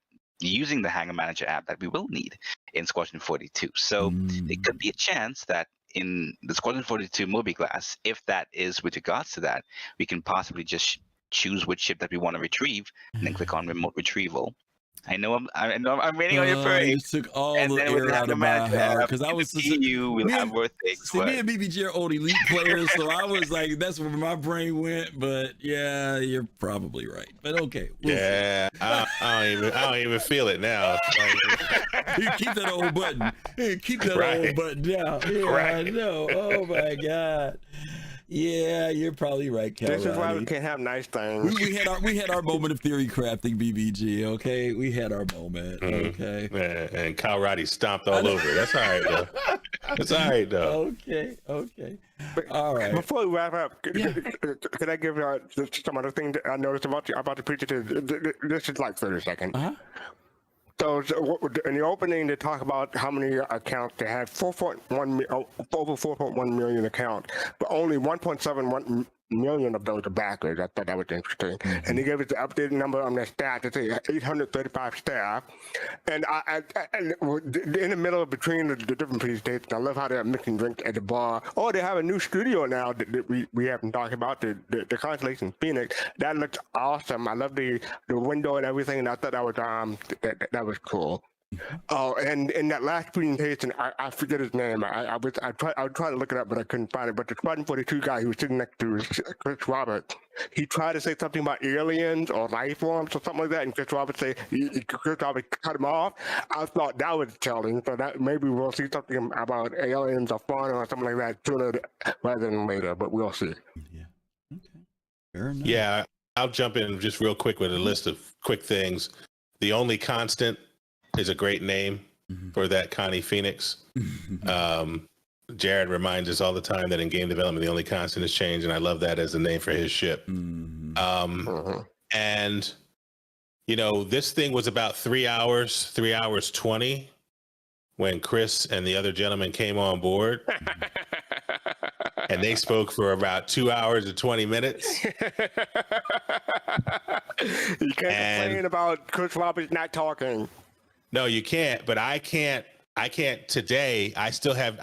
using the Hangar Manager app that we will need in Squadron 42. So there could be a chance that in the Squadron 42 Moby-Glass, if that is with regards to that, we can possibly just choose which ship that we want to retrieve and then click on remote retrieval. I know I'm waiting on your parade. You took all the air out of my heart, because I was we'll have more things. See, me and BBG are old Elite players, so I was like, that's where my brain went. But yeah, you're probably right. But okay. I don't even feel it now. You keep that old button. Keep that old button down. Yeah, I know. Oh my God. Yeah, you're probably right, Kalrati. This is why we can't have nice things. We had our moment of theory crafting, BBG. Okay, we had our moment. Okay, and Kalrati stomped all over it. That's all right, though. That's all right, though. Okay. All right. Before we wrap up, can I give some other thing that I noticed about the preacher? This is like 30 seconds. So in the opening, they talk about how many accounts they had, over 4.1 million accounts, but only 1.7 million of those are backers. I thought that was interesting. And he gave us the updated number on their staff. It's 835 staff. And and in the middle of between the different presentations, I love how they're mixing drinks at the bar. Oh, they have a new studio now that we haven't talked about, the Constellation Phoenix. That looks awesome. I love the window and everything, and I thought that was that was cool. Oh, and in that last presentation, I forget his name. I was trying to look it up, but I couldn't find it. But the Squadron 42 guy who was sitting next to Chris Roberts, he tried to say something about aliens or life forms or something like that, and Chris Roberts cut him off. I thought that was telling, so that maybe we'll see something about aliens or fauna or something like that sooner rather than later. But we'll see. Yeah. Okay. Fair enough. Yeah, I'll jump in just real quick with a list of quick things. The Only Constant is a great name for that Connie Phoenix. Jared reminds us all the time that in game development, the only constant is change, and I love that as a name for his ship. And, you know, this thing was about 3 hours 20, when Chris and the other gentleman came on board. And they spoke for about 2 hours and 20 minutes. You can't complain about Chris Roberts not talking. No, you can't, but I can't today. I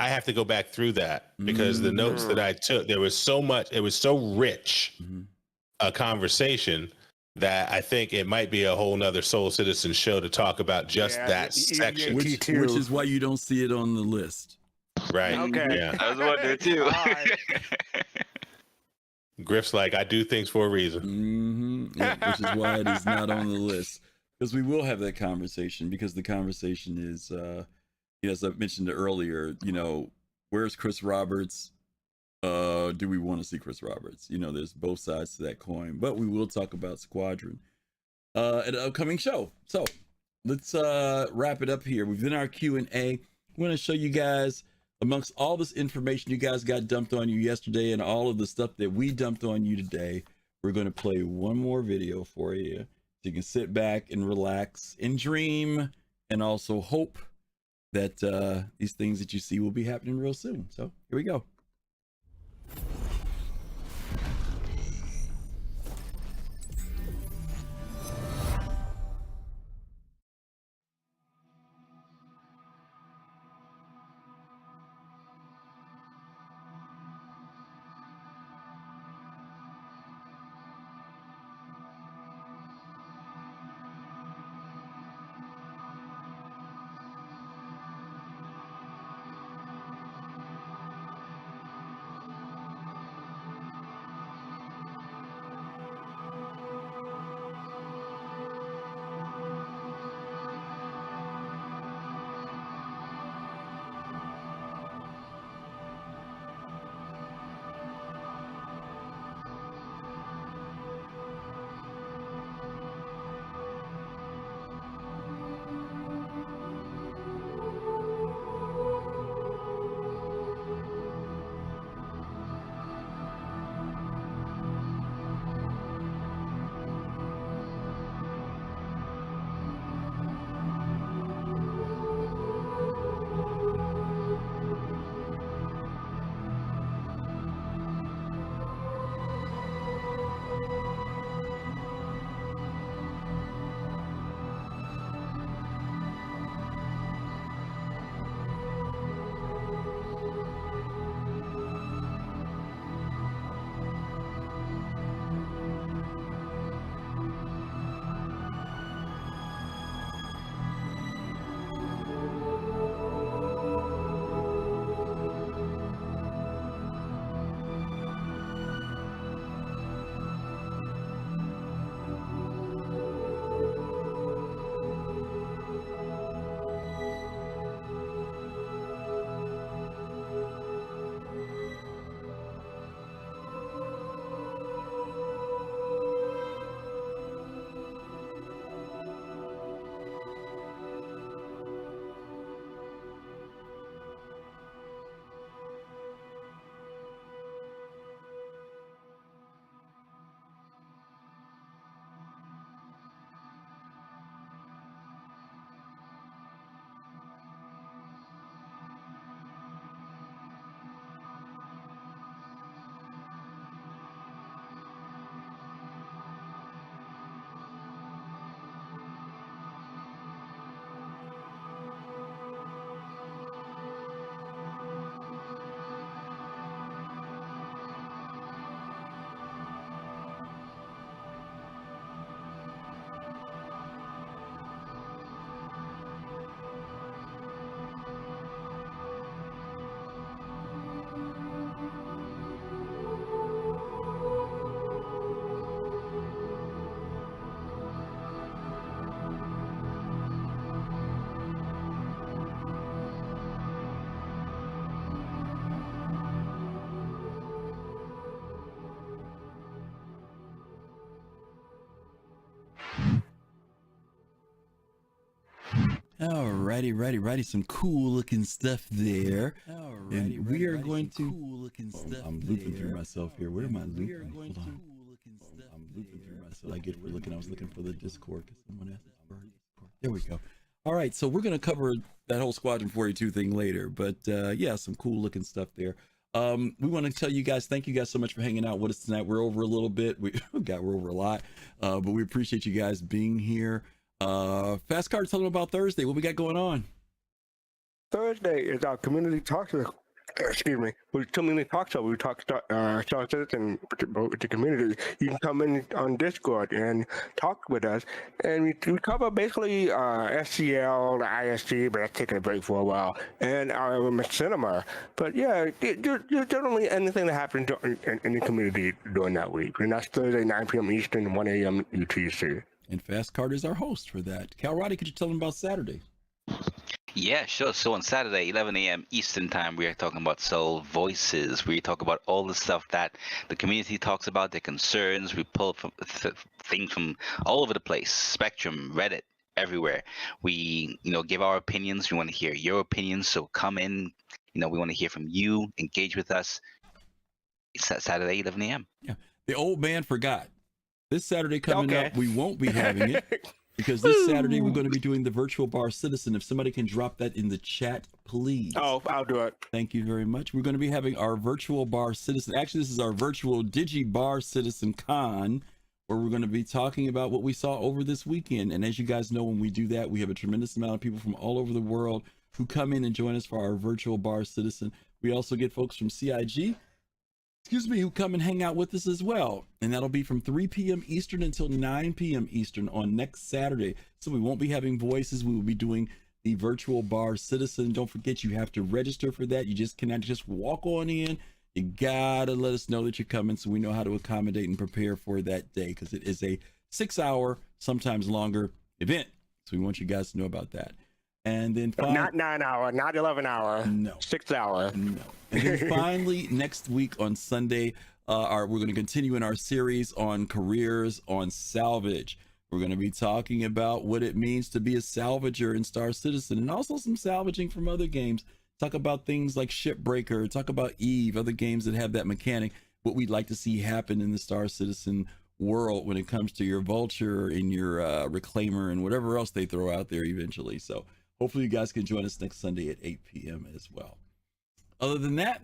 have to go back through that because the notes that I took, there was so much, it was so rich a conversation that I think it might be a whole nother Soul Citizen show to talk about just that section. Which is why you don't see it on the list. Right. Okay. Yeah. I was wondering too. Griff's like, I do things for a reason. Yeah, which is why it is not on the list. Because we will have that conversation, because the conversation is, as I mentioned earlier, you know, where's Chris Roberts? Do we want to see Chris Roberts? You know, there's both sides to that coin, but we will talk about Squadron at an upcoming show. So let's wrap it up here. We've done our Q&A. We're going to show you guys, amongst all this information you guys got dumped on you yesterday and all of the stuff that we dumped on you today, we're going to play one more video for you. So you can sit back and relax and dream and also hope that these things that you see will be happening real soon. So here we go. Righty. Some cool looking stuff there. And we are going to. Cool looking stuff. I'm looping through myself here. Where am I looping? Hold on. I'm looping through myself. I get for looking. I was looking for the Discord because someone asked for Discord. There we go. All right, so we're gonna cover that whole Squadron 42 thing later, but yeah, some cool looking stuff there. We want to tell you guys, thank you guys so much for hanging out with us tonight. We're over a little bit. We're over a lot, but we appreciate you guys being here. Fastcart, tell them about Thursday. What we got going on? Thursday is our community talk show. Excuse me. We community talk show. We talk Star Citizen with the community. You can come in on Discord and talk with us, and we cover basically SCL, the ISC, but that's taking a break for a while, and our cinema. But yeah, generally anything that happens in the community during that week, and that's Thursday 9 p.m. Eastern, 1 a.m. UTC. And Fastcart is our host for that. Kalrati, could you tell them about Saturday? Yeah, sure. So on Saturday, 11 a.m. Eastern time, we are talking about Soul Voices. We talk about all the stuff that the community talks about, their concerns. We pull from things from all over the place, Spectrum, Reddit, everywhere. We, give our opinions. We want to hear your opinions. So come in. We want to hear from you. Engage with us. It's Saturday, 11 a.m. Yeah. The old man forgot. This Saturday coming up, we won't be having it. Because this Saturday, we're going to be doing the Virtual Bar Citizen. If somebody can drop that in the chat, please. Oh, I'll do it. Thank you very much. We're going to be having our Virtual Bar Citizen. Actually, this is our virtual Digi Bar Citizen Con, where we're going to be talking about what we saw over this weekend. And as you guys know, when we do that, we have a tremendous amount of people from all over the world who come in and join us for our Virtual Bar Citizen. We also get folks from CIG, who come and hang out with us as well. And that'll be from 3 p.m. Eastern until 9 p.m. Eastern on next Saturday. So we won't be having voices. We will be doing the Virtual Bar Citizen. Don't forget, you have to register for that. You just cannot just walk on in. You gotta let us know that you're coming so we know how to accommodate and prepare for that day, because it is a 6-hour, sometimes longer event. So we want you guys to know about that. And then not 9 hour, not 11 hour. No. 6 hour. No. And then finally, next week on Sunday, we're going to continue in our series on careers on salvage. We're going to be talking about what it means to be a salvager in Star Citizen, and also some salvaging from other games. Talk about things like Shipbreaker, talk about Eve, other games that have that mechanic, what we'd like to see happen in the Star Citizen world when it comes to your Vulture and your Reclaimer and whatever else they throw out there eventually. So hopefully you guys can join us next Sunday at 8 p.m. as well. Other than that,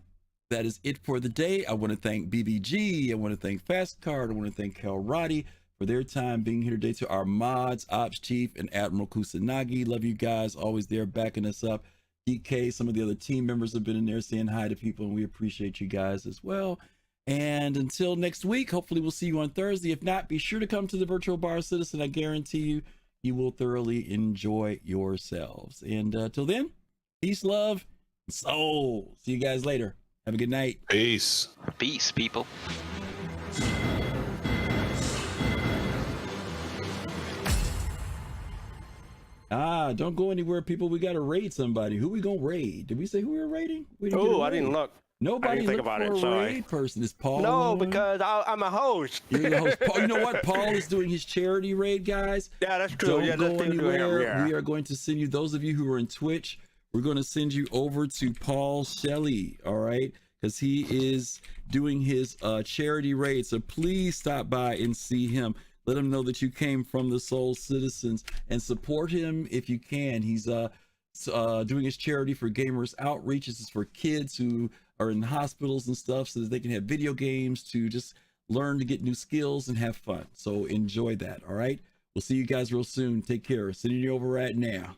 that is it for the day. I want to thank BBG. I want to thank Fastcart. I want to thank Kalrati for their time being here today. To our mods, Ops Chief and Admiral Kusanagi. Love you guys. Always there backing us up. DK, some of the other team members have been in there saying hi to people, and we appreciate you guys as well. And until next week, hopefully we'll see you on Thursday. If not, be sure to come to the Virtual Bar Citizen. I guarantee you, you will thoroughly enjoy yourselves. And till then, peace, love, and soul. See you guys later. Have a good night. Peace. Peace, people. Don't go anywhere, people. We got to raid somebody. Who we going to raid? Did we say who we were raiding? Oh, I didn't look. Nobody think looked about for it. a raid person. Is Paul? No, because I'm a host. You're the host. Paul, you know what? Paul is doing his charity raid, guys. Yeah, that's true. Don't yeah, go anywhere. Yeah. We are going to send you, those of you who are in Twitch, we're going to send you over to Paul Shelley, all right? Because he is doing his charity raid. So please stop by and see him. Let him know that you came from the Soul Citizens, and support him if you can. He's doing his charity for Gamers Outreach. This is for kids who are in hospitals and stuff, so that they can have video games to just learn to get new skills and have fun. So enjoy that, all right? We'll see you guys real soon. Take care. Sending you over right now.